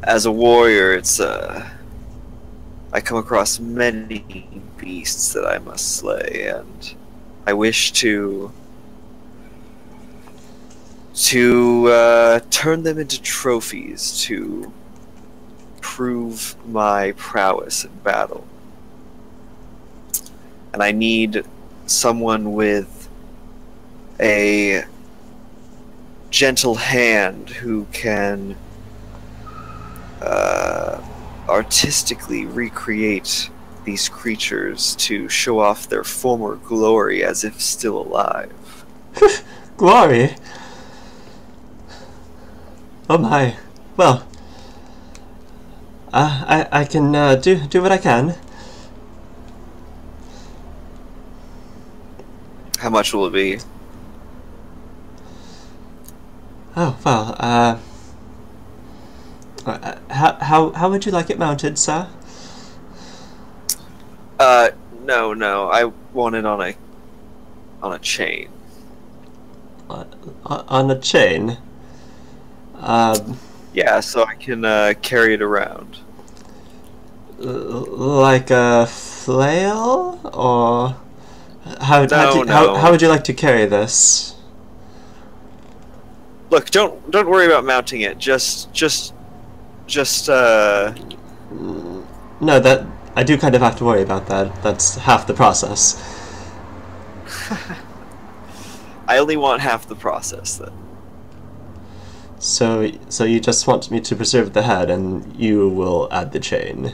S3: As a warrior, it's I come across many beasts that I must slay, and I wish to turn them into trophies to prove my prowess in battle. And I need someone with a gentle hand who can artistically recreate these creatures to show off their former glory as if still alive.
S2: Glory? Oh my. Well, I can do what I can.
S3: How much will it be?
S2: Oh well. How would you like it mounted, sir?
S3: No. I want it on a chain.
S2: On a chain?
S3: Yeah, so I can carry it around.
S2: Like a flail, or how would you like to carry this?
S3: Look, don't worry about mounting it. Just
S2: No, that I do kind of have to worry about that. That's half the process.
S3: I only want half the process then.
S2: So you just want me to preserve the head, and you will add the chain.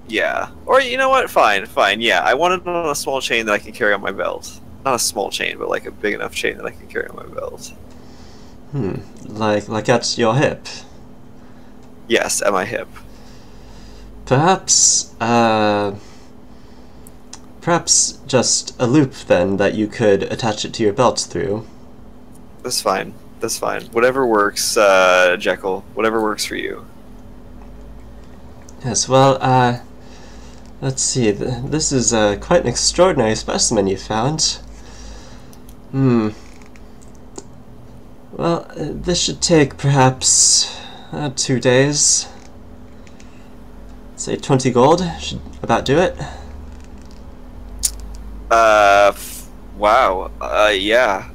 S3: Yeah. Or you know what? Fine. Yeah, I want it on a small chain that I can carry on my belt. Not a small chain, but like a big enough chain that I can carry on my belt.
S2: Like at your hip.
S3: Yes, at my hip.
S2: Perhaps just a loop then that you could attach it to your belt through.
S3: That's fine. Whatever works, Jekyll. Whatever works for you.
S2: Yes, well, let's see. This is quite an extraordinary specimen you found. Well, this should take perhaps 2 days. Say 20 gold should about do it.
S3: Wow. Yeah.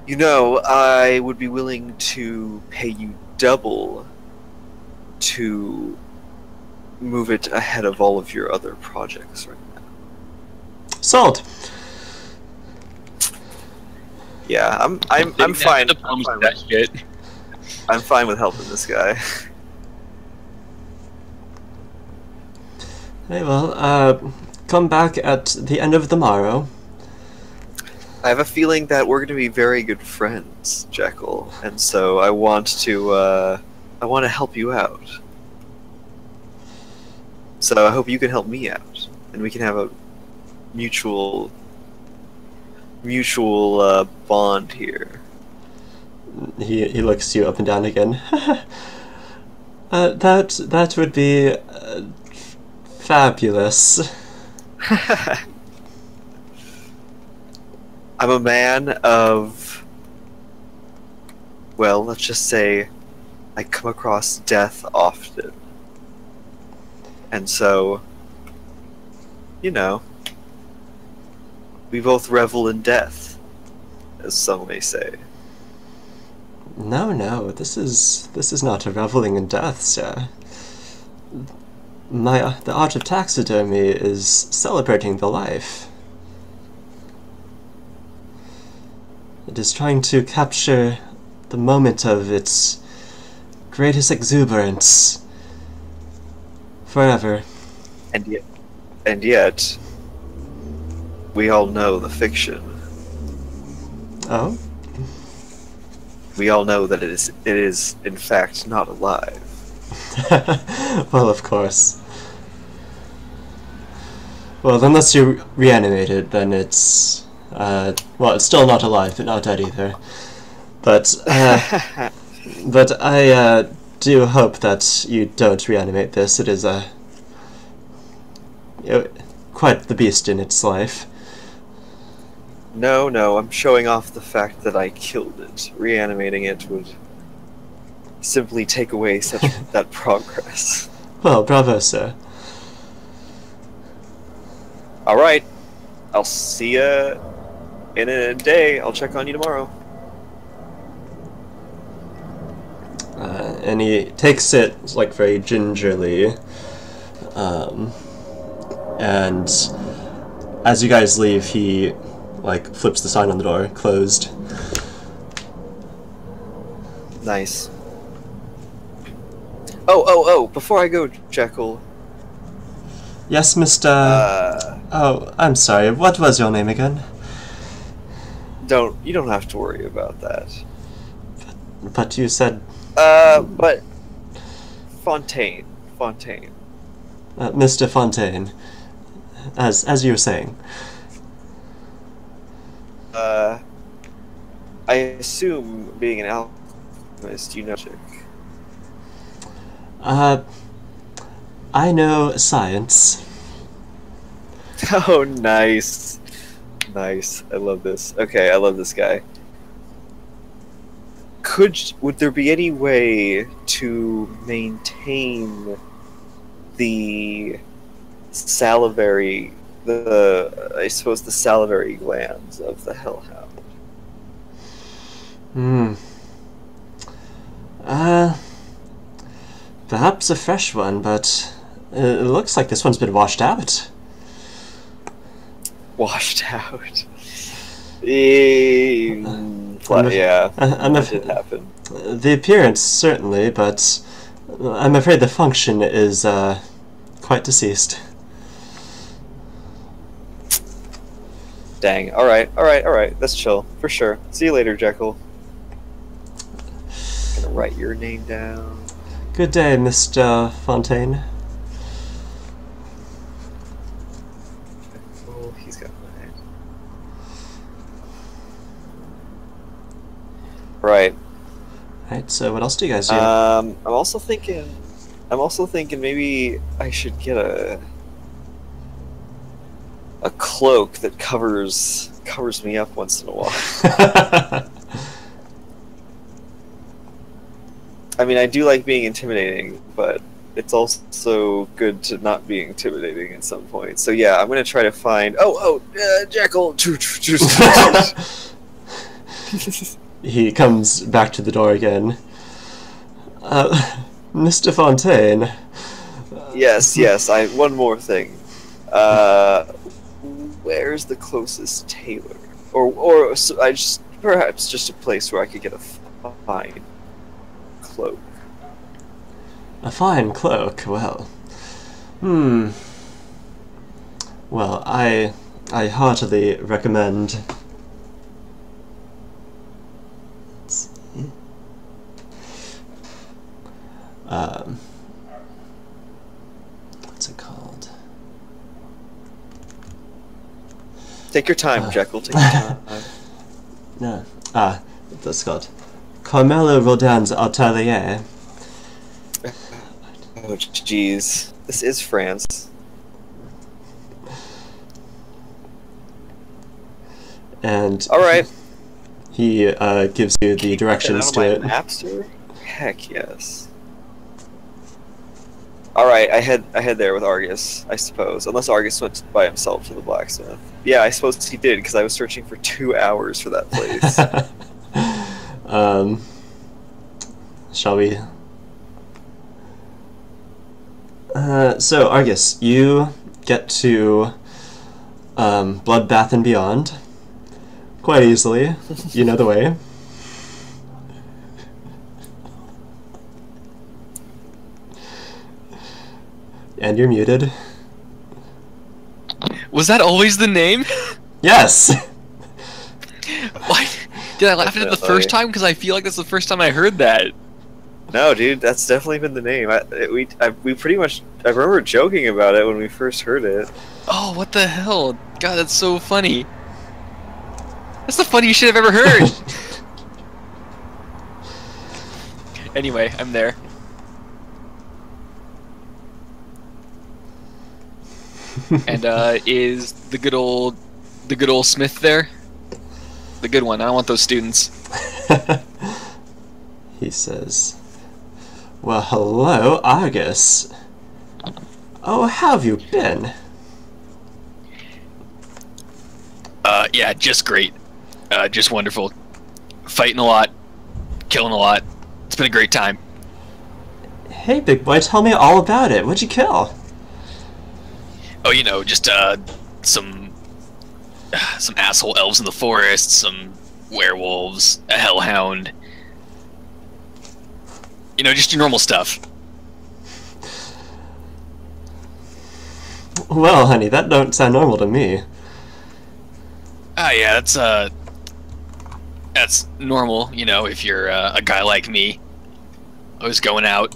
S3: You know, I would be willing to pay you double to move it ahead of all of your other projects right now.
S2: Sold.
S3: Yeah, I'm fine. I'm fine with helping this guy.
S2: Hey, well, come back at the end of the morrow.
S3: I have a feeling that we're going to be very good friends, Jekyll, and so I want to help you out. So I hope you can help me out. and we can have a mutual bond here.
S2: He looks you up and down again. That would be fabulous.
S3: I'm a man of, well, let's just say I come across death often. And so, you know, we both revel in death, as some may say.
S2: No, this is not a reveling in death, sir. The art of taxidermy is celebrating the life. It is trying to capture the moment of its greatest exuberance forever.
S3: And yet, we all know the fiction.
S2: Oh?
S3: We all know that it is in fact not alive.
S2: Well, of course. Well, unless you reanimate it, then it's well, it's still not alive, but not dead either. But but I do hope that you don't reanimate this. It is quite the beast in its life.
S3: No, I'm showing off the fact that I killed it. Reanimating it would simply take away that progress.
S2: Well, bravo, sir.
S3: Alright, I'll see ya in a day. I'll check on you tomorrow.
S2: And he takes it, like, very gingerly. And as you guys leave, he, like, flips the sign on the door, closed.
S3: Nice. Oh, before I go, Jekyll.
S2: Yes, Mr. Oh, I'm sorry, what was your name again?
S3: You don't have to worry about that.
S2: But you said...
S3: But... Fontaine.
S2: Mr. Fontaine. As you were saying.
S3: I assume, being an alchemist, you know magic.
S2: I know science.
S3: Oh, nice. Nice. I love this. Okay, I love this guy. Would there be any way to maintain the salivary, I suppose the salivary glands of the hellhound?
S2: Perhaps a fresh one, but it looks like this one's been washed out.
S3: Washed out. Yeah, that did happen.
S2: The appearance, certainly, but I'm afraid the function is quite deceased.
S3: Dang. Alright. Let's chill. For sure. See you later, Jekyll. Gonna write your name down.
S2: Good day, Mr. Fontaine.
S3: Oh, he's got mine. Right.
S2: Right, so what else do you guys do?
S3: I'm also thinking maybe I should get a cloak that covers me up once in a while. I mean, I do like being intimidating, but it's also good to not be intimidating at some point. So yeah, I'm gonna try to find. Jekyll.
S2: He comes back to the door again. Mr. Fontaine.
S3: Yes. One more thing. Where's the closest tailor? Or perhaps just a place where I could get a fine cloak.
S2: A fine cloak, well. Well, I heartily recommend... Let's see. What's it called?
S3: Take your time, Jekyll. Take your time.
S2: No. That's called Carmelo Rodin's Atelier.
S3: Oh, jeez. This is France.
S2: And
S3: Alright.
S2: he gives you the directions to it.
S3: Napster? Heck yes. Alright, I head there with Argus, I suppose. Unless Argus went by himself to the blacksmith. Yeah, I suppose he did, because I was searching for 2 hours for that place.
S2: Shall we? So, Argus, you get to Bloodbath and Beyond quite easily. You know the way. And you're muted.
S1: Was that always the name?
S2: Yes!
S1: Why? Did I laugh at it the first time? Because I feel like that's the first time I heard that.
S3: No, dude, that's definitely been the name. We pretty much... I remember joking about it when we first heard it.
S1: Oh, what the hell? God, that's so funny. That's the funniest shit I've ever heard. Anyway, I'm there. And is the good old Smith there? The good one. I don't want those students.
S2: He says, "Well, hello, Argus. Oh, how have you been?"
S1: Yeah, just great. Just wonderful. Fighting a lot, killing a lot. It's been a great time.
S2: Hey, big boy, tell me all about it. What'd you kill?
S1: Oh, you know, just some asshole elves in the forest, some werewolves, a hellhound. You know, just your normal stuff.
S2: Well, honey, that don't sound normal to me.
S1: Ah, yeah, that's normal. You know, if you're a guy like me, always going out,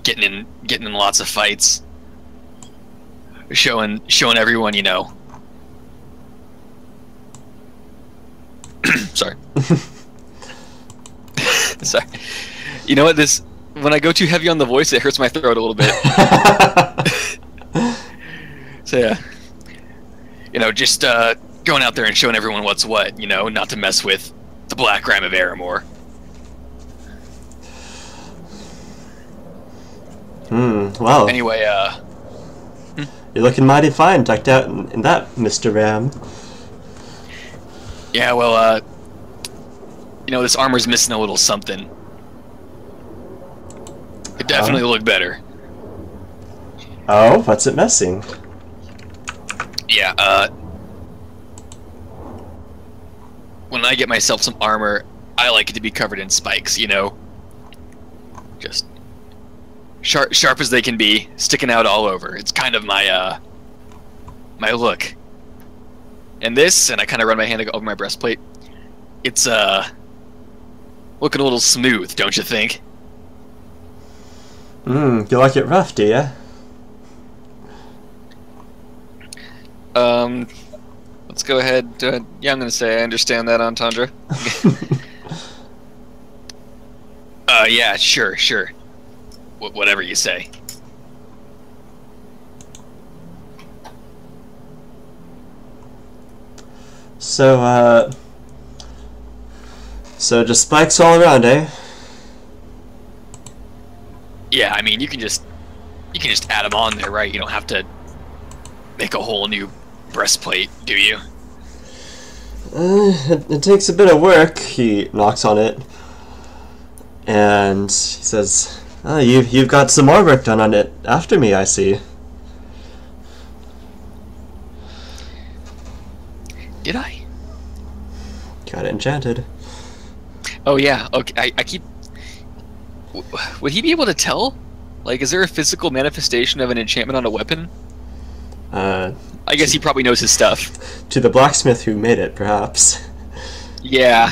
S1: getting in lots of fights. Showing everyone, you know. Sorry. Sorry. You know what? When I go too heavy on the voice, it hurts my throat a little bit. So yeah, you know, just going out there and showing everyone what's what. You know, not to mess with the Black Rime of Aramore.
S2: Well.
S1: Anyway,
S2: You're looking mighty fine, ducked out in that, Mr. Ram.
S1: Yeah, well, you know, this armor's missing a little something. Could definitely look better.
S2: Oh, what's it missing?
S1: Yeah, when I get myself some armor, I like it to be covered in spikes, you know? Just sharp as they can be, sticking out all over. It's kind of my my look. And this, and I kind of run my hand over my breastplate. It's looking a little smooth, don't you think?
S2: You like it rough, do ya?
S1: Let's go ahead. Yeah, I'm gonna say I understand that entendre. Yeah, sure. Whatever you say.
S2: So just spikes all around, eh?
S1: Yeah, I mean, you can just add them on there, right? You don't have to make a whole new breastplate, do you?
S2: It takes a bit of work. He knocks on it, and he says, "Oh, you've got some more work done on it after me, I see."
S1: Did I?
S2: Got it enchanted.
S1: Oh yeah. Okay. I keep. Would he be able to tell? Like, is there a physical manifestation of an enchantment on a weapon? I guess he probably knows his stuff.
S2: To the blacksmith who made it, perhaps.
S1: Yeah.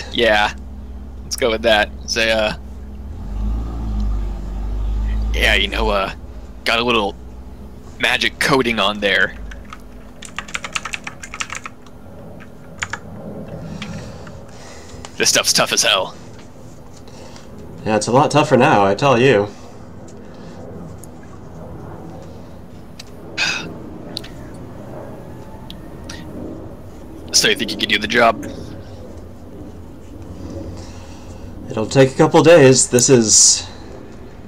S1: Let's go with that. Say, yeah, you know, got a little magic coating on there. This stuff's tough as hell.
S2: Yeah, it's a lot tougher now, I tell you.
S1: So you think you can do the job?
S2: It'll take a couple days. This is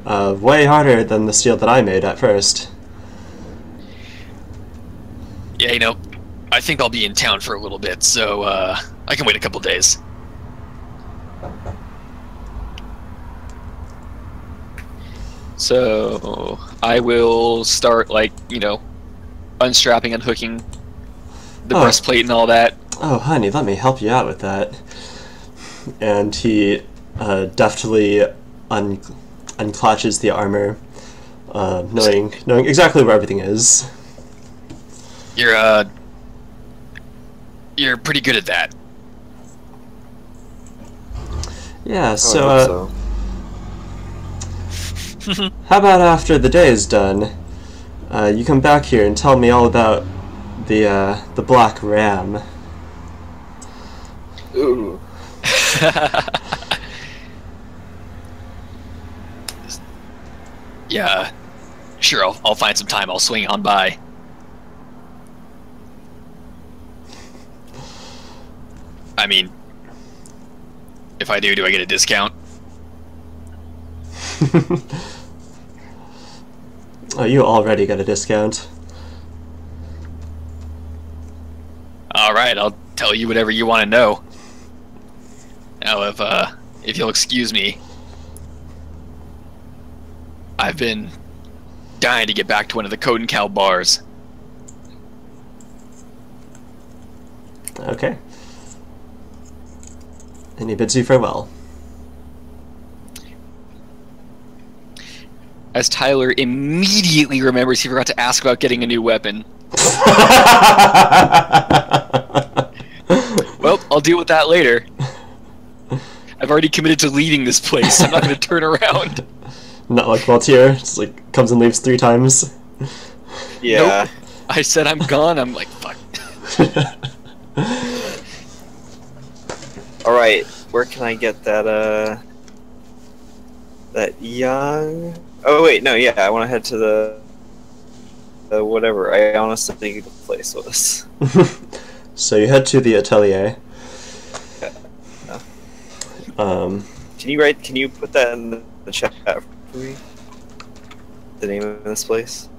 S2: way harder than the steel that I made at first.
S1: Yeah, you know, I think I'll be in town for a little bit, so I can wait a couple days. So I will start, like, you know, unstrapping, unhooking the breastplate and all that.
S2: Oh, honey, let me help you out with that. And he deftly unclatches the armor, knowing exactly where everything is.
S1: You're pretty good at that.
S2: Yeah,
S3: So,
S2: how about after the day is done, you come back here and tell me all about the Black Ram.
S3: ooh.
S1: Yeah, sure, I'll find some time. I'll swing on by. I mean, if I do I get a discount?
S2: Oh, you already got a discount.
S1: Alright, I'll tell you whatever you want to know. Now, if you'll excuse me, I've been dying to get back to one of the Code and Cow bars.
S2: Okay. And he bids you farewell.
S1: As Tyler immediately remembers he forgot to ask about getting a new weapon. Well, I'll deal with that later. I've already committed to leaving this place. I'm not going to turn around.
S2: Not like Valtier, just like comes and leaves 3 times.
S3: Yeah.
S1: Nope. I said I'm gone. I'm like, fuck.
S3: Alright, where can I get that, that young... Oh, wait, no, yeah, I want to head to the whatever. I honestly think the place was.
S2: So you head to the atelier.
S3: Yeah. Can you put that in the chat for me? The name of this place?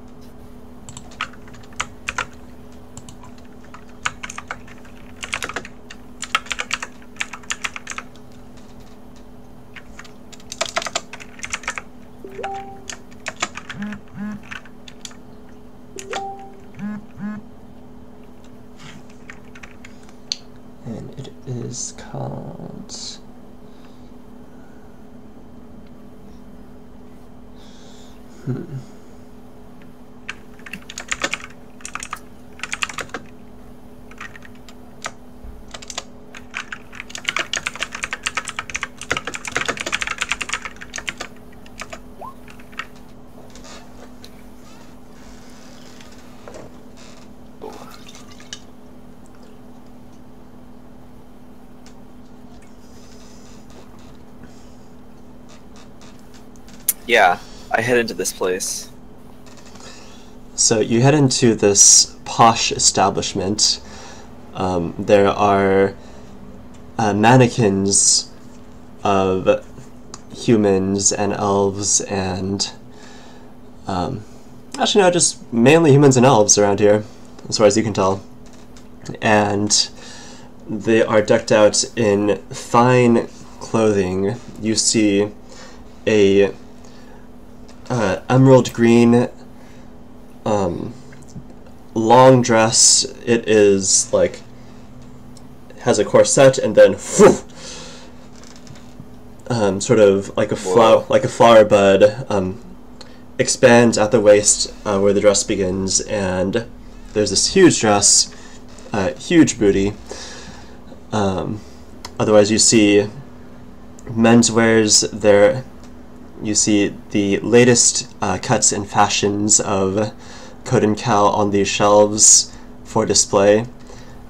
S2: And it is called...
S3: Yeah, I head into this place.
S2: So you head into this posh establishment. There are mannequins of humans and elves and... actually no, just mainly humans and elves around here, as far as you can tell. And they are decked out in fine clothing. You see a emerald green long dress. It is like has a corset and then sort of like a flower bud expands at the waist where the dress begins, and there's this huge dress, huge booty. Otherwise you see menswears there. You see the latest cuts and fashions of Code and Cal on these shelves for display,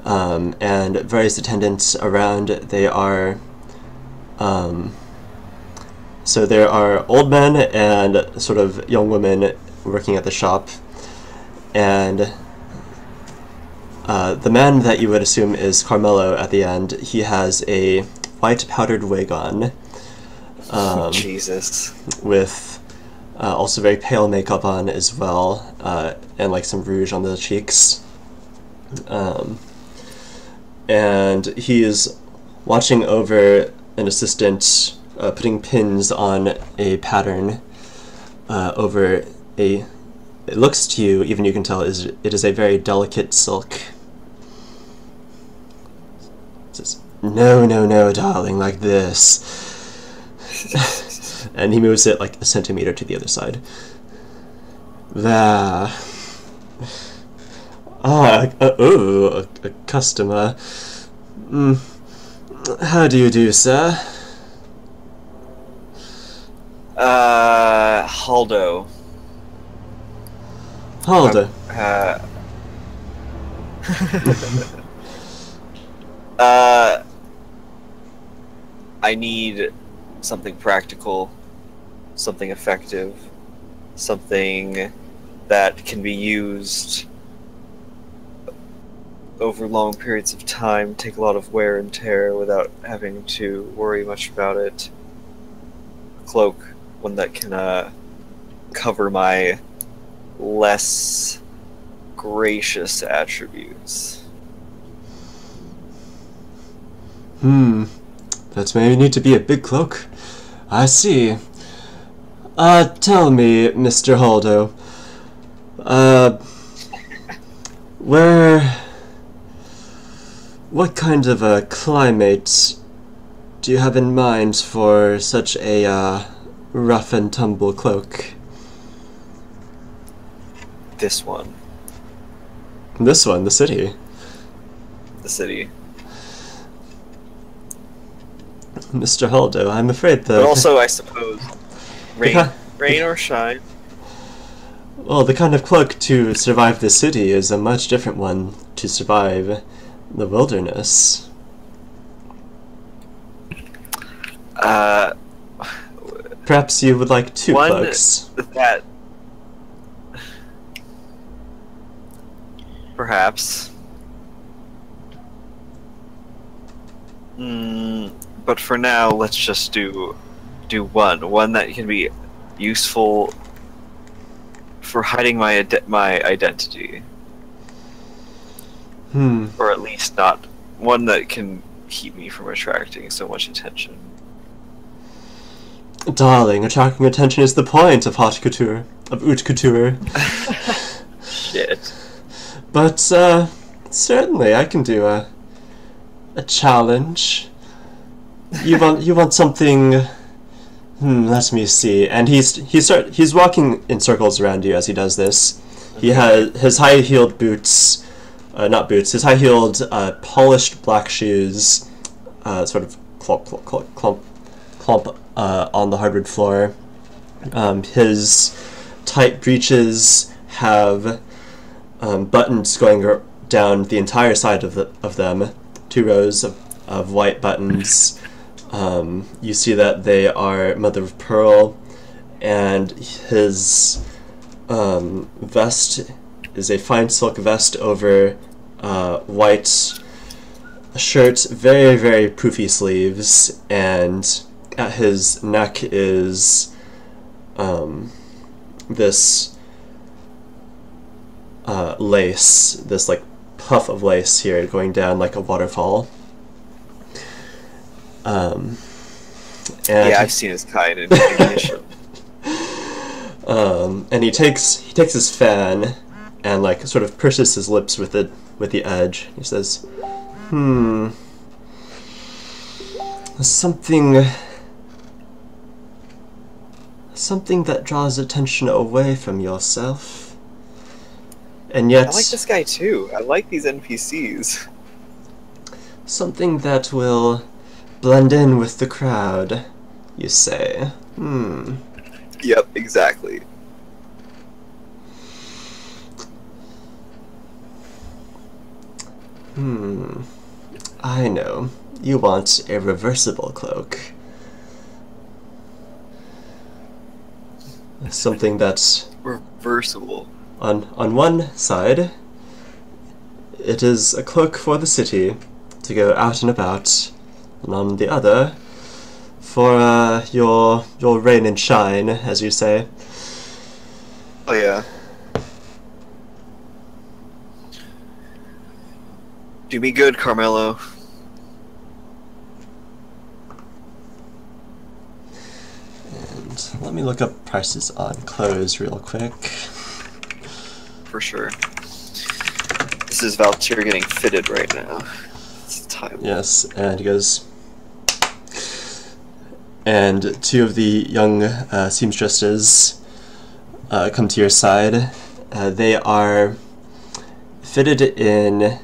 S2: and various attendants around. They are So there are old men and sort of young women working at the shop, and the man that you would assume is Carmelo at the end, he has a white powdered wig on.
S3: Jesus.
S2: With also very pale makeup on as well, and like some rouge on the cheeks. And he is watching over an assistant putting pins on a pattern over a. It looks to you, even you can tell, it is a very delicate silk. It says, "No, no, no, darling, like this." And he moves it like a centimeter to the other side. There. A customer. How do you do, sir?
S3: Haldo.
S2: Haldo.
S3: I need something practical, something effective, something that can be used over long periods of time, take a lot of wear and tear without having to worry much about it. A cloak, one that can cover my less gracious attributes.
S2: That may need to be a big cloak. I see. Tell me, Mr. Haldo, what kind of a climate do you have in mind for such a rough and tumble cloak?
S3: This one.
S2: This one, the city.
S3: The city.
S2: Mr. Haldo, I'm afraid that...
S3: But also, I suppose, rain or shine.
S2: Well, the kind of cloak to survive the city is a much different one to survive the wilderness. Perhaps you would like two cloaks.
S3: That... Perhaps. But for now, let's just do one that can be useful for hiding my identity, or at least not one that can keep me from attracting so much attention.
S2: Darling, attracting attention is the point of haute couture, of haute couture.
S3: Shit.
S2: But certainly, I can do a challenge. You want something? Let me see. And he's walking in circles around you as he does this. Okay. He has his high-heeled boots, not boots. His high-heeled, polished black shoes, sort of clump on the hardwood floor. His tight breeches have buttons going down the entire side of them. 2 rows of white buttons. You see that they are mother of pearl, and his vest is a fine silk vest over white shirt, very, very poofy sleeves, and at his neck is this lace, this like puff of lace here going down like a waterfall. And
S3: yeah, I've seen his kind in ammunition.
S2: And he takes his fan and like sort of purses his lips with the edge. He says, something that draws attention away from yourself. And yet
S3: I like this guy too. I like these NPCs.
S2: Something that will blend in with the crowd, you say?
S3: Yep, exactly.
S2: I know. You want a reversible cloak. something that's
S3: Reversible.
S2: on one side, it is a cloak for the city to go out and about, and on the other, for your rain and shine, as you say.
S3: Oh yeah. Do me good, Carmelo.
S2: And let me look up prices on clothes real quick.
S3: For sure. This is Valtier getting fitted right now. It's time.
S2: Yes, and he goes. And two of the young seamstresses come to your side. They are fitted in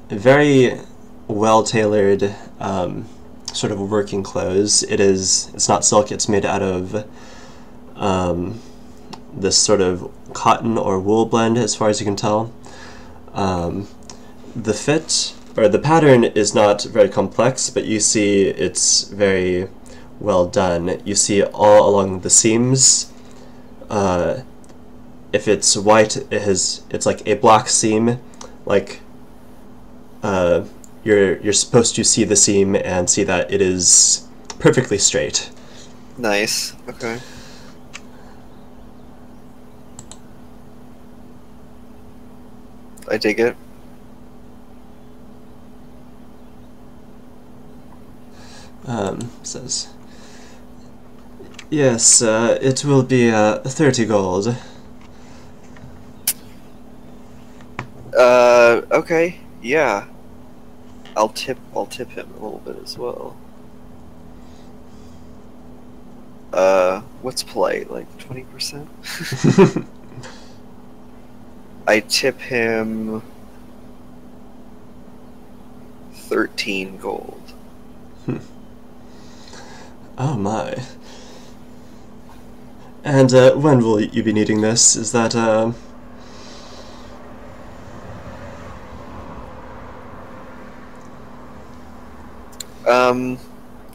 S2: very well-tailored sort of working clothes. It's not silk, it's made out of this sort of cotton or wool blend, as far as you can tell. The fit, or the pattern, is not very complex, but you see it's very well done. You see all along the seams. If it's white, it's like a black seam, like you're supposed to see the seam and see that it is perfectly straight.
S3: Nice. Okay. I dig it.
S2: Says, yes, it will be 30 gold.
S3: Okay, yeah. I'll tip him a little bit as well. What's polite? Like 20%? I tip him 13 gold.
S2: Oh my. And when will you be needing this? Is that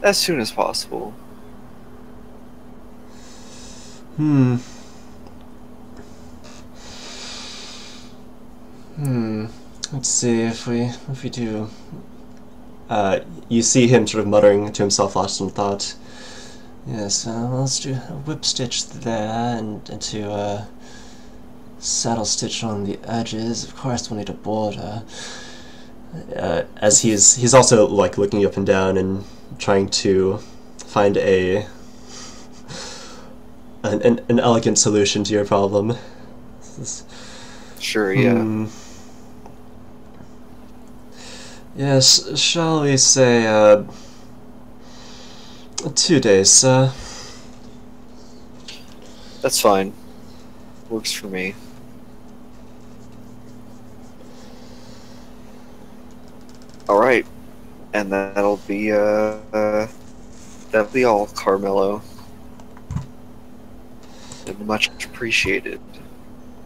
S3: as soon as possible.
S2: Let's see if we do. You see him sort of muttering to himself, lost in thought. Yes, let's do a whip stitch there and to saddle stitch on the edges. Of course, we'll need a border. As he's also like looking up and down and trying to find an elegant solution to your problem.
S3: Sure, yeah.
S2: Yes, shall we say 2 days, sir?
S3: That's fine. Works for me. Alright. And that'll be all, Carmelo. And much appreciated.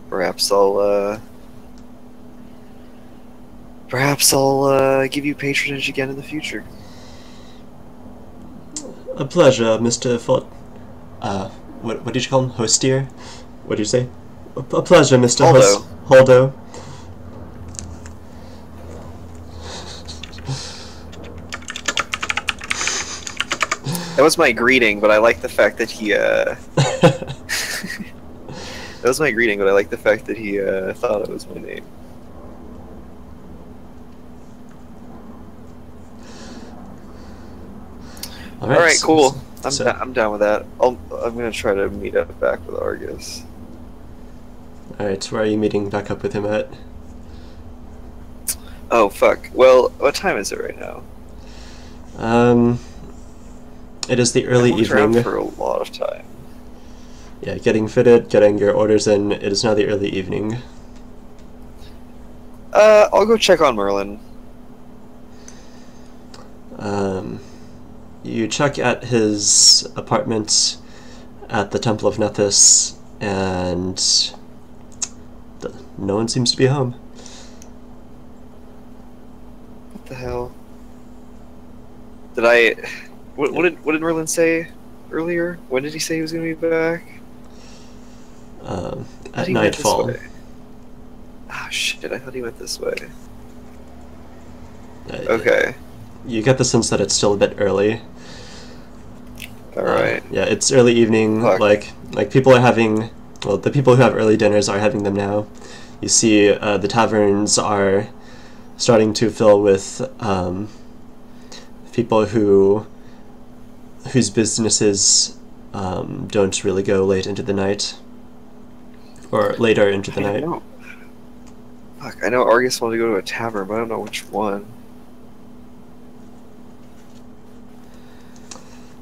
S3: Perhaps I'll give you patronage again in the future.
S2: A pleasure, Mr. What did you call him? Hostier? What did you say? A pleasure, Mr. Holdo.
S3: That was my greeting, but I like the fact that he That was my greeting, but I like the fact that he thought it was my name. All right, cool. I'm down with that. I'm gonna try to meet up back with Argus.
S2: All right, where are you meeting back up with him at?
S3: Oh fuck. Well, what time is it right now?
S2: It is the early evening.
S3: Around for a lot of time.
S2: Yeah, getting fitted, getting your orders in. It is now the early evening.
S3: I'll go check on Merlin.
S2: You check at his apartment at the Temple of Nethys, and no one seems to be home.
S3: What the hell? Did I... What did Merlin say earlier? When did he say he was going to be back?
S2: at nightfall.
S3: Ah, shit, I thought he went this way.
S2: Uh,
S3: Okay.
S2: You get the sense that it's still a bit early.
S3: Alright.
S2: Yeah, it's early evening.
S3: Fuck.
S2: Like people are having. Well, the people who have early dinners are having them now. You see, the taverns are starting to fill with people whose businesses don't really go late into the night, or later into the night.
S3: Fuck, I know Argus wanted to go to a tavern, but I don't know which one.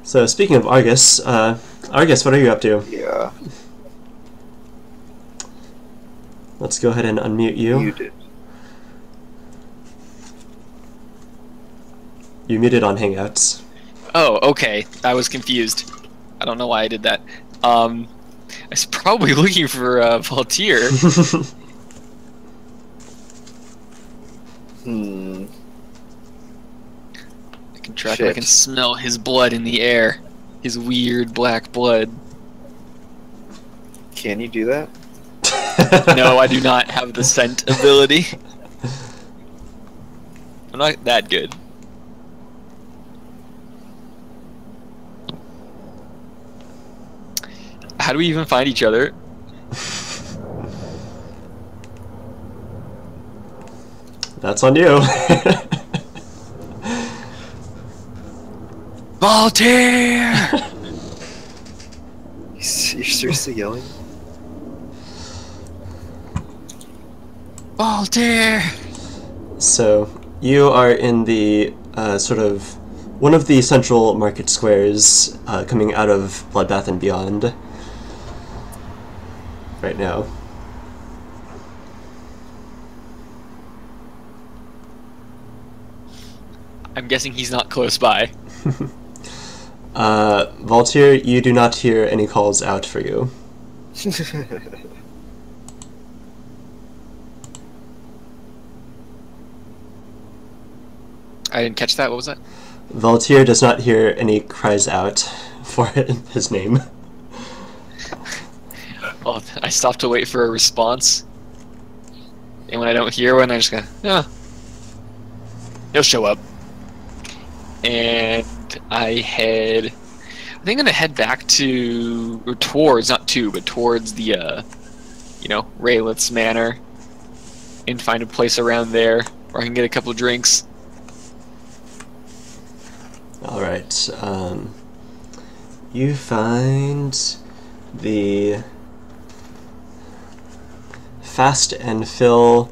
S2: So speaking of Argus, Argus, what are you up to?
S3: Yeah.
S2: Let's go ahead and unmute you.
S3: You did.
S2: You muted on Hangouts.
S1: Oh, okay. I was confused. I don't know why I did that. I was probably looking for Valtier. I can track him. I can smell his blood in the air. His weird black blood.
S3: Can you do that?
S1: No, I do not have the scent ability. I'm not that good. How do we even find each other?
S2: That's on you.
S1: Valtier!
S3: You're seriously yelling?
S1: Valtier!
S2: So, you are in the sort of one of the central market squares coming out of Bloodbath and Beyond right now.
S1: I'm guessing he's not close by.
S2: Valtier, you do not hear any calls out for you.
S1: I didn't catch that. What was that?
S2: Valtier does not hear any cries out for his name.
S1: Well, I stop to wait for a response. And when I don't hear one, I just go, yeah. He'll show up. And I think I'm gonna head back to, or towards, not to, but towards the, Raylith's Manor. And find a place around there where I can get a couple drinks.
S2: Alright, you find the Fast and Fill,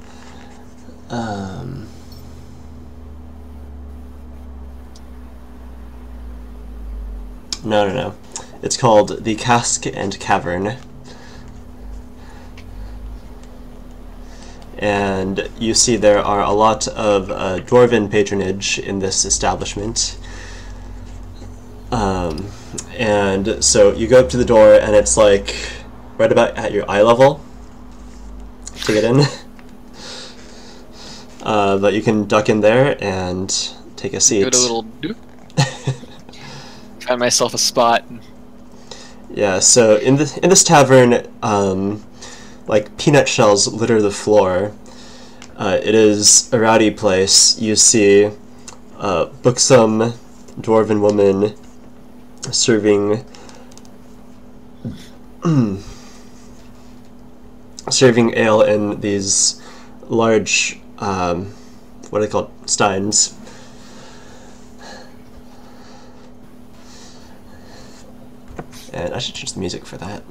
S2: no. It's called the Cask and Cavern. And you see there are a lot of dwarven patronage in this establishment. And so you go up to the door and it's like right about at your eye level to get in. But you can duck in there and take a seat.
S1: Give it a little find myself a spot.
S2: Yeah, so in this tavern, like peanut shells litter the floor. It is a rowdy place. You see buxom dwarven woman serving ale in these large what are they called? Steins. And I should change the music for that.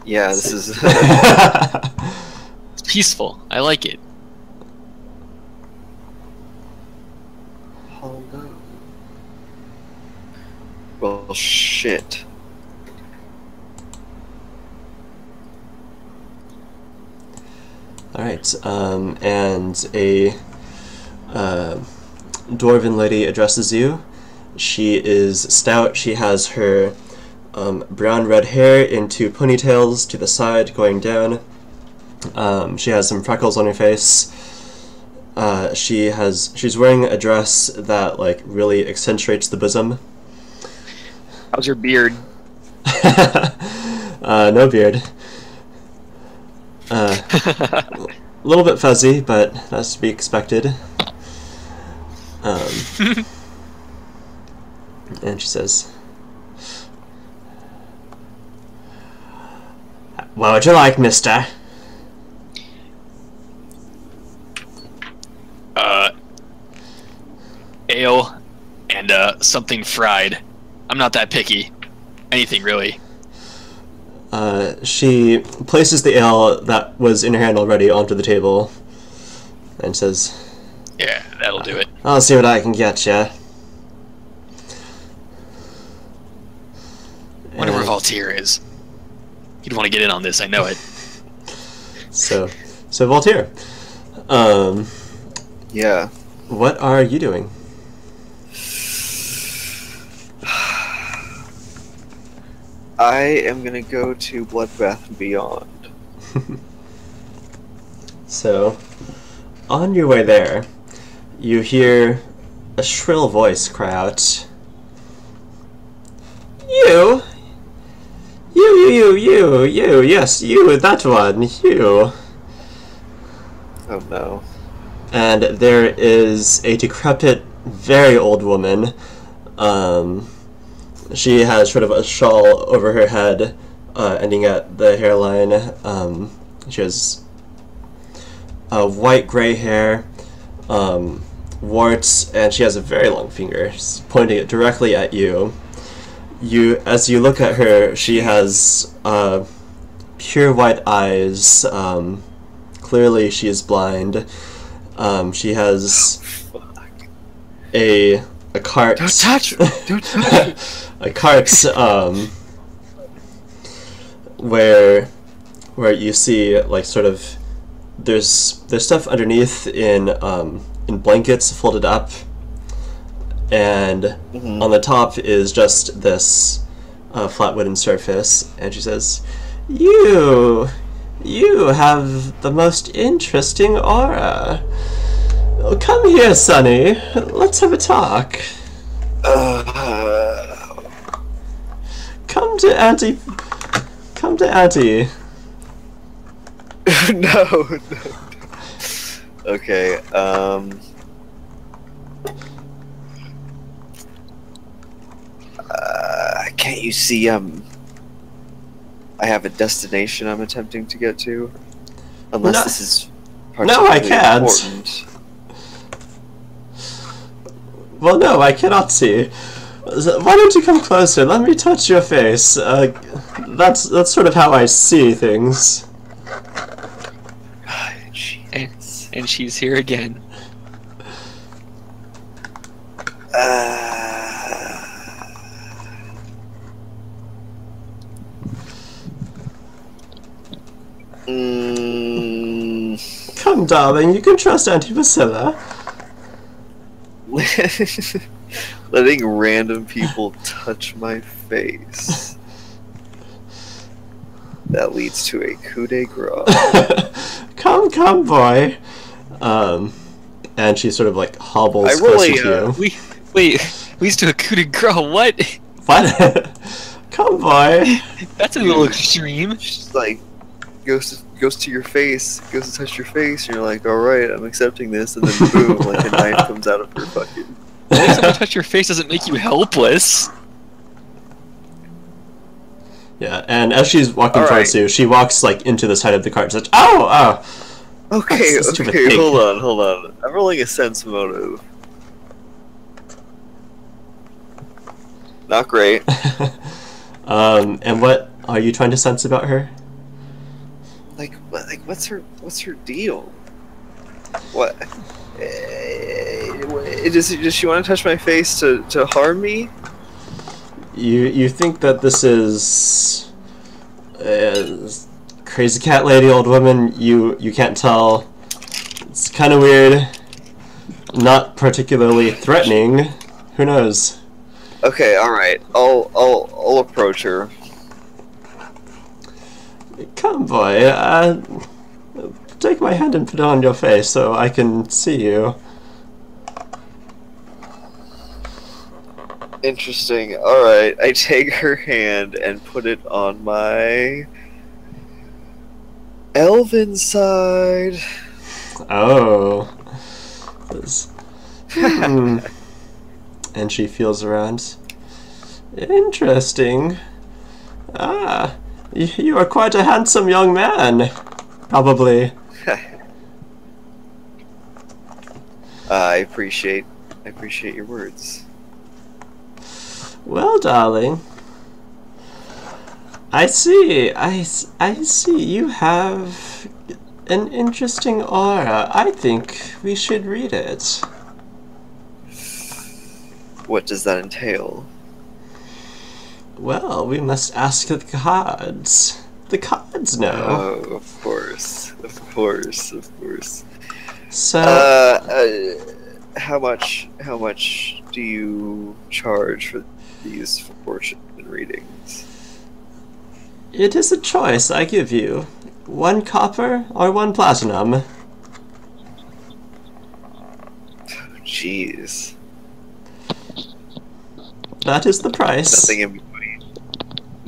S3: Yeah, this is...
S1: It's peaceful. I like it.
S3: Oh no. Well, shit.
S2: Alright, and a dwarven lady addresses you. She is stout. She has her brown-red hair in two ponytails to the side going down. She has some freckles on her face. She's wearing a dress that like really accentuates the bosom.
S1: How's your beard?
S2: No beard. A little bit fuzzy, but that's to be expected. And she says, "What would you like, mister?"
S1: Ale and something fried. I'm not that picky. Anything really.
S2: She places the ale that was in her hand already onto the table and says,
S1: Yeah, that'll do it.
S2: "I'll see what I can get ya."
S1: Wonder where Voltaire is. You'd want to get in on this, I know it.
S2: So Voltaire,
S3: Yeah.
S2: what are you doing?
S3: I am gonna go to Bloodbath and Beyond.
S2: So, on your way there, you hear a shrill voice cry out, "You! Yes, you, that one, you."
S3: Oh no.
S2: And there is a decrepit, very old woman. She has sort of a shawl over her head, ending at the hairline. She has white gray hair, warts, and she has a very long finger, pointing it directly at you. As you look at her, she has pure white eyes. Clearly, she is blind. She has a cart.
S3: Don't touch me! Don't touch me!
S2: A cart, where you see like sort of there's stuff underneath in blankets folded up, and on the top is just this flat wooden surface. And she says, "You have the most interesting aura. Oh, come here, Sonny. Let's have a talk. Come to Auntie. Come to Auntie."
S3: No. Okay, can't you see, I have a destination I'm attempting to get to? Unless
S2: No.
S3: this is
S2: No, I
S3: particularly
S2: can't.
S3: important.
S2: Well, no, I cannot see. Why don't you come closer? Let me touch your face. That's sort of how I see things.
S1: And she's here again.
S2: Come, darling, you can trust Auntie Priscilla.
S3: Letting random people touch my face. That leads to a coup de grace.
S2: Come, boy. And she sort of like hobbles
S3: I
S2: closer
S3: really,
S2: to you.
S1: We used to a coup de grace. What?
S2: What? Come, boy.
S1: That's a little extreme.
S3: She's like, goes to your face, goes to touch your face, and you're like, alright, I'm accepting this, and then boom, like a knife comes out of her fucking...
S1: Only someone touch your face doesn't make you helpless.
S2: Yeah, and as she's walking
S3: All
S2: towards
S3: right.
S2: you, she walks like into the side of the cart. She's like, "Oh,
S3: Okay,
S2: That's a stupid
S3: okay,
S2: pig.
S3: hold on. I'm rolling a sense motive. Not great.
S2: And what are you trying to sense about her?"
S3: What's her deal? What? Does she want to touch my face to harm me?
S2: You think that this is crazy cat lady, old woman? You can't tell. It's kind of weird. Not particularly threatening. Who knows?
S3: Okay, all right. I'll approach her.
S2: Come, boy. Take my hand and put it on your face so I can see you.
S3: Interesting. Alright, I take her hand and put it on my elven side.
S2: Oh. Hmm. And she feels around. Interesting. Ah, you are quite a handsome young man. Probably.
S3: I appreciate your words.
S2: Well, darling. I see you have an interesting aura. I think we should read it.
S3: What does that entail?
S2: Well, we must ask the cards. The cards know.
S3: Oh, of course.
S2: So,
S3: How much do you charge for these fortune readings?
S2: it is a choice I give you. 1 copper or 1 platinum.
S3: Jeez.
S2: That is the price.
S3: Nothing in between.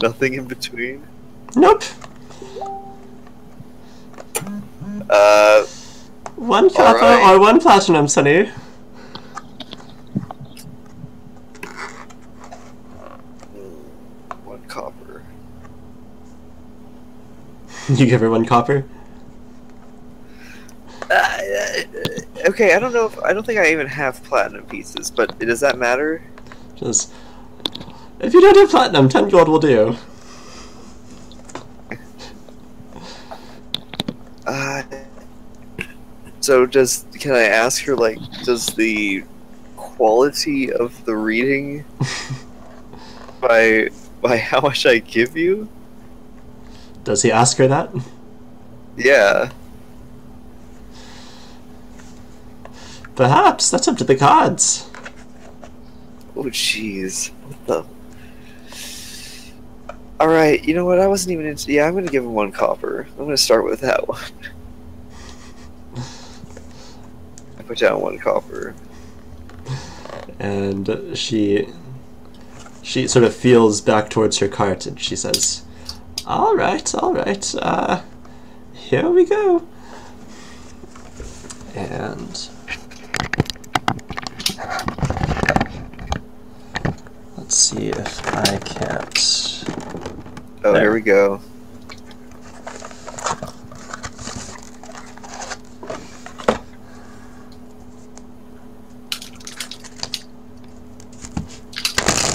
S3: Nothing in between.
S2: Nope. 1 copper
S3: right.
S2: or 1 platinum, Sonny.
S3: One copper.
S2: You give her 1 copper?
S3: Okay, I don't think I even have platinum pieces, but does that matter?
S2: Just, if you don't have platinum, 10 gold will do.
S3: So can I ask her, like, does the quality of the reading by how much I give you?
S2: Does he ask her that?
S3: Yeah.
S2: Perhaps. That's up to the cards.
S3: Oh, jeez. What the... Alright, you know what? I wasn't even into... Yeah, I'm gonna give him 1 copper. I'm gonna start with that one. I put down 1 copper.
S2: And she sort of feels back towards her cart and she says, all right, here we go. And let's see if I can't.
S3: Oh,
S2: There.
S3: here we go.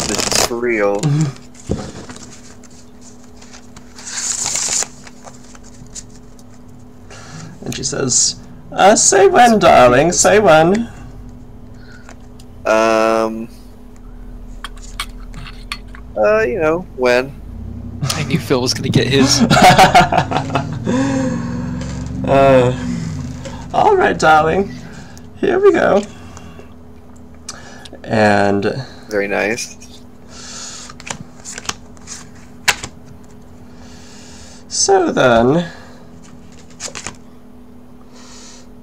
S3: This is for real.
S2: And she says, say when, darling, say when.
S3: You know, when.
S1: I knew Phil was gonna get his.
S2: All right, darling. Here we go. And
S3: Very nice.
S2: so then,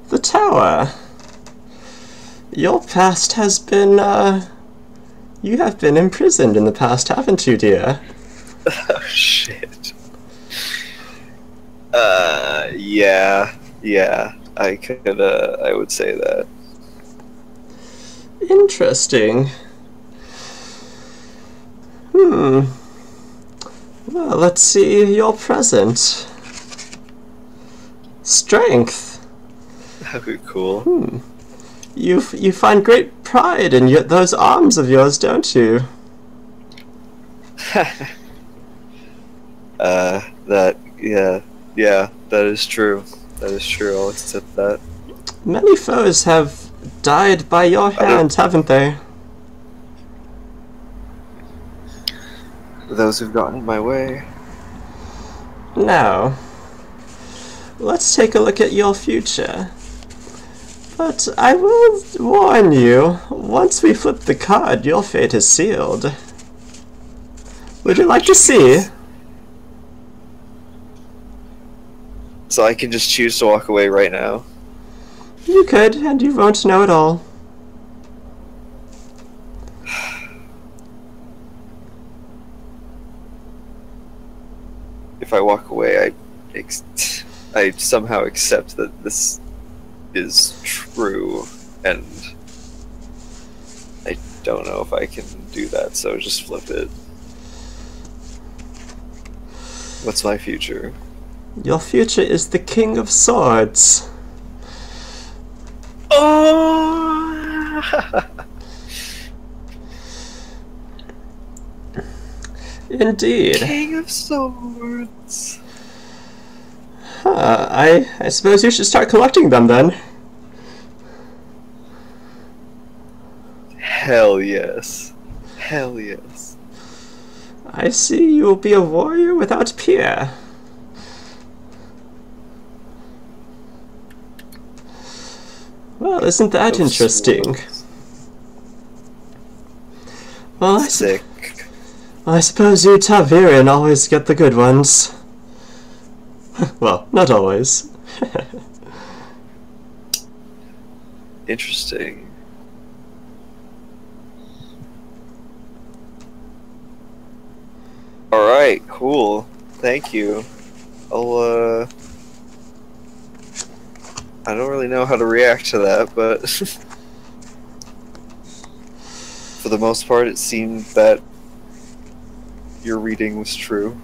S2: the tower. Your past has been, you have been imprisoned in the past, haven't you, dear?
S3: Oh, shit. Yeah, I would say that.
S2: Interesting. Well, let's see your present. Strength.
S3: That would be cool.
S2: You find great pride in those arms of yours, don't you?
S3: Yeah, that is true. That is true, I'll accept that.
S2: Many foes have died by your hand, haven't they?
S3: Those who've gotten in my way.
S2: Now, let's take a look at your future. But I will warn you, once we flip the card, your fate is sealed. Would you like to see?
S3: So I can just choose to walk away right now.
S2: You could, and you won't know at all.
S3: if I walk away, I somehow accept that this is true, and I don't know if I can do that, so just flip it. What's my future?
S2: Your future is the King of Swords.
S3: Oh!
S2: Indeed.
S3: King of Swords.
S2: Huh, I suppose you should start collecting them then.
S3: Hell yes. Hell yes.
S2: I see you will be a warrior without peer. Well, isn't that interesting?
S3: Swords.
S2: Well,
S3: Sick.
S2: I suppose you Tavirian always get the good ones. Well, not always.
S3: Interesting. Alright, cool. Thank you. I don't really know how to react to that, but for the most part it seemed that your reading was true.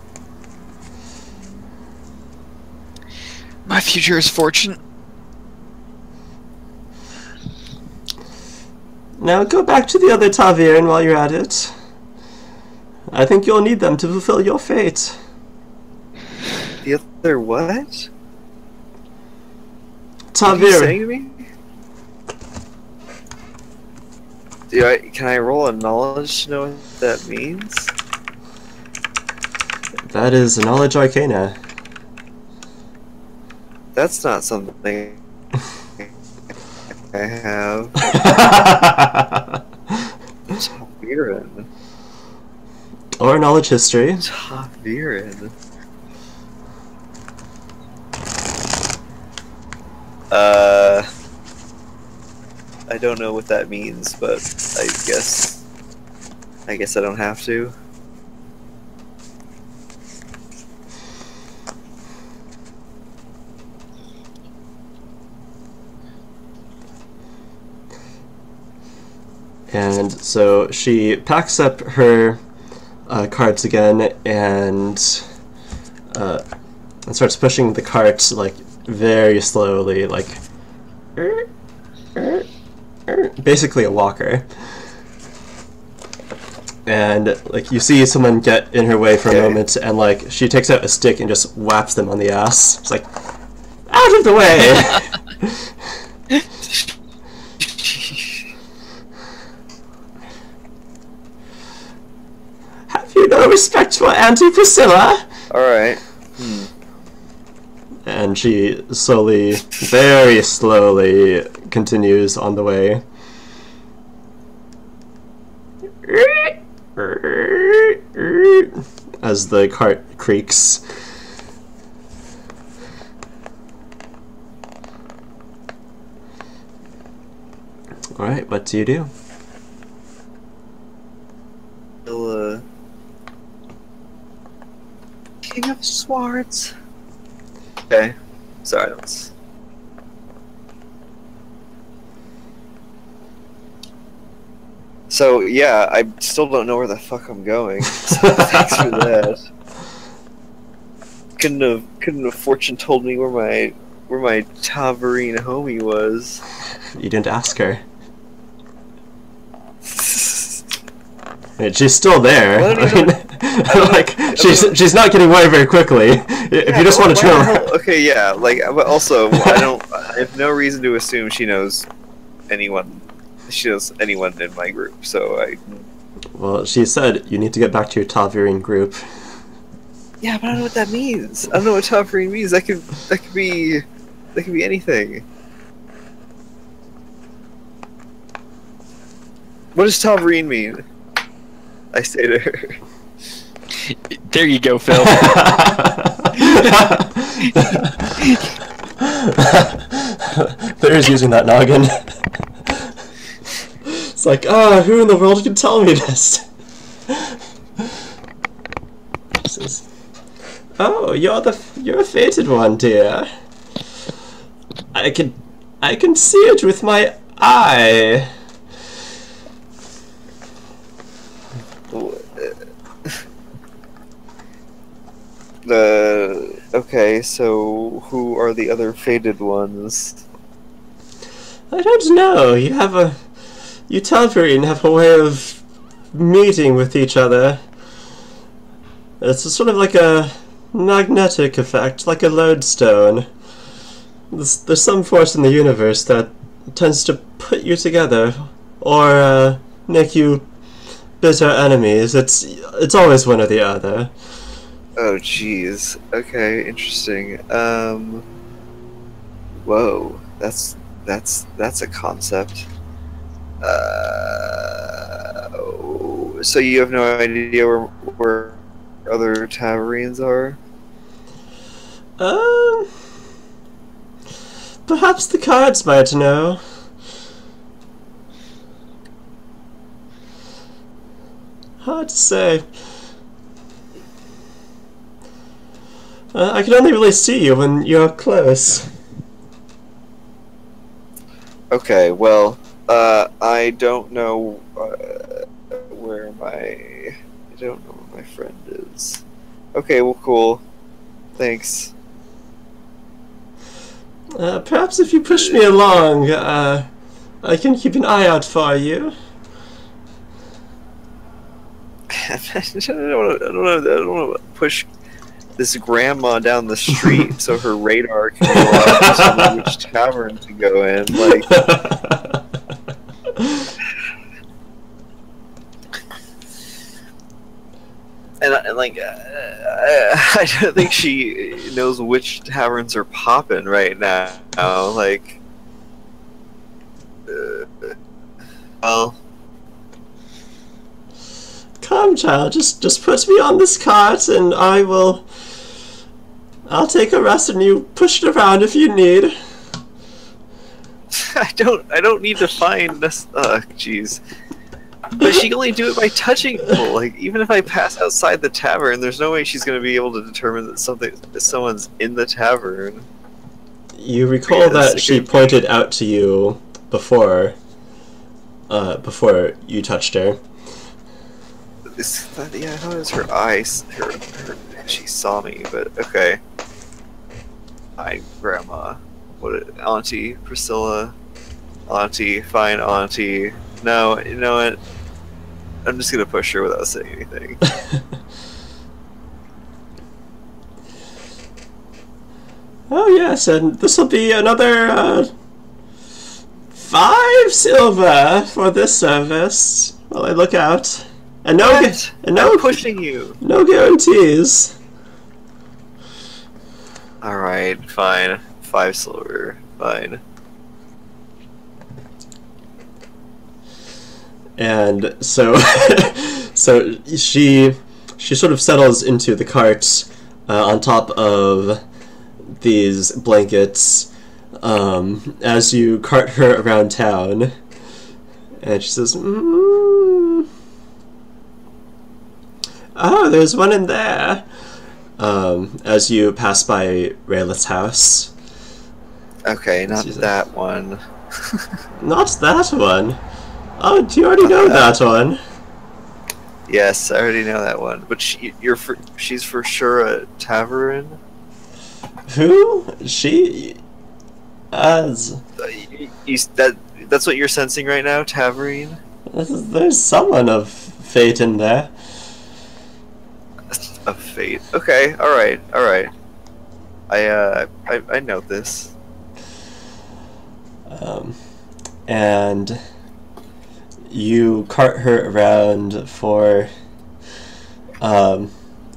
S1: My future is fortune.
S2: Now go back to the other Tavirian while you're at it. I think you'll need them to fulfill your fate.
S3: The other what? What are you
S2: Tavir.
S3: saying to me? Can I roll a knowledge to know what that means?
S2: That is knowledge arcana.
S3: That's not something I have. Taviran.
S2: Or knowledge history.
S3: Taviran. I don't know what that means, but I guess I don't have to.
S2: And so she packs up her carts again and starts pushing the cart like very slowly, like basically a walker. And like you see someone get in her way for a moment, and like she takes out a stick and just whaps them on the ass. It's like, out of the way! Have you no respect for Auntie Priscilla?
S3: Alright.
S2: And she slowly, very slowly, continues on the way. As the cart creaks. Alright, what do you do?
S3: King of Swords. Okay. Silence. So yeah, I still don't know where the fuck I'm going. So thanks for that. Couldn't have fortune told me where my Tavarine homie was.
S2: You didn't ask her. I mean, she's still there. Like she's not getting away very quickly. If you just want to turn.
S3: Okay, yeah. Like, but also, I have no reason to assume she knows anyone. She knows anyone in my group. So
S2: Well, she said you need to get back to your Tavirian group.
S3: Yeah, but I don't know what that means. I don't know what Tavarine means. That could be anything. What does Tavarine mean? I say to her.
S1: There you go, Phil.
S2: There's using that noggin. It's like, who in the world can tell me this? Oh, you're a fated one, dear. I can see it with my eye.
S3: Okay, so who are the other fated ones?
S2: I don't know. You Tal'Varine have a way of meeting with each other. It's sort of like a magnetic effect, like a lodestone. There's some force in the universe that tends to put you together, or make you bitter enemies. It's always one or the other.
S3: Oh, jeez. Okay, interesting. Whoa, that's a concept. So you have no idea where other Taverines are?
S2: Perhaps the cards might know. Hard to say. I can only really see you when you're close.
S3: Okay, well, I don't know where my friend is. Okay, well, cool. Thanks.
S2: Perhaps if you push me along, I can keep an eye out for you.
S3: I don't want to push this grandma down the street so her radar can go off to tell me which tavern to go in. Like, and like, I don't think she knows which taverns are popping right now. Like, well.
S2: Come, child, just put me on this cart and I'll take a rest and you push it around if you need.
S3: I don't need to find this. Jeez. But she can only do it by touching people. Like, even if I pass outside the tavern, there's no way she's going to be able to determine that someone's in the tavern.
S2: You recall that she pointed out to you before you touched her.
S3: Yeah, I thought it was her eyes. She saw me, but okay. Hi, Grandma. Auntie Priscilla? Auntie, fine, Auntie. No, you know what? I'm just gonna push her without saying anything.
S2: Oh yes, and this will be another 5 silver for this service. While I look out. And
S3: I'm pushing you.
S2: No guarantees.
S3: All right, fine. 5 silver, fine.
S2: And so, so she sort of settles into the cart on top of these blankets as you cart her around town, and she says, "Oh, there's one in there." As you pass by Rayla's house.
S3: Okay, not that one.
S2: Not that one. Oh, do you already know that one?
S3: Yes, I already know that one. But she's for sure a tavern.
S2: Who? She? As
S3: that's what you're sensing right now, Taverine?
S2: There's someone of fate in there.
S3: Of fate. Okay, alright. I note this.
S2: And you cart her around for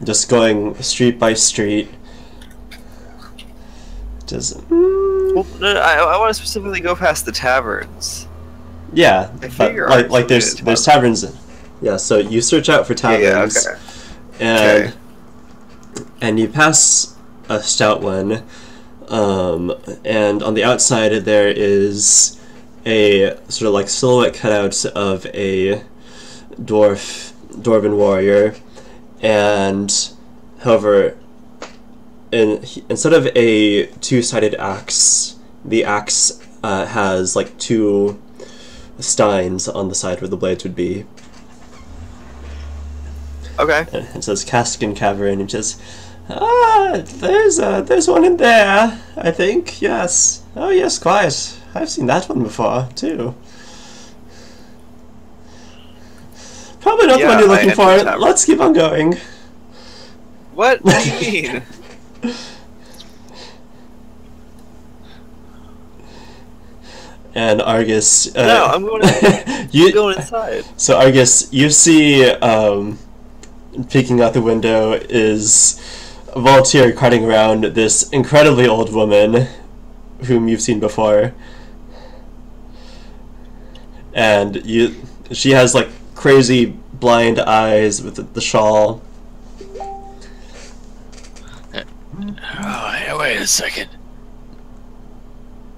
S2: just going street by street.
S3: Well, no, I want to specifically go past the taverns.
S2: Yeah,
S3: I figure
S2: like there's taverns. Yeah, so you search out for taverns.
S3: Yeah, okay.
S2: And you pass a stout one, and on the outside there is a sort of like silhouette cutout of a dwarven warrior, and however, instead of a two-sided axe, the axe has like two steins on the side where the blades would be.
S3: Okay.
S2: It says Caskin Cavern, and says, there's one in there, I think, yes. Oh yes, quite. I've seen that one before, too. Probably not the one you're looking for. Let's keep on going.
S3: What do you mean?
S2: And Argus...
S3: no, I'm going I'm going inside.
S2: So Argus, you see, peeking out the window is Voltaire carting around this incredibly old woman whom you've seen before. And she has like crazy blind eyes with the shawl.
S1: Oh, wait a second.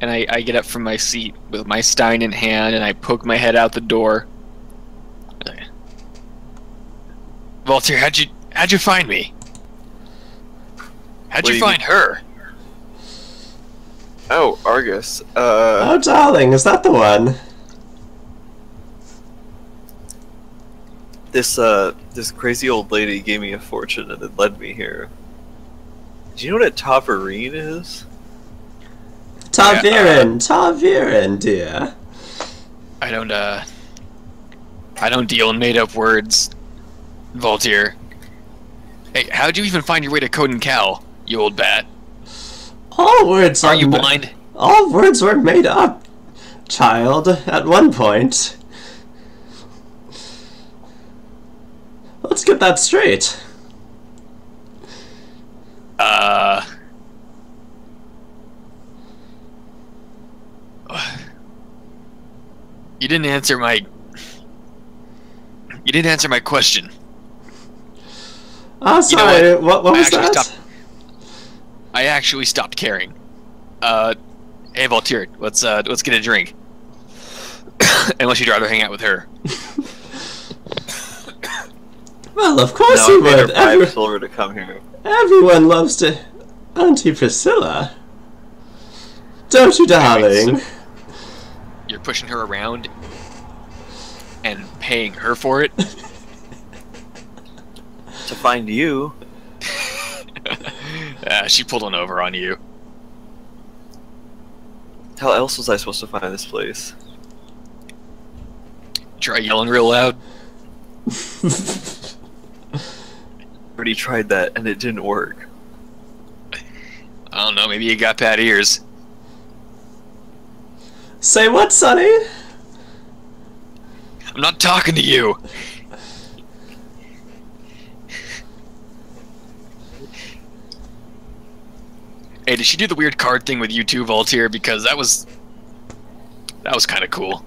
S1: And I get up from my seat with my stein in hand, and I poke my head out the door. Voltaire, how'd you find me? How'd you find her?
S3: Oh, Argus.
S2: Oh, darling, is that the one?
S3: This crazy old lady gave me a fortune and it led me here. Do you know what a taverine is?
S2: Taviren, dear.
S1: I don't deal in made-up words, Voltaire. Hey, how'd you even find your way to Coden Cal, you old bat?
S2: All words
S1: are you blind?
S2: All words were made up, child, at one point. Let's get that straight.
S1: You didn't answer my question.
S2: Sorry, you know what was that?
S1: I actually stopped caring. Hey Voltaire, let's get a drink. Unless you'd rather hang out with her.
S2: Well, of course you would.
S3: Silver to come here.
S2: Everyone loves to Auntie Priscilla. Don't you, darling?
S1: So you're pushing her around and paying her for it?
S3: To find you.
S1: She pulled one over on you.
S3: How else was I supposed to find this place?
S1: Try yelling real loud.
S3: Already tried that and it didn't work.
S1: I don't know, maybe you got bad ears.
S2: Say what, Sonny?
S1: I'm not talking to you. Hey, did she do the weird card thing with you too, Voltaire? Because that was kind of cool.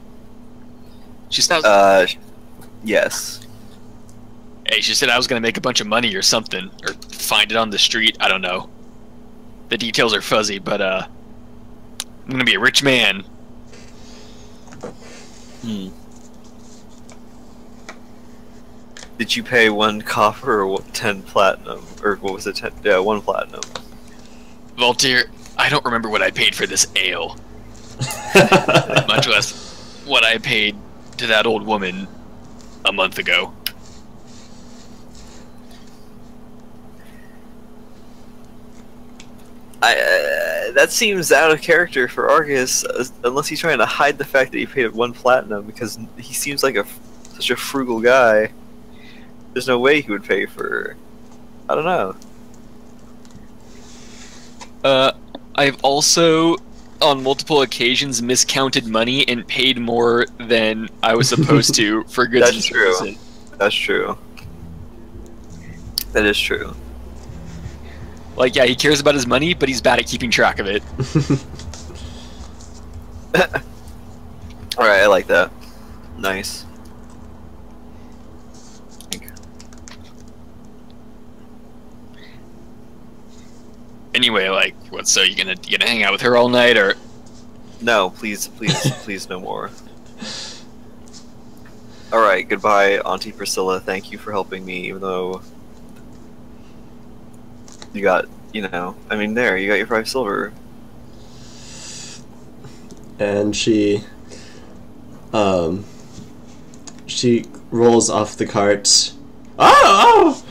S1: She said,
S3: yes.
S1: Hey, she said I was gonna make a bunch of money or something, or find it on the street. I don't know. The details are fuzzy, but I'm gonna be a rich man.
S3: Did you pay 1 copper or 10 platinum? Or what was it? 10, yeah, 1 platinum.
S1: Voltaire, I don't remember what I paid for this ale. Much less what I paid to that old woman a month ago.
S3: That seems out of character for Argus, unless he's trying to hide the fact that he paid 1 platinum, because he seems like such a frugal guy. There's no way he would pay for... I don't know.
S1: I've also, on multiple occasions, miscounted money and paid more than I was supposed to for goods and services.
S3: That's true. That is true.
S1: Like, yeah, he cares about his money, but he's bad at keeping track of it.
S3: Alright, I like that. Nice.
S1: Anyway, like, what? So you gonna hang out with her all night, or?
S3: No, please, please, no more. All right, goodbye, Auntie Priscilla. Thank you for helping me, even though you got you know, I mean, there, you got your 5 silver.
S2: And she rolls off the cart. Oh!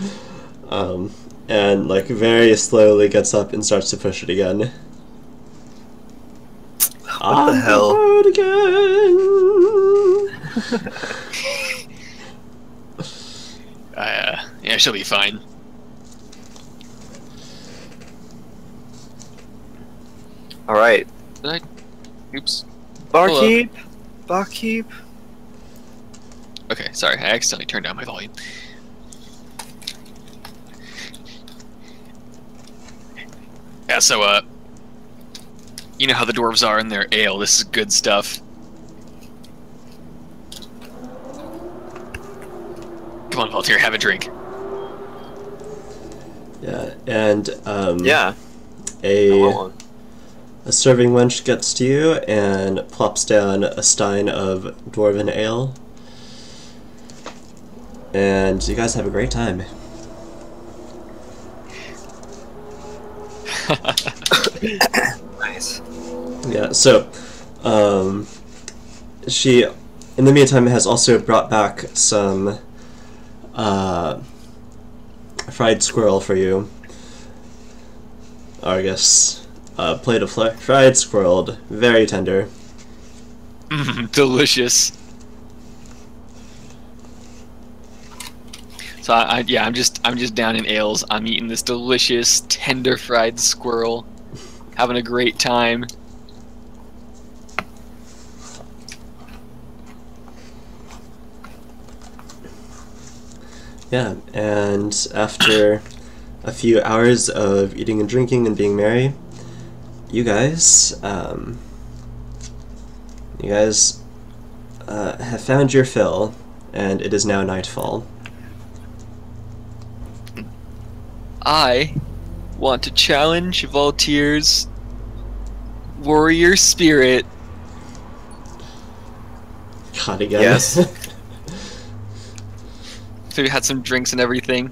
S2: And like very slowly gets up and starts to push it again.
S3: What the hell?
S2: Road again.
S1: Yeah, she'll be fine.
S3: All right.
S1: Oops.
S3: Barkeep. Barkeep.
S1: Okay, sorry, I accidentally turned down my volume. Yeah, so, you know how the dwarves are in their ale. This is good stuff. Come on, Valtier, have a drink.
S2: Yeah, and
S3: Yeah. I want one.
S2: a serving wench gets to you and plops down a stein of dwarven ale. And you guys have a great time.
S3: Nice.
S2: Yeah, so she, in the meantime, has also brought back some fried squirrel for you. Or I guess a plate of fried squirrel, very tender.
S1: Delicious. So yeah, I'm just down in ales. I'm eating this delicious tender fried squirrel, having a great time.
S2: Yeah, and after a few hours of eating and drinking and being merry, you guys have found your fill, and it is now nightfall.
S1: I want to challenge Valtier's warrior spirit.
S2: God, again.
S3: Yes.
S1: So we had some drinks and everything.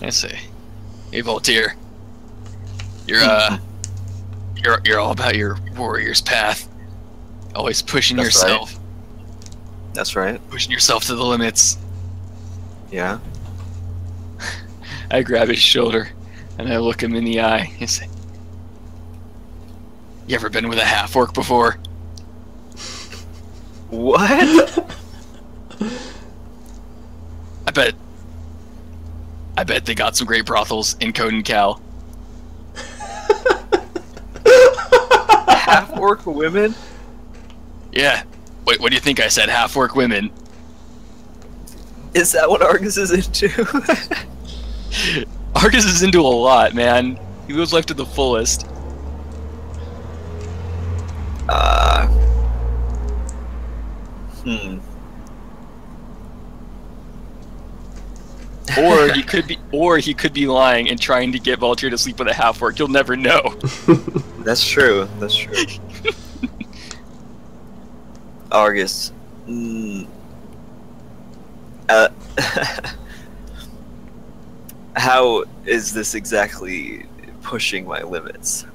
S1: I say, hey Valtier, you're all about your warrior's path. Always pushing
S3: That's
S1: yourself.
S3: right. That's right.
S1: Pushing yourself to the limits.
S3: Yeah.
S1: I grab his shoulder and I look him in the eye and say, you ever been with a half-orc before?
S3: What?
S1: I bet they got some great brothels in Code and Cal.
S3: Half-orc women?
S1: Yeah. What do you think I said? Half-orc women.
S3: Is that what Argus is into?
S1: Argus is into a lot, man. He lives life to the fullest. Or he could be lying and trying to get Valtier to sleep with a half-orc. You'll never know.
S3: That's true. That's true. Argus. How is this exactly pushing my limits?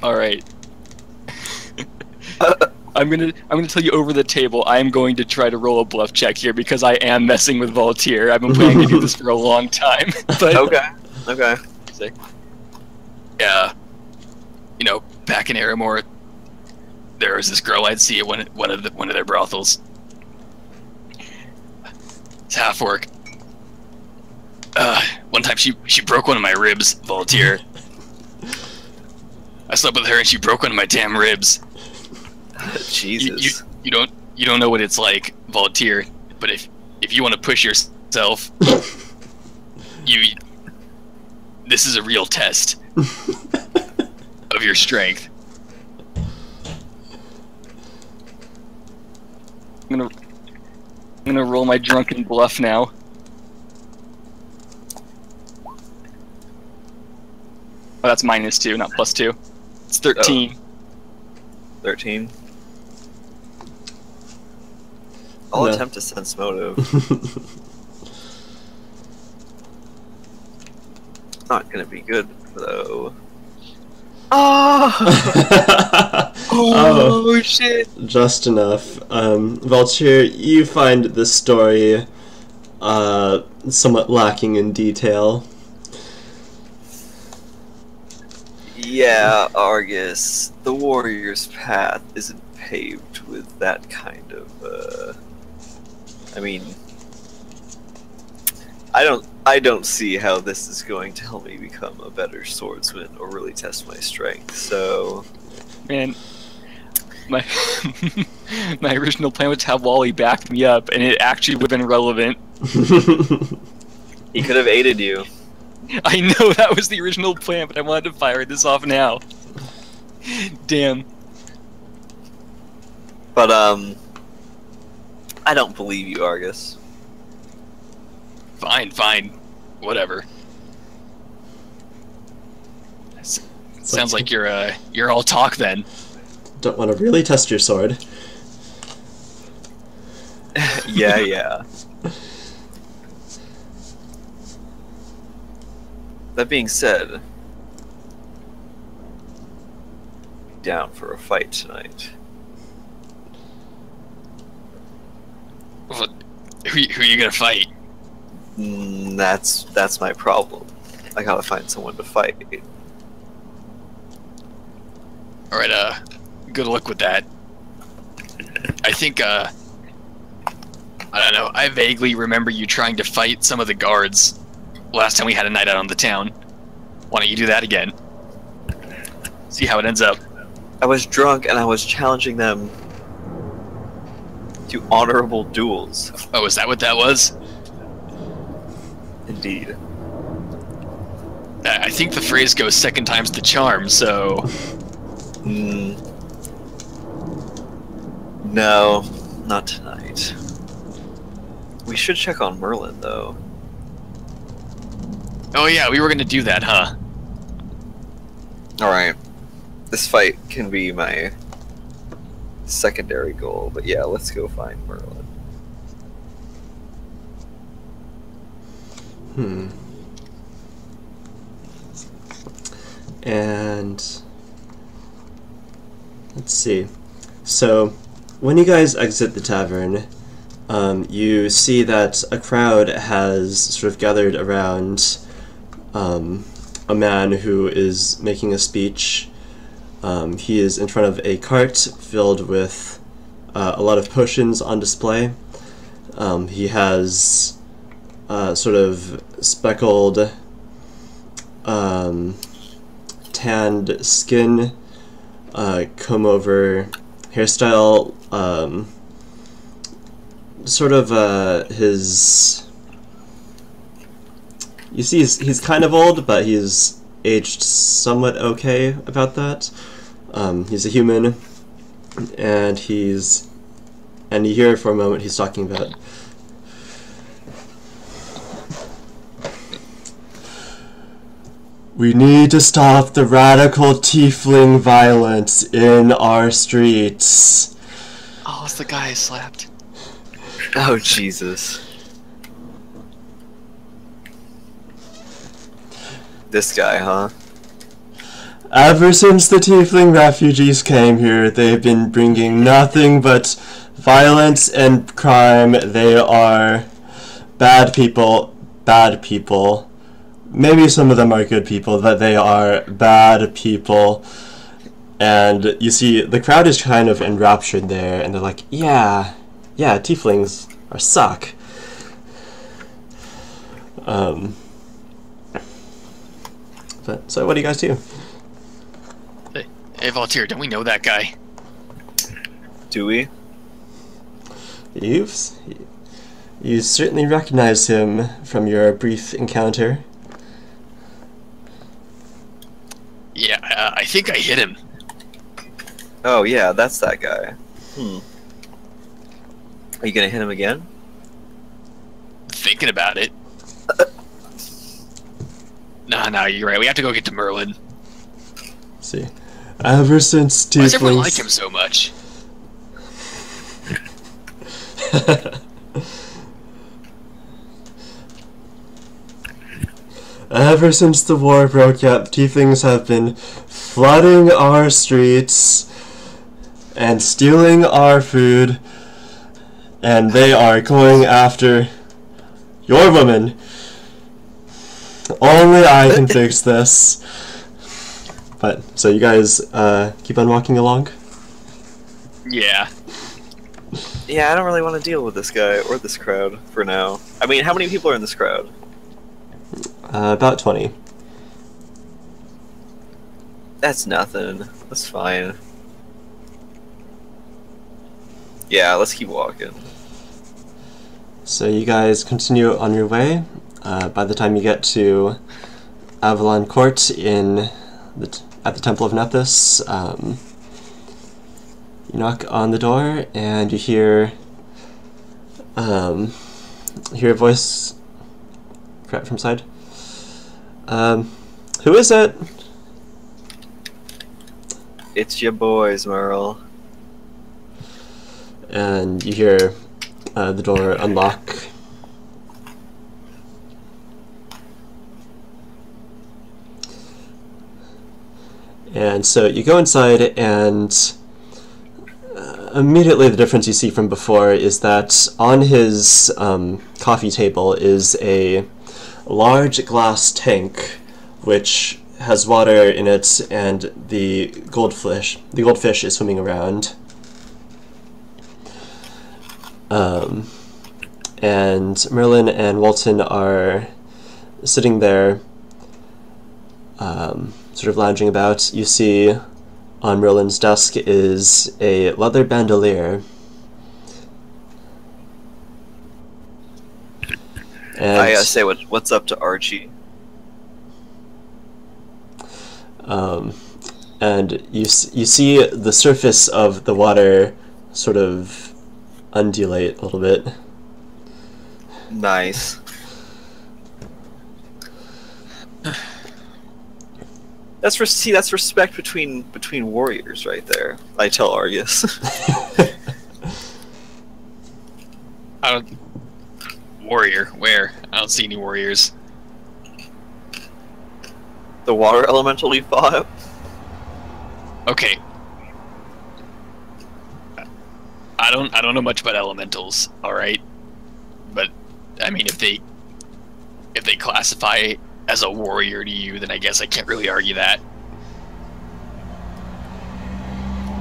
S1: All right. I'm gonna tell you over the table. I am going to try to roll a bluff check here because I am messing with Valtier. I've been planning to do this for a long time. But
S3: Okay.
S1: Yeah. You know, back in Aramore, there was this girl I'd see at one of their brothels. It's half-orc. One time she broke one of my ribs, Valtier. I slept with her and she broke one of my damn ribs.
S3: Jesus.
S1: You don't know what it's like, Valtier. But if you want to push yourself, this is a real test of your strength. I'm gonna roll my drunken bluff now. Oh, that's -2, not +2. It's 13.
S3: 13. I'll
S2: No.
S3: attempt to sense motive. Not gonna be good though. Oh!
S1: Oh shit!
S2: Just enough. Vulture, you find the story somewhat lacking in detail.
S3: Yeah, Argus. The warrior's path isn't paved with that kind of. I mean, I don't see how this is going to help me become a better swordsman or really test my strength. So,
S1: Man, my my original plan was to have Wally back me up, and it actually would have been relevant.
S3: he could have aided you.
S1: I know that was the original plan, but I wanted to fire this off now. Damn.
S3: But I don't believe you, Argus.
S1: Fine, fine. Whatever. Sounds like you're all talk then.
S2: Don't want to really test your sword.
S3: Yeah. That being said, down for a fight tonight.
S1: Who are you gonna fight?
S3: That's my problem. I gotta find someone to fight.
S1: Alright, good luck with that. I think, I don't know, I vaguely remember you trying to fight some of the guards last time we had a night out on the town. Why don't you do that again? See how it ends up.
S3: I was drunk and I was challenging them to honorable duels.
S1: Oh, is that what that was?
S3: Indeed.
S1: I think the phrase goes second time's the charm, so...
S3: No, not tonight. We should check on Merlin, though.
S1: Oh yeah, we were gonna do that, huh?
S3: Alright. This fight can be my secondary goal, but yeah, let's go find Merlin.
S2: And let's see. So when you guys exit the tavern, you see that a crowd has sort of gathered around a man who is making a speech. He is in front of a cart filled with a lot of potions on display. He has sort of speckled, tanned skin, comb-over hairstyle, sort of his... You see he's kind of old, but he's aged somewhat okay about that. He's a human, and you hear for a moment he's talking about... We need to stop the radical tiefling violence in our streets.
S1: Oh, it's the guy I slapped.
S3: Oh, Jesus. This guy, huh?
S2: Ever since the tiefling refugees came here, they've been bringing nothing but violence and crime. They are bad people. Bad people. Maybe some of them are good people, but they are bad people. And you see, the crowd is kind of enraptured there, and they're like, yeah, tieflings are suck. But, so what do you guys do?
S1: Hey, Voltaire, don't we know that guy?
S3: Do we?
S2: You certainly recognize him from your brief encounter.
S1: Yeah, I think I hit him.
S3: Oh, yeah, that's that guy. Are you gonna hit him again?
S1: Thinking about it. No, you're right. We have to go get to Merlin.
S2: See, ever since tieflings...
S1: Why does everyone like him so much?
S2: Ever since the war broke out, tieflings have been flooding our streets and stealing our food, and they are going after your woman. Only I can fix this. But, so you guys keep on walking along?
S1: Yeah.
S3: Yeah, I don't really want to deal with this guy or this crowd for now. I mean, how many people are in this crowd?
S2: About 20.
S3: That's nothing. That's fine. Yeah, let's keep walking.
S2: So you guys continue on your way. By the time you get to Avalon Court at the Temple of Nethys, you knock on the door and you hear a voice from side. Who is it?
S3: It's your boys, Merle.
S2: And you hear the door unlock. And so you go inside, and immediately the difference you see from before is that on his coffee table is a large glass tank which has water in it, and the goldfish is swimming around. And Merlin and Walton are sitting there, sort of lounging about. You see on Merlin's desk is a leather bandolier. And
S3: I gotta say, what's up to Archie?
S2: And you see the surface of the water sort of undulate a little bit.
S3: Nice. That's respect between warriors right there. I tell Argus.
S1: I don't. Warrior? Where? I don't see any warriors.
S3: The water elemental we fought.
S1: Okay. I don't know much about elementals, alright? But I mean, if they classify as a warrior to you, then I guess I can't really argue that.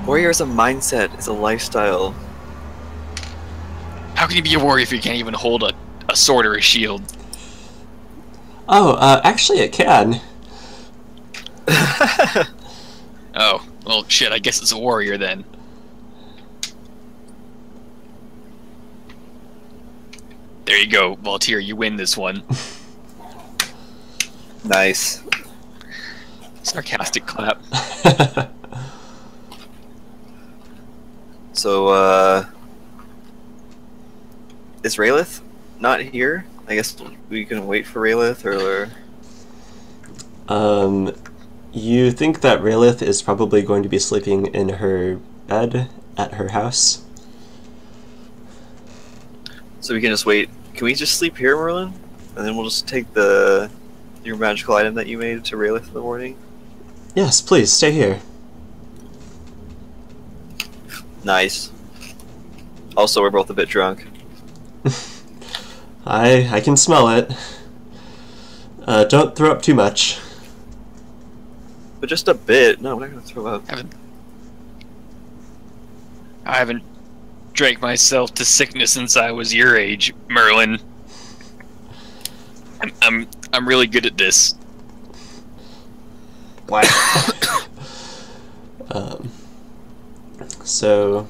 S3: Warrior is a mindset, it's a lifestyle.
S1: How can you be a warrior if you can't even hold a sword or a shield?
S2: Oh, actually it can.
S1: Oh, well shit, I guess it's a warrior then. There you go, Voltaire, you win this one.
S3: Nice.
S1: Sarcastic clap.
S3: So, is Raylith not here? I guess we can wait for Raylith, or...
S2: You think that Raylith is probably going to be sleeping in her bed at her house?
S3: So we can just wait. Can we just sleep here, Merlin? And then we'll just take your magical item that you made to Raylith in the morning?
S2: Yes, please, stay here.
S3: Nice. Also, we're both a bit drunk.
S2: I can smell it. Don't throw up too much.
S3: But just a bit. No, we're not gonna throw up.
S1: I haven't drank myself to sickness since I was your age, Merlin. I'm really good at this.
S3: Wow.
S2: So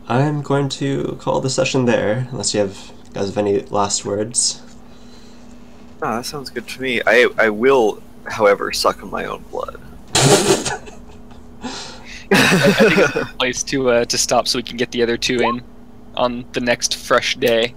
S2: I'm going to call the session there, unless you guys have any last words.
S3: Oh, that sounds good to me. I will, however, suck on my own blood.
S1: I think it's a place to stop so we can get the other two in on the next fresh day.